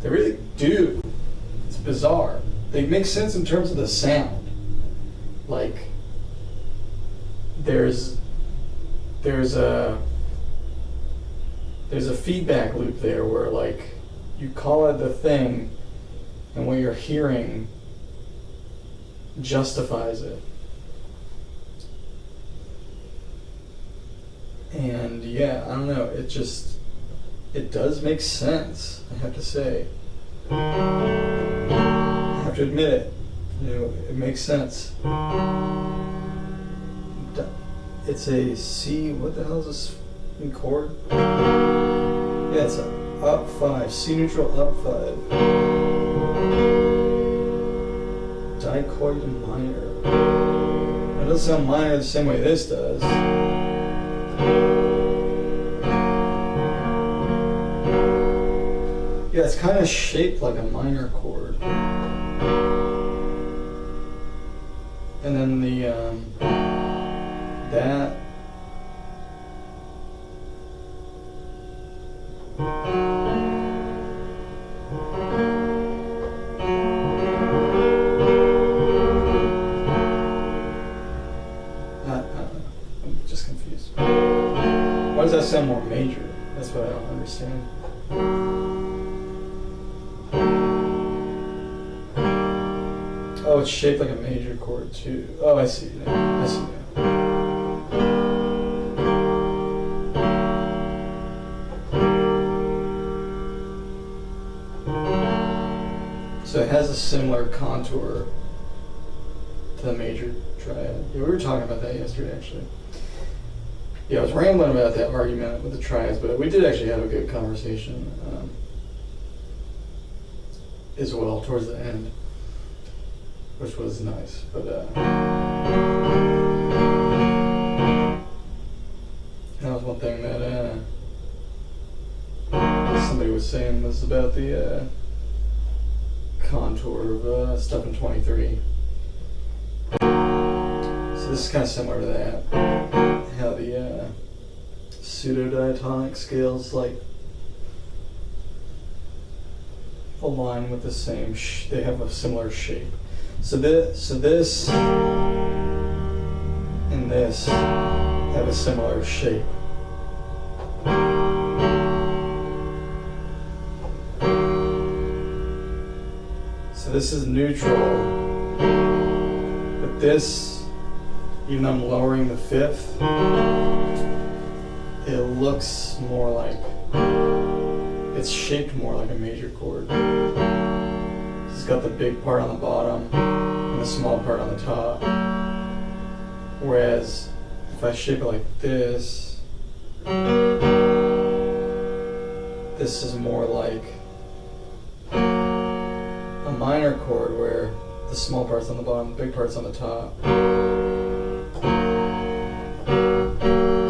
S1: They really do. It's bizarre. They make sense in terms of the sound. Like, there's a feedback loop there where, like, you call it the thing, and what you're hearing justifies it. And yeah, I don't know, it does make sense, I have to say. I have to admit it. You know, it makes sense. It's a C, what the hell is this chord? Yeah, it's a up 5, C neutral up 5. Dichoid minor. It doesn't sound minor the same way this does. Yeah, it's kind of shaped like a minor chord. And then the, that. I'm just confused. Why does that sound more major? That's what I don't understand. Oh, it's shaped like a major chord too. Oh, I see now. I see now. So it has a similar contour to the major triad. Yeah, we were talking about that yesterday, actually. Yeah, I was rambling about that argument with the triads, but we did actually have a good conversation as well towards the end, which was nice. But that was one thing that somebody was saying was about the contour of stuff in 23. So this is kind of similar to that. How the pseudo-diatonic scales like align with the same. They have a similar shape. So this and this have a similar shape. So this is neutral, but this, even though I'm lowering the fifth, it looks more like, it's shaped more like a major chord. It's got the big part on the bottom and the small part on the top. Whereas if I shape it like this, this is more like a minor chord where the small part's on the bottom, the big part's on the top.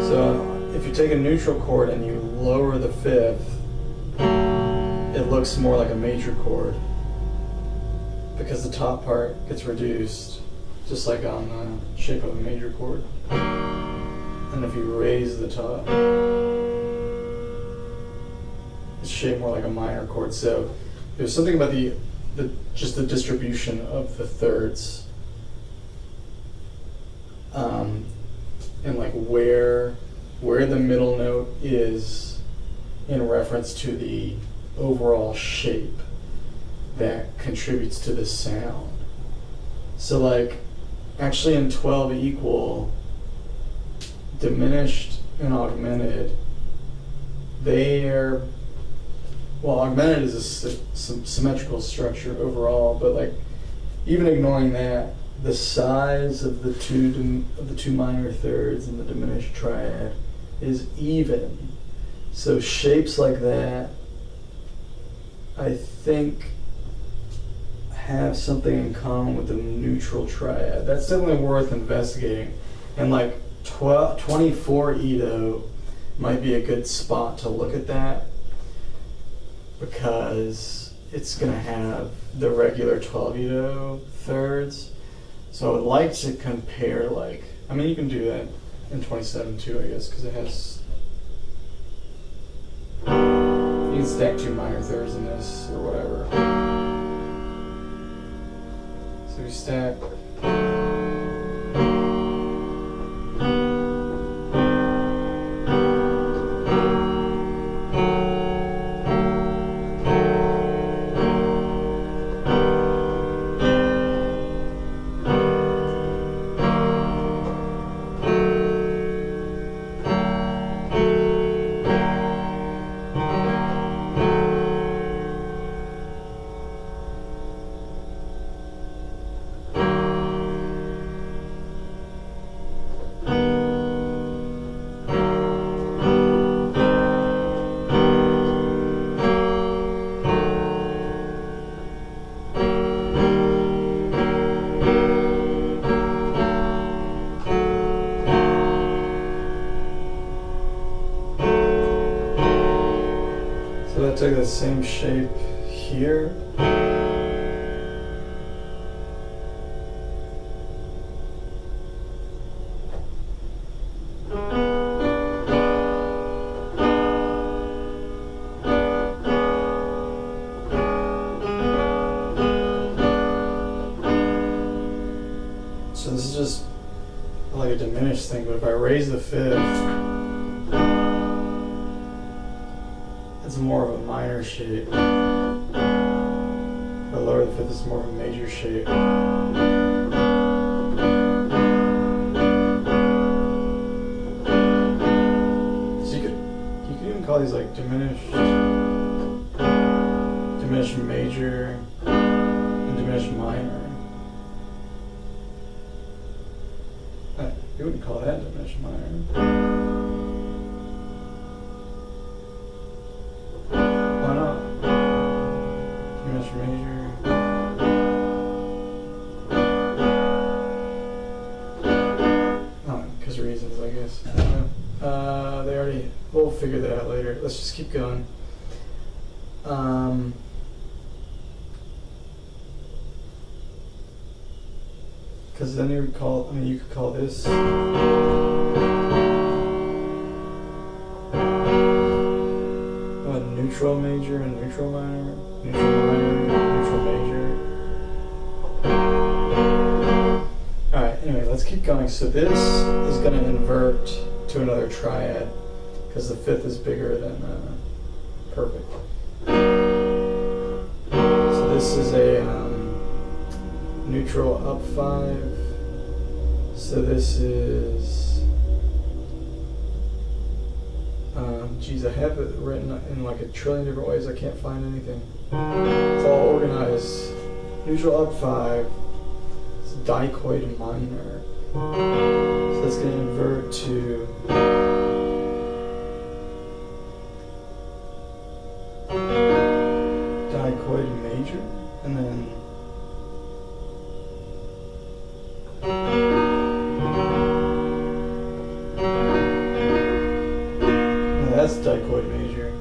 S1: So if you take a neutral chord and you lower the fifth, it looks more like a major chord because the top part gets reduced, just like on the shape of a major chord. And if you raise the top, it's shaped more like a minor chord. So there's something about just the distribution of the thirds, and like where the middle note is in reference to the overall shape that contributes to the sound. So like actually in 12 equal, diminished and augmented, they're well, augmented is a symmetrical structure overall, but like even ignoring that, the size of the two minor thirds and the diminished triad is even. So shapes like that, I think, have something in common with the neutral triad. That's definitely worth investigating. And like 24 Edo might be a good spot to look at that, because it's going to have the regular 12 Edo thirds. So I would like to compare, like, I mean, you can do that in 27 too, I guess, because it has, you can stack two minor thirds in this or whatever. So we stack. So that took the same shape here. So this is just like a diminished thing, but if I raise the fifth, it's more of a minor shape. If I lower the fifth, it's more of a major shape. So you could even call these like diminished major, and diminished minor. You wouldn't call that diminished minor. Why not? Diminished major. Oh, because of reasons, I guess. I don't know. They already. We'll figure that out later. Let's just keep going. Because then you would call, you could call this a neutral major and neutral minor, neutral major. Alright, anyway, let's keep going. So this is going to invert to another triad, because the fifth is bigger than perfect. So this is a neutral up 5. So this is, geez, I have it written in like a trillion different ways. I can't find anything. It's all organized. Neutral up 5. It's dichoid minor. So that's going to invert to dichoid major, and then that's dichoid major.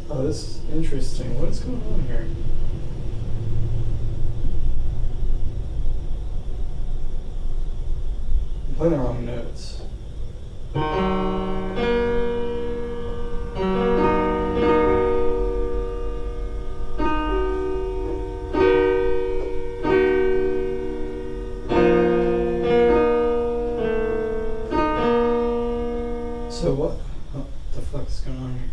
S1: Oh, this is interesting. What is going on here? I'm playing the wrong notes. So what? Oh, the fuck? fuck is going on here?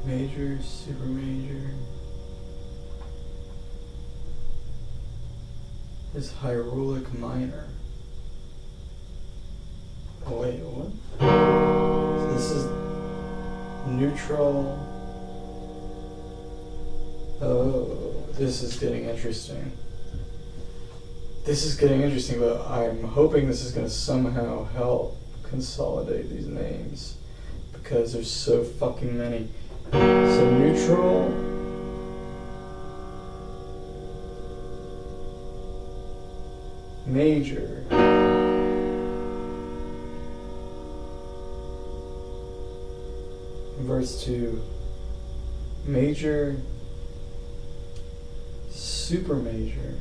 S1: Major, super major is hyrulic minor. Oh wait, what? So this is neutral. Oh, this is getting interesting. This is getting interesting, but I'm hoping this is going to somehow help consolidate these names because there's so fucking many. So neutral, major, converts to major, super major.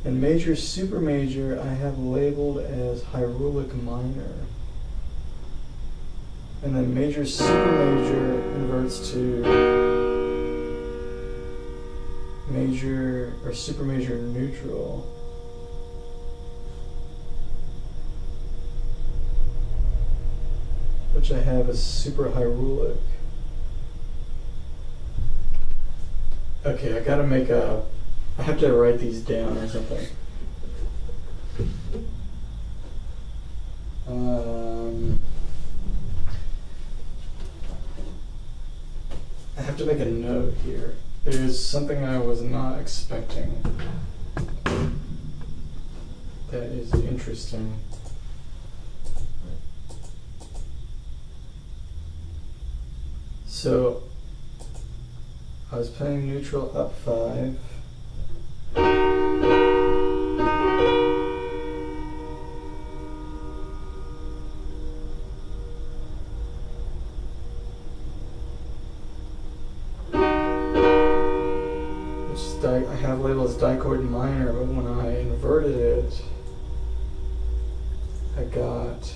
S1: And major, super major I have labeled as hyrulic minor. And then major, super major converts to major or super major neutral. Which I have as super hyrulic. Okay, I gotta make a, I have to write these down or something. I have to make a note here. There's something I was not expecting that is interesting. So I was playing neutral up 5. I have labeled as dichord minor, but when I inverted it, I got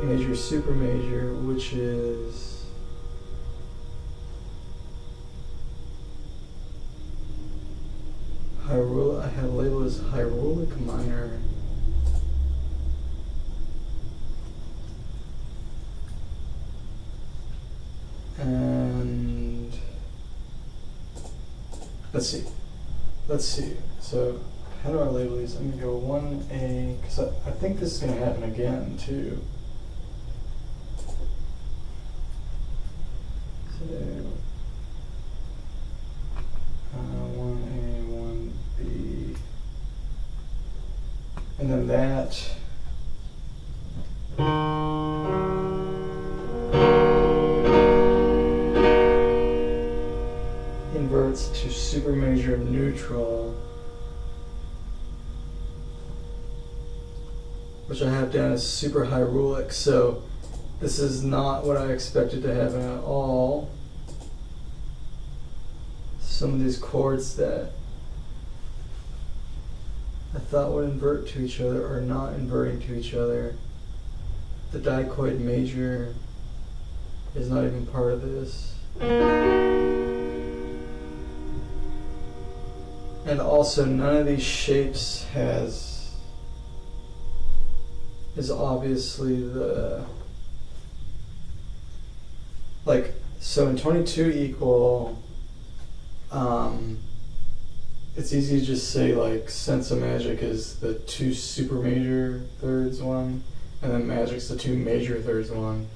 S1: major, super major, which is hyrulic. I have labeled as hyrulic minor. And let's see. So how do I label these? I'm gonna go 1A, because I think this is gonna happen again too. So 1A, 1B, and then that. Inverts to super major neutral, which I have down as super hyrulic. So this is not what I expected to happen at all. Some of these chords that I thought would invert to each other are not inverting to each other. The dichord major is not even part of this. And also none of these shapes is obviously the, like, so in 22 equal, it's easy to just say like Sense of Magic is the 2 super major thirds one, and then Magic's the 2 major thirds one,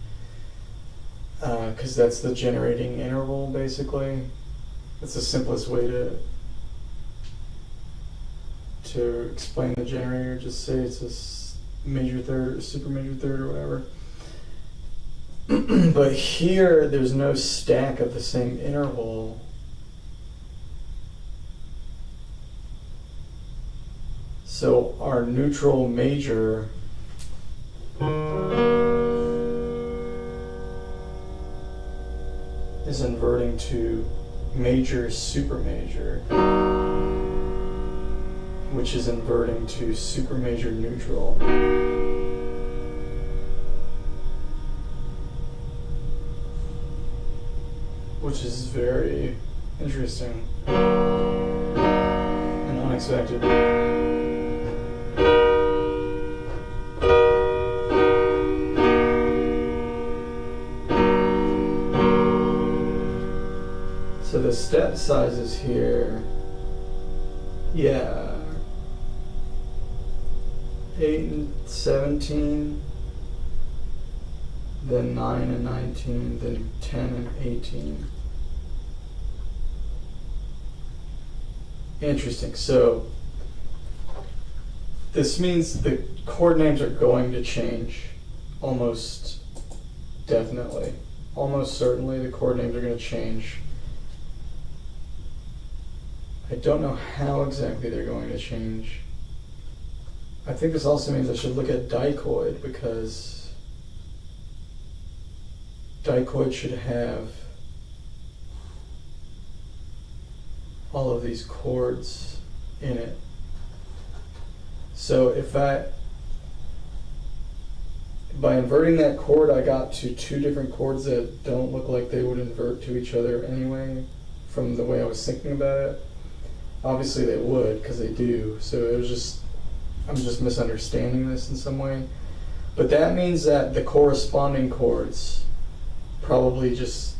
S1: because that's the generating interval basically. That's the simplest way to explain the generator. Just say it's a major third or super major third or whatever. But here there's no stack of the same interval. So our neutral major is inverting to major super major, which is inverting to super major neutral. Which is very interesting and unexpected. So the step sizes here, yeah, 8 and 17, then 9 and 19, then 10 and 18. Interesting. So this means the chord names are going to change almost definitely. Almost certainly the chord names are going to change. I don't know how exactly they're going to change. I think this also means I should look at dichoid, because dichoid should have all of these chords in it. So if by inverting that chord, I got to two different chords that don't look like they would invert to each other anyway, from the way I was thinking about it. Obviously they would, because they do. So it was just, I'm just misunderstanding this in some way. But that means that the corresponding chords, probably just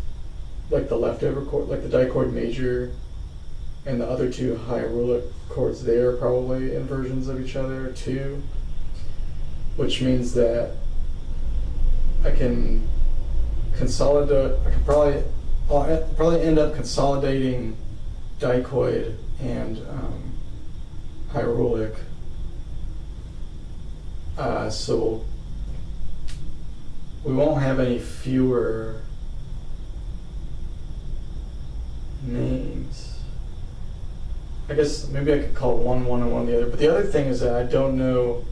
S1: like the leftover chord, like the dichord major and the other two hierolytic chords there, probably inversions of each other too. Which means that I can consolidate, I'll probably end up consolidating dichoid and hierolytic. So we won't have any fewer names. I guess maybe I could call one and one the other. But the other thing is that I don't know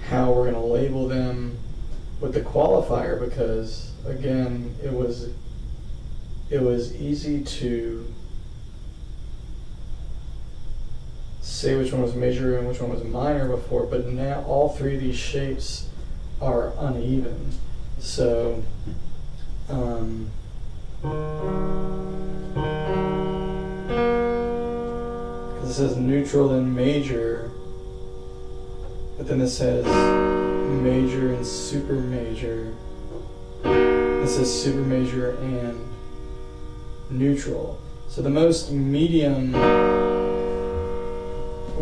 S1: how we're going to label them with the qualifier, because again, it was easy to say which one was major and which one was minor before, but now all three of these shapes are uneven. So because it says neutral and major, but then this says major and super major. This says super major and neutral. So the most medium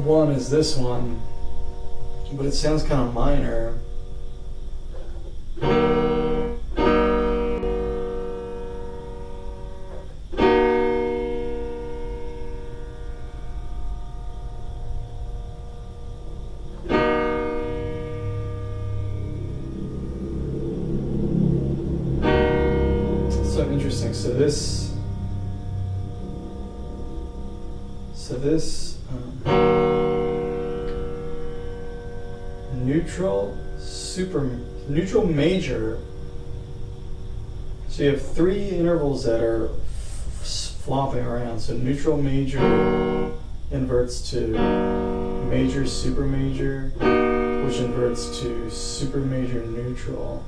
S1: one is this one, but it sounds kind of minor. So interesting. So this neutral major. So you have three intervals that are flopping around. So neutral major inverts to major super major, which inverts to super major neutral.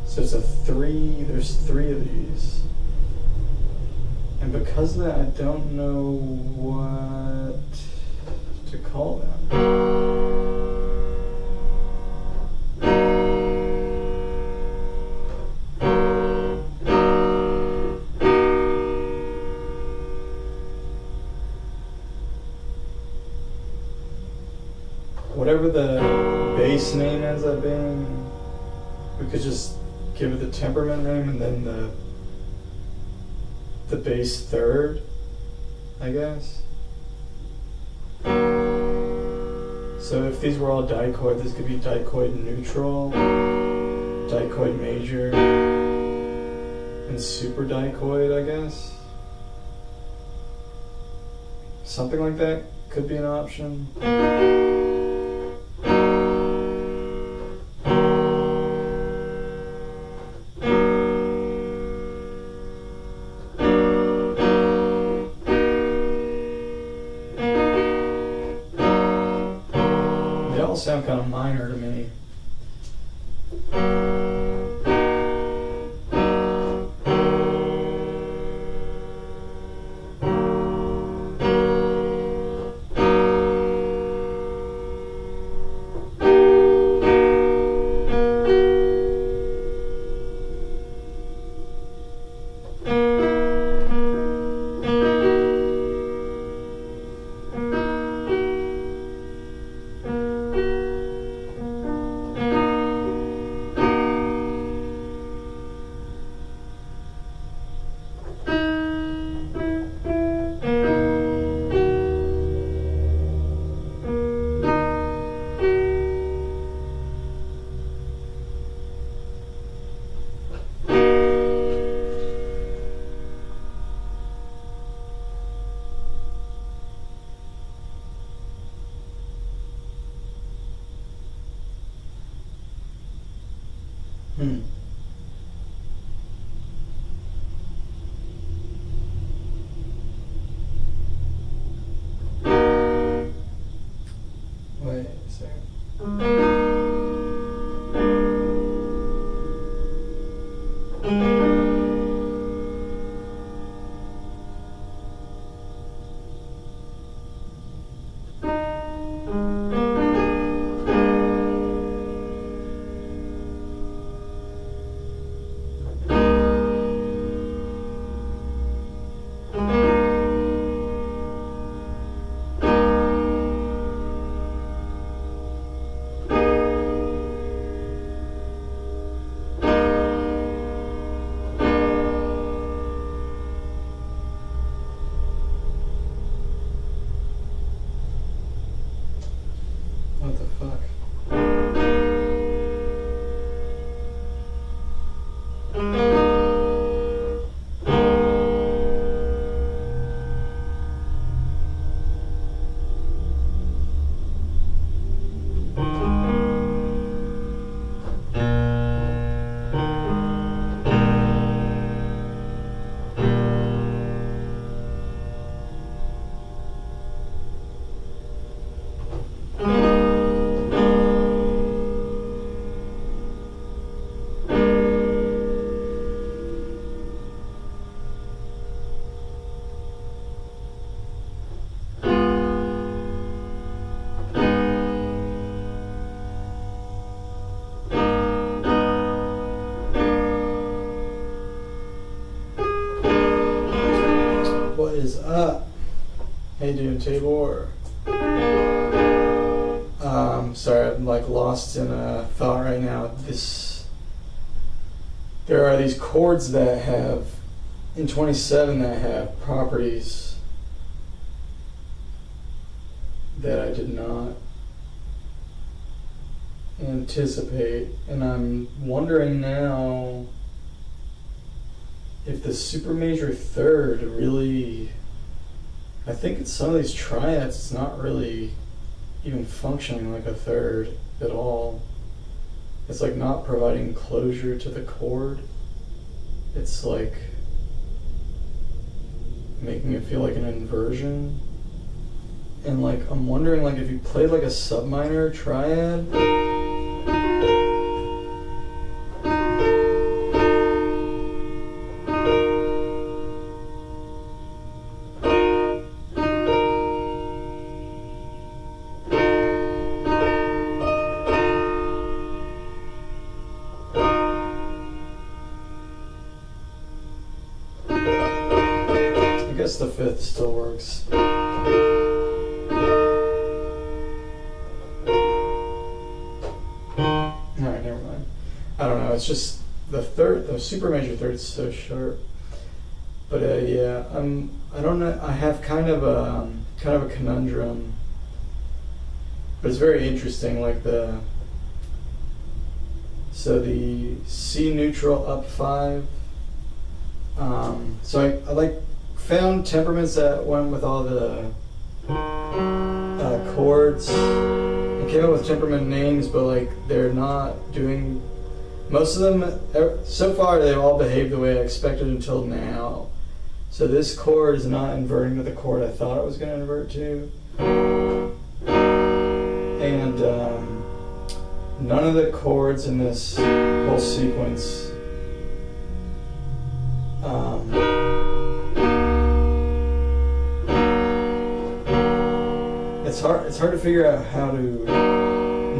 S1: So it's there's three of these. And because of that, I don't know what to call them. Whatever the bass name ends up being, we could just give it the temperament name and then the bass third, I guess. So if these were all dichoid, this could be dichoid neutral, dichoid major, and super dichoid, I guess. Something like that could be an option. all sound kind of minor to me. Wait a second. What the fuck? What is up? Hey dude, Tabor. Sorry, I'm like lost in a thought right now. There are these chords that have, in 27, that have properties that I did not anticipate, and I'm wondering now if the super major third really, I think in some of these triads it's not really even functioning like a third at all. It's like not providing closure to the chord. It's like making it feel like an inversion. And like I'm wondering like if you played like a subminor triad, I guess the fifth still works. Alright, never mind. I don't know, it's just the super major third is so sharp. But yeah, I don't know, I have kind of a conundrum. But it's very interesting, like the C neutral up 5. So I like found temperaments that went with all the chords. I came up with temperament names, but like they're not doing. Most of them so far they've all behaved the way I expected until now. So this chord is not inverting to the chord I thought it was going to invert to. And none of the chords in this whole sequence it's hard to figure out how to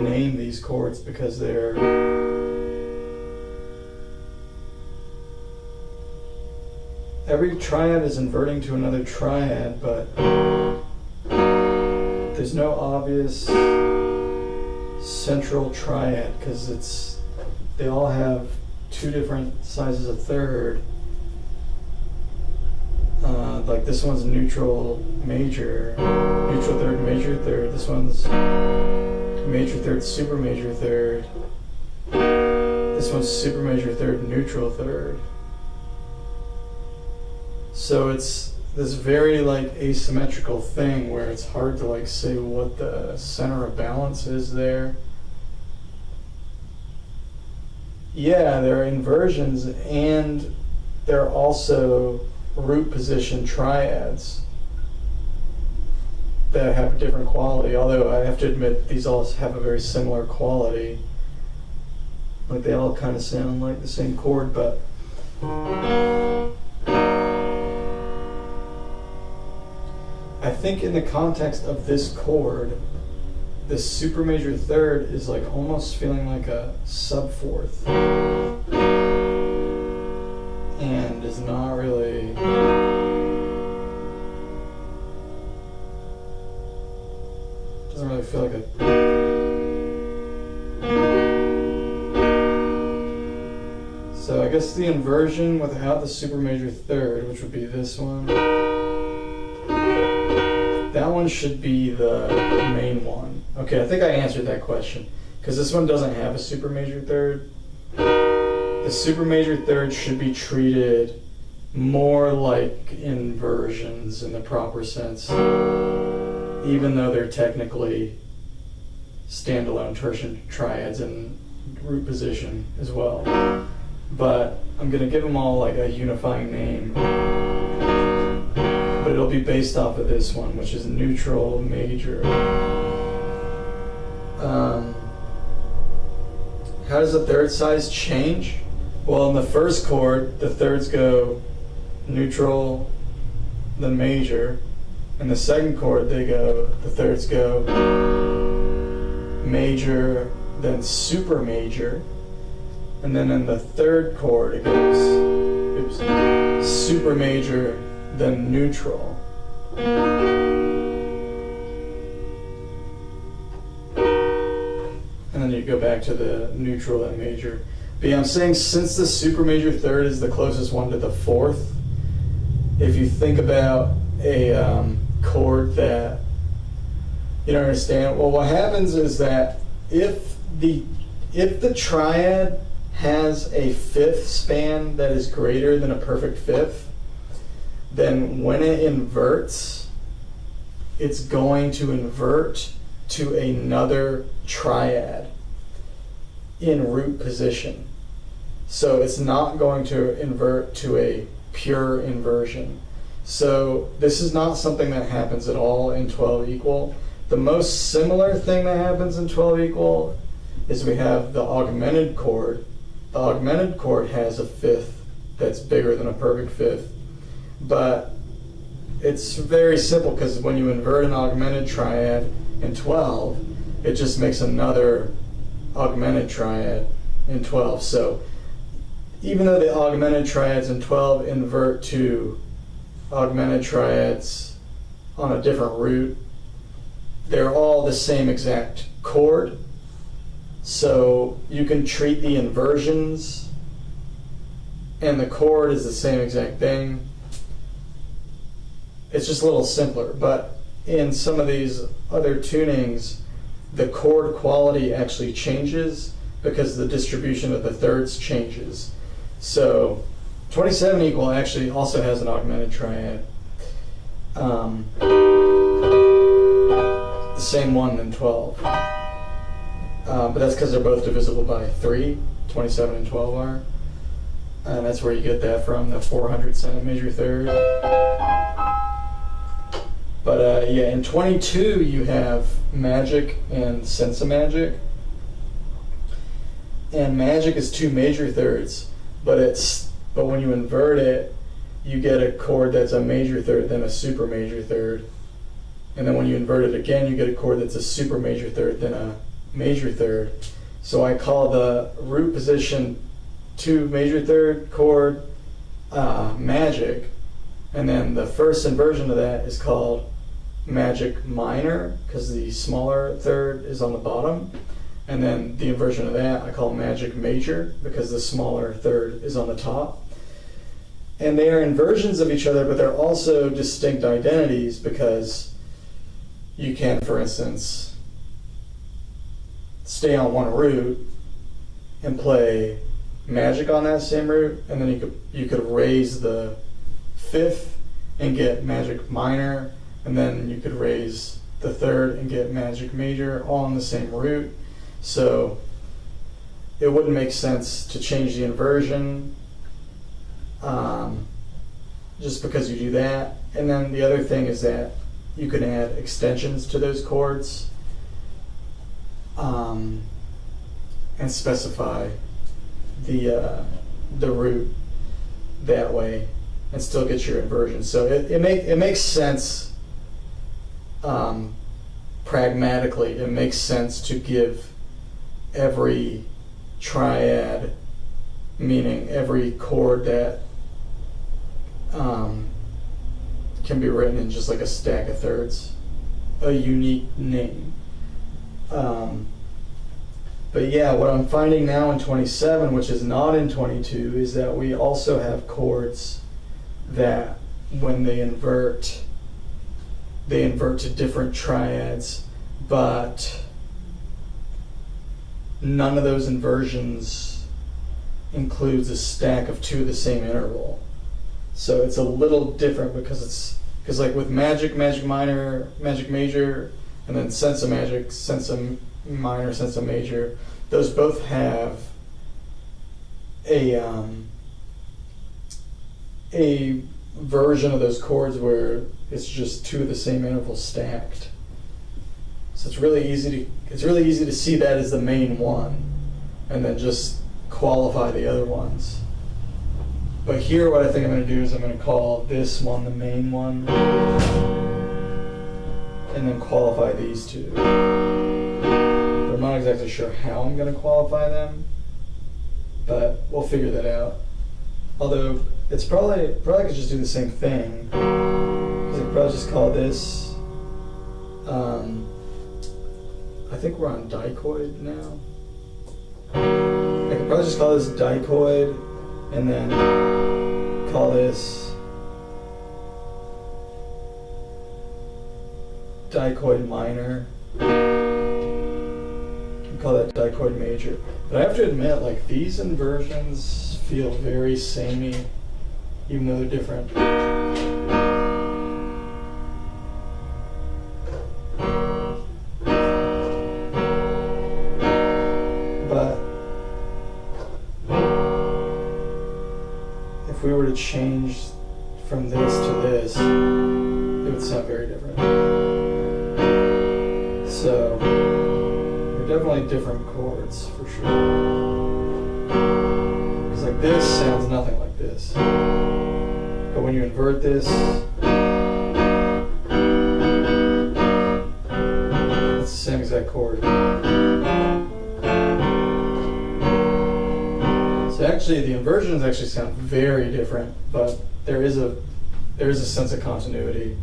S1: name these chords because they're every triad is inverting to another triad, but there's no obvious central triad because they all have two different sizes of third. Like this one's neutral major third, major third. This one's major third, super major third. This one's super major third, neutral third. So it's this very like asymmetrical thing where it's hard to like say what the center of balance is there. Yeah, there are inversions and there are also root position triads that have a different quality, although I have to admit these all have a very similar quality. Like they all kind of sound like the same chord, but I think in the context of this chord, this super major third is like almost feeling like a sub fourth. And is not really doesn't really feel like a so I guess the inversion without the super major third, which would be this one, that one should be the main one. Okay, I think I answered that question because this one doesn't have a super major third. The super major third should be treated more like inversions in the proper sense, even though they're technically standalone tertiary triads in root position as well. But I'm going to give them all like a unifying name, but it'll be based off of this one, which is neutral major. How does the third size change? Well, in the first chord, the thirds go neutral, then major. In the second chord, the thirds go major, then super major. And then in the third chord, it goes super major, then neutral. And then you go back to the neutral and major. But yeah, I'm saying since the super major third is the closest one to the fourth, if you think about a chord that you don't understand, well, what happens is that if the triad has a fifth span that is greater than a perfect fifth, then when it inverts, it's going to invert to another triad in root position. So it's not going to invert to a pure inversion. So this is not something that happens at all in 12 equal. The most similar thing that happens in 12 equal is we have the augmented chord. The augmented chord has a fifth that's bigger than a perfect fifth. But it's very simple because when you invert an augmented triad in 12, it just makes another augmented triad in 12. So even though the augmented triads in 12 invert to augmented triads on a different root, they're all the same exact chord. So you can treat the inversions and the chord is the same exact thing. It's just a little simpler. But in some of these other tunings, the chord quality actually changes because the distribution of the thirds changes. So 27 equal actually also has an augmented triad. The same one in 12. But that's because they're both divisible by 3, 27 and 12 are. And that's where you get that from, the 400 cent major third. But yeah, in 22 you have magic and sense of magic. And magic is 2 major thirds, but when you invert it, you get a chord that's a major third, then a super major third. And then when you invert it again, you get a chord that's a super major third, then a major third. So I call the root position 2 major third chord magic, and then the first inversion of that is called magic minor, because the smaller third is on the bottom. And then the inversion of that I call magic major, because the smaller third is on the top. And they are inversions of each other, but they're also distinct identities, because you can, for instance, stay on one root and play magic on that same root, and then you could raise the 5th and get magic minor, and then you could raise the 3rd and get magic major, all on the same root. So it wouldn't make sense to change the inversion just because you do that. And then the other thing is that you can add extensions to those chords and specify the root that way and still get your inversion. So it makes sense pragmatically. It makes sense to give every triad, meaning every chord that can be written in just like a stack of thirds, a unique name. But yeah, what I'm finding now in 27, which is not in 22, is that we also have chords that when they invert to different triads, but none of those inversions includes a stack of 2 of the same interval. So it's a little different because like with magic, magic minor, magic major, and then sense of magic, sense of minor, sense of major, those both have a version of those chords where it's just 2 of the same interval stacked. So it's really easy to see that as the main one, and then just qualify the other ones. But here, what I think I'm going to do is I'm going to call this one the main one, and then qualify these 2. But I'm not exactly sure how I'm going to qualify them, but we'll figure that out. Although it's probably could just do the same thing, because I could probably just call this. I think we're on dichoid now. I could probably just call this dichoid, and then call this dichoid minor, and call that dichoid major. But I have to admit, like, these inversions feel very samey, even though they're different. But if we were to change from this to this, it would sound very different. So they're definitely different chords for sure. Because like this sounds nothing like this. But when you invert this, it's the same exact chord. So actually, the inversions actually sound very different, but there is a sense of continuity.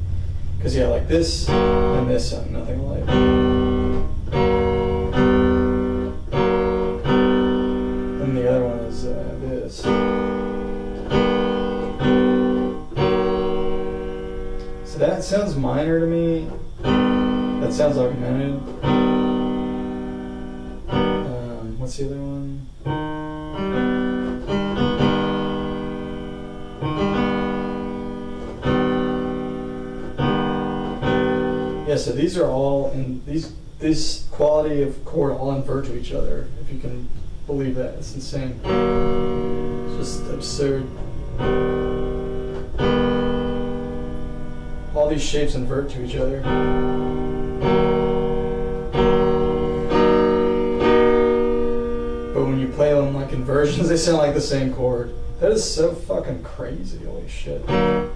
S1: Because yeah, like this and this sound nothing alike. And the other one is this. So that sounds minor to me. That sounds augmented. What's the other one? Yeah, so these are all in this quality of chord all invert to each other, if you can believe that. It's insane. It's just absurd. All all these shapes invert to each other. But when you play them like inversions, they sound like the same chord. That is so fucking crazy, holy shit. I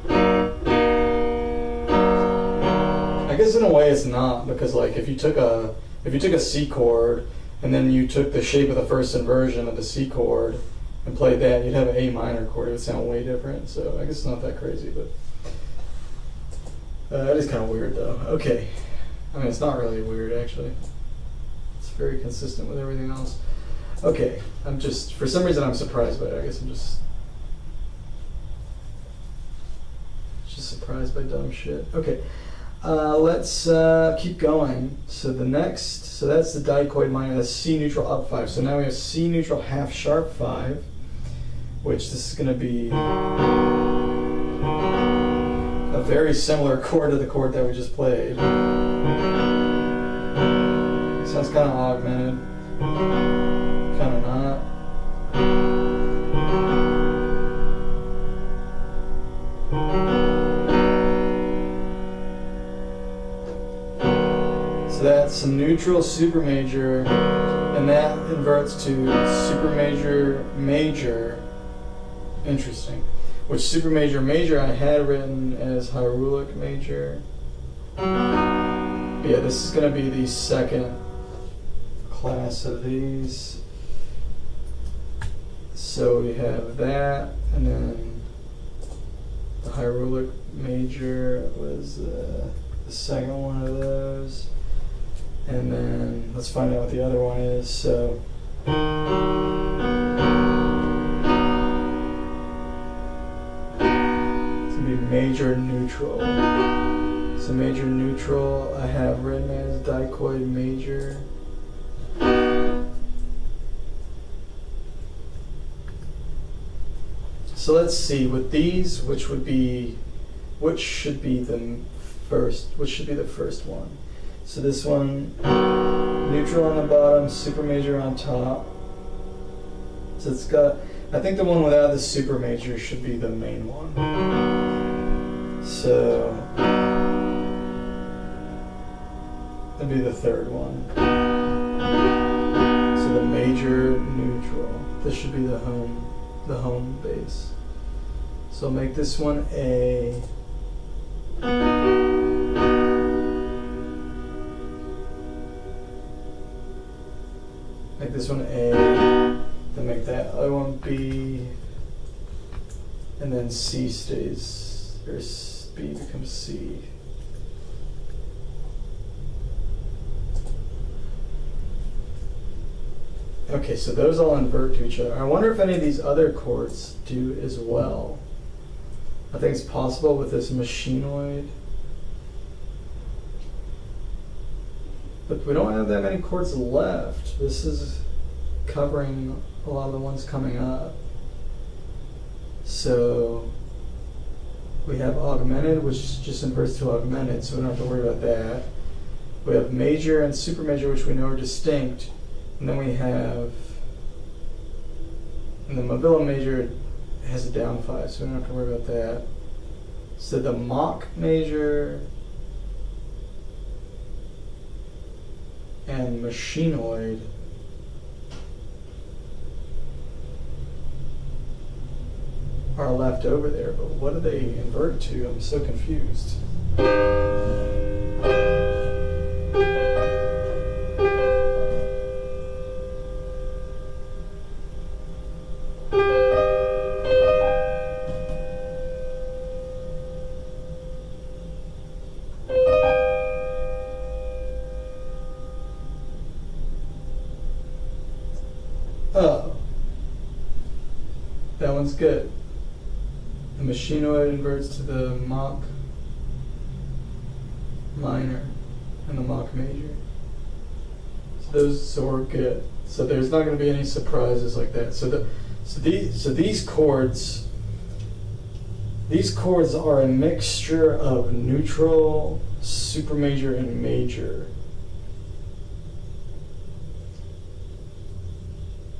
S1: guess in a way it's not, because like if you took a C chord and then you took the shape of the first inversion of the C chord and played that, you'd have an A minor chord. It would sound way different. So I guess it's not that crazy, but that is kind of weird though. Okay. I mean, it's not really weird actually. It's very consistent with everything else. Okay, I'm just, for some reason I'm surprised by it. I guess I'm just surprised by dumb shit. Okay, let's keep going. So the next, so that's the dichord minor, that's C neutral up 5. So now we have C neutral half sharp 5, which this is going to be a very similar chord to the chord that we just played. Sounds kind of augmented. Kind of not. So that's a neutral super major, and that inverts to super major major. Interesting. Which super major major I had written as hyrulic major. But yeah, this is going to be the second class of these. So we have that, and then the hyrulic major was the second one of those. And then let's find out what the other one is. So it's going to be major neutral. So major neutral I have written as dichord major. So let's see, with these, which should be the first one? So this one, neutral on the bottom, super major on top. So it's got, I think the one without the super major should be the main one. So that'd be the third one. So the major neutral. This should be the home bass. So I'll make this one A. Make this one A, then make that other one B, and then C stays, or B becomes C. Okay, so those all invert to each other. I wonder if any of these other chords do as well. I think it's possible with this machinoid. But we don't have that many chords left. This is covering a lot of the ones coming up. So we have augmented, which just inverts to augmented, so we don't have to worry about that. We have major and super major, which we know are distinct. And then we have, and the Mobile major has a down 5, so we don't have to worry about that. So the Mach major and machinoid are left over there, but what do they invert to? I'm so confused. Oh, that one's good. The machinoid inverts to the Mach minor and the Mach major. So we're good. So there's not going to be any surprises like that. So these chords are a mixture of neutral, super major, and major.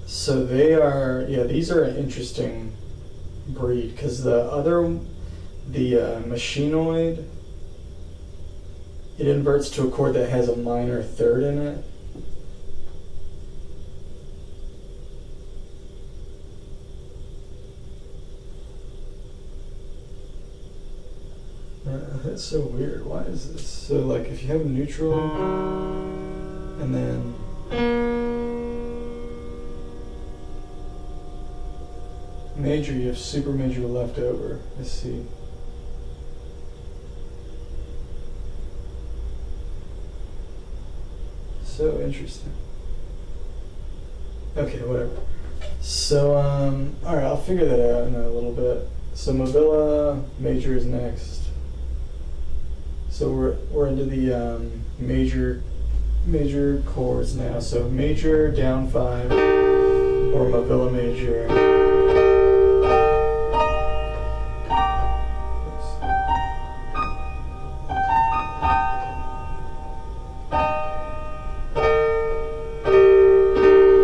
S1: So they are, yeah, these are an interesting breed, because the machinoid it inverts to a chord that has a minor third in it. That's so weird. Why is this? So like if you have a neutral and then major, you have super major left over. Let's see. So interesting. Okay, whatever. So alright, I'll figure that out in a little bit. So Movilla major is next. So we're into the major chords now. So major down 5 or Movilla major.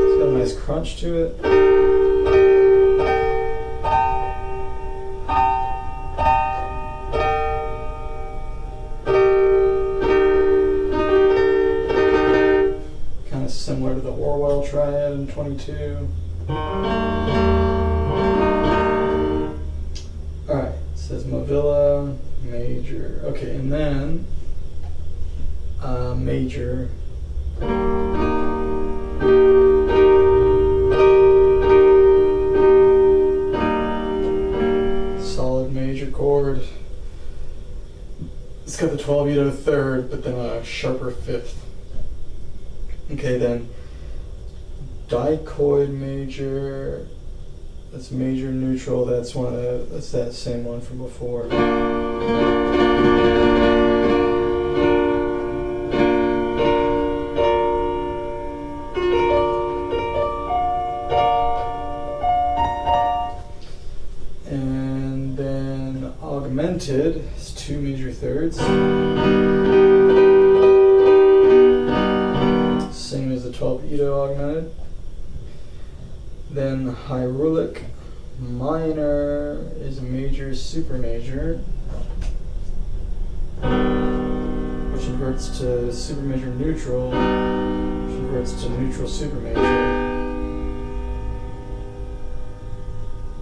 S1: It's got a nice crunch to it. Similar to the Orwell triad in 22. Alright, it says Movilla major. Okay, and then major. Solid major chord. It's got the 12-edo third, but then a sharper fifth. Okay, then dichoid major. That's major neutral. That's that's that same one from before. And then augmented is 2 major thirds. Same as the 12-edo augmented. Then hyrulic minor is major super major, which inverts to super major neutral, which inverts to neutral super major,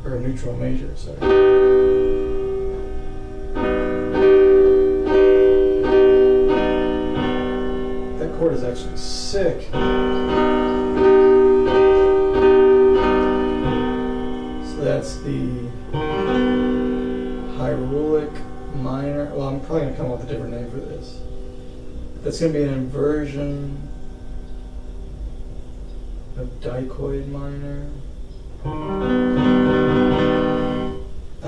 S1: or neutral major, sorry. That chord is actually sick. That's the hyrulic minor. Well, I'm probably going to come up with a different name for this. That's going to be an inversion of dichoid minor. I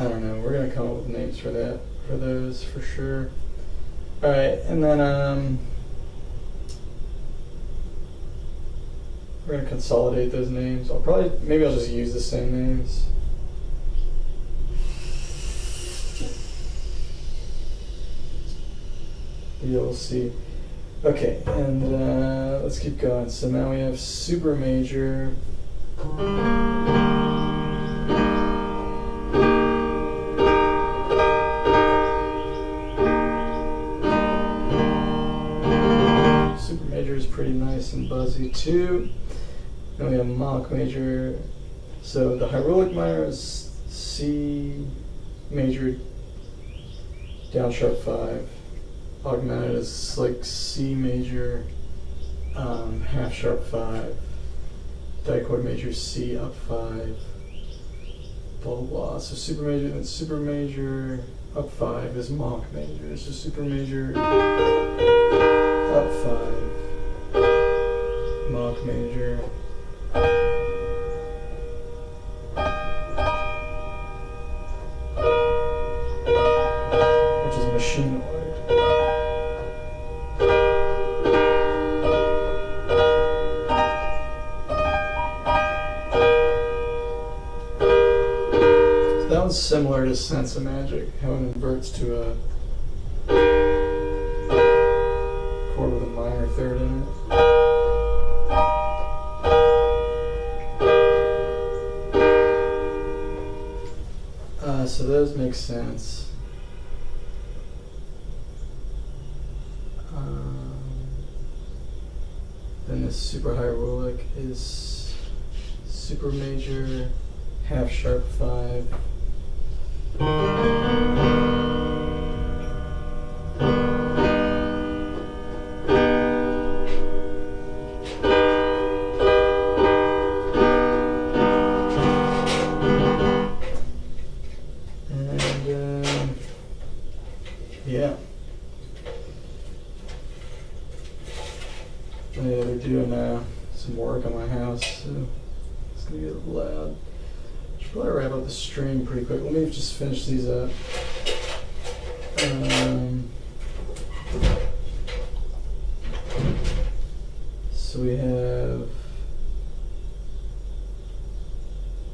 S1: don't know. We're going to come up with names for that, for those, for sure. All right, and then we're going to consolidate those names. Maybe I'll just use the same names. You'll see. Okay, and let's keep going. So now we have super major. Super major is pretty nice and buzzy too. Then we have Mach major. So the hyrulic minor is C major down sharp 5. Augmented is like C major, half sharp 5, dichoid major C up 5, blah blah blah. So super major, then super major up 5 is Mach major. So super major up 5, Mach major. Which is machinoid. That one's similar to Sense of Magic, how it inverts to a chord with a minor third in it. So those make sense.
S2: Then this super hydraulic is super major, half sharp 5. Yeah. Yeah, they're doing some work on my house, so it's gonna get loud. Should probably wrap up the stream pretty quick. Let me just finish these up. So we have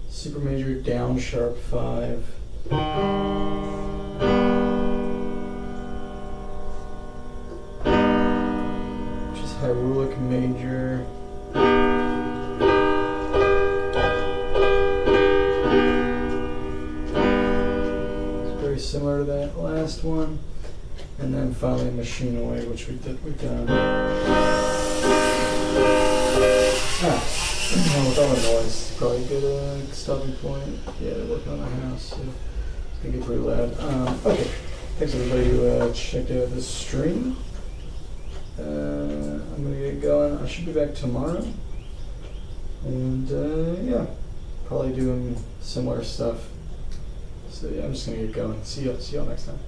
S2: super major down sharp 5. Hyrulic major. It's very similar to that last one. And then finally machine away, which we've done. With all the noise, probably a good stopping point. Yeah, they're working on the house, so it's gonna get pretty loud. Okay, thanks everybody who checked out this stream. I'm gonna get going. I should be back tomorrow, and yeah, probably doing similar stuff. So yeah, I'm just gonna get going. See y'all next time.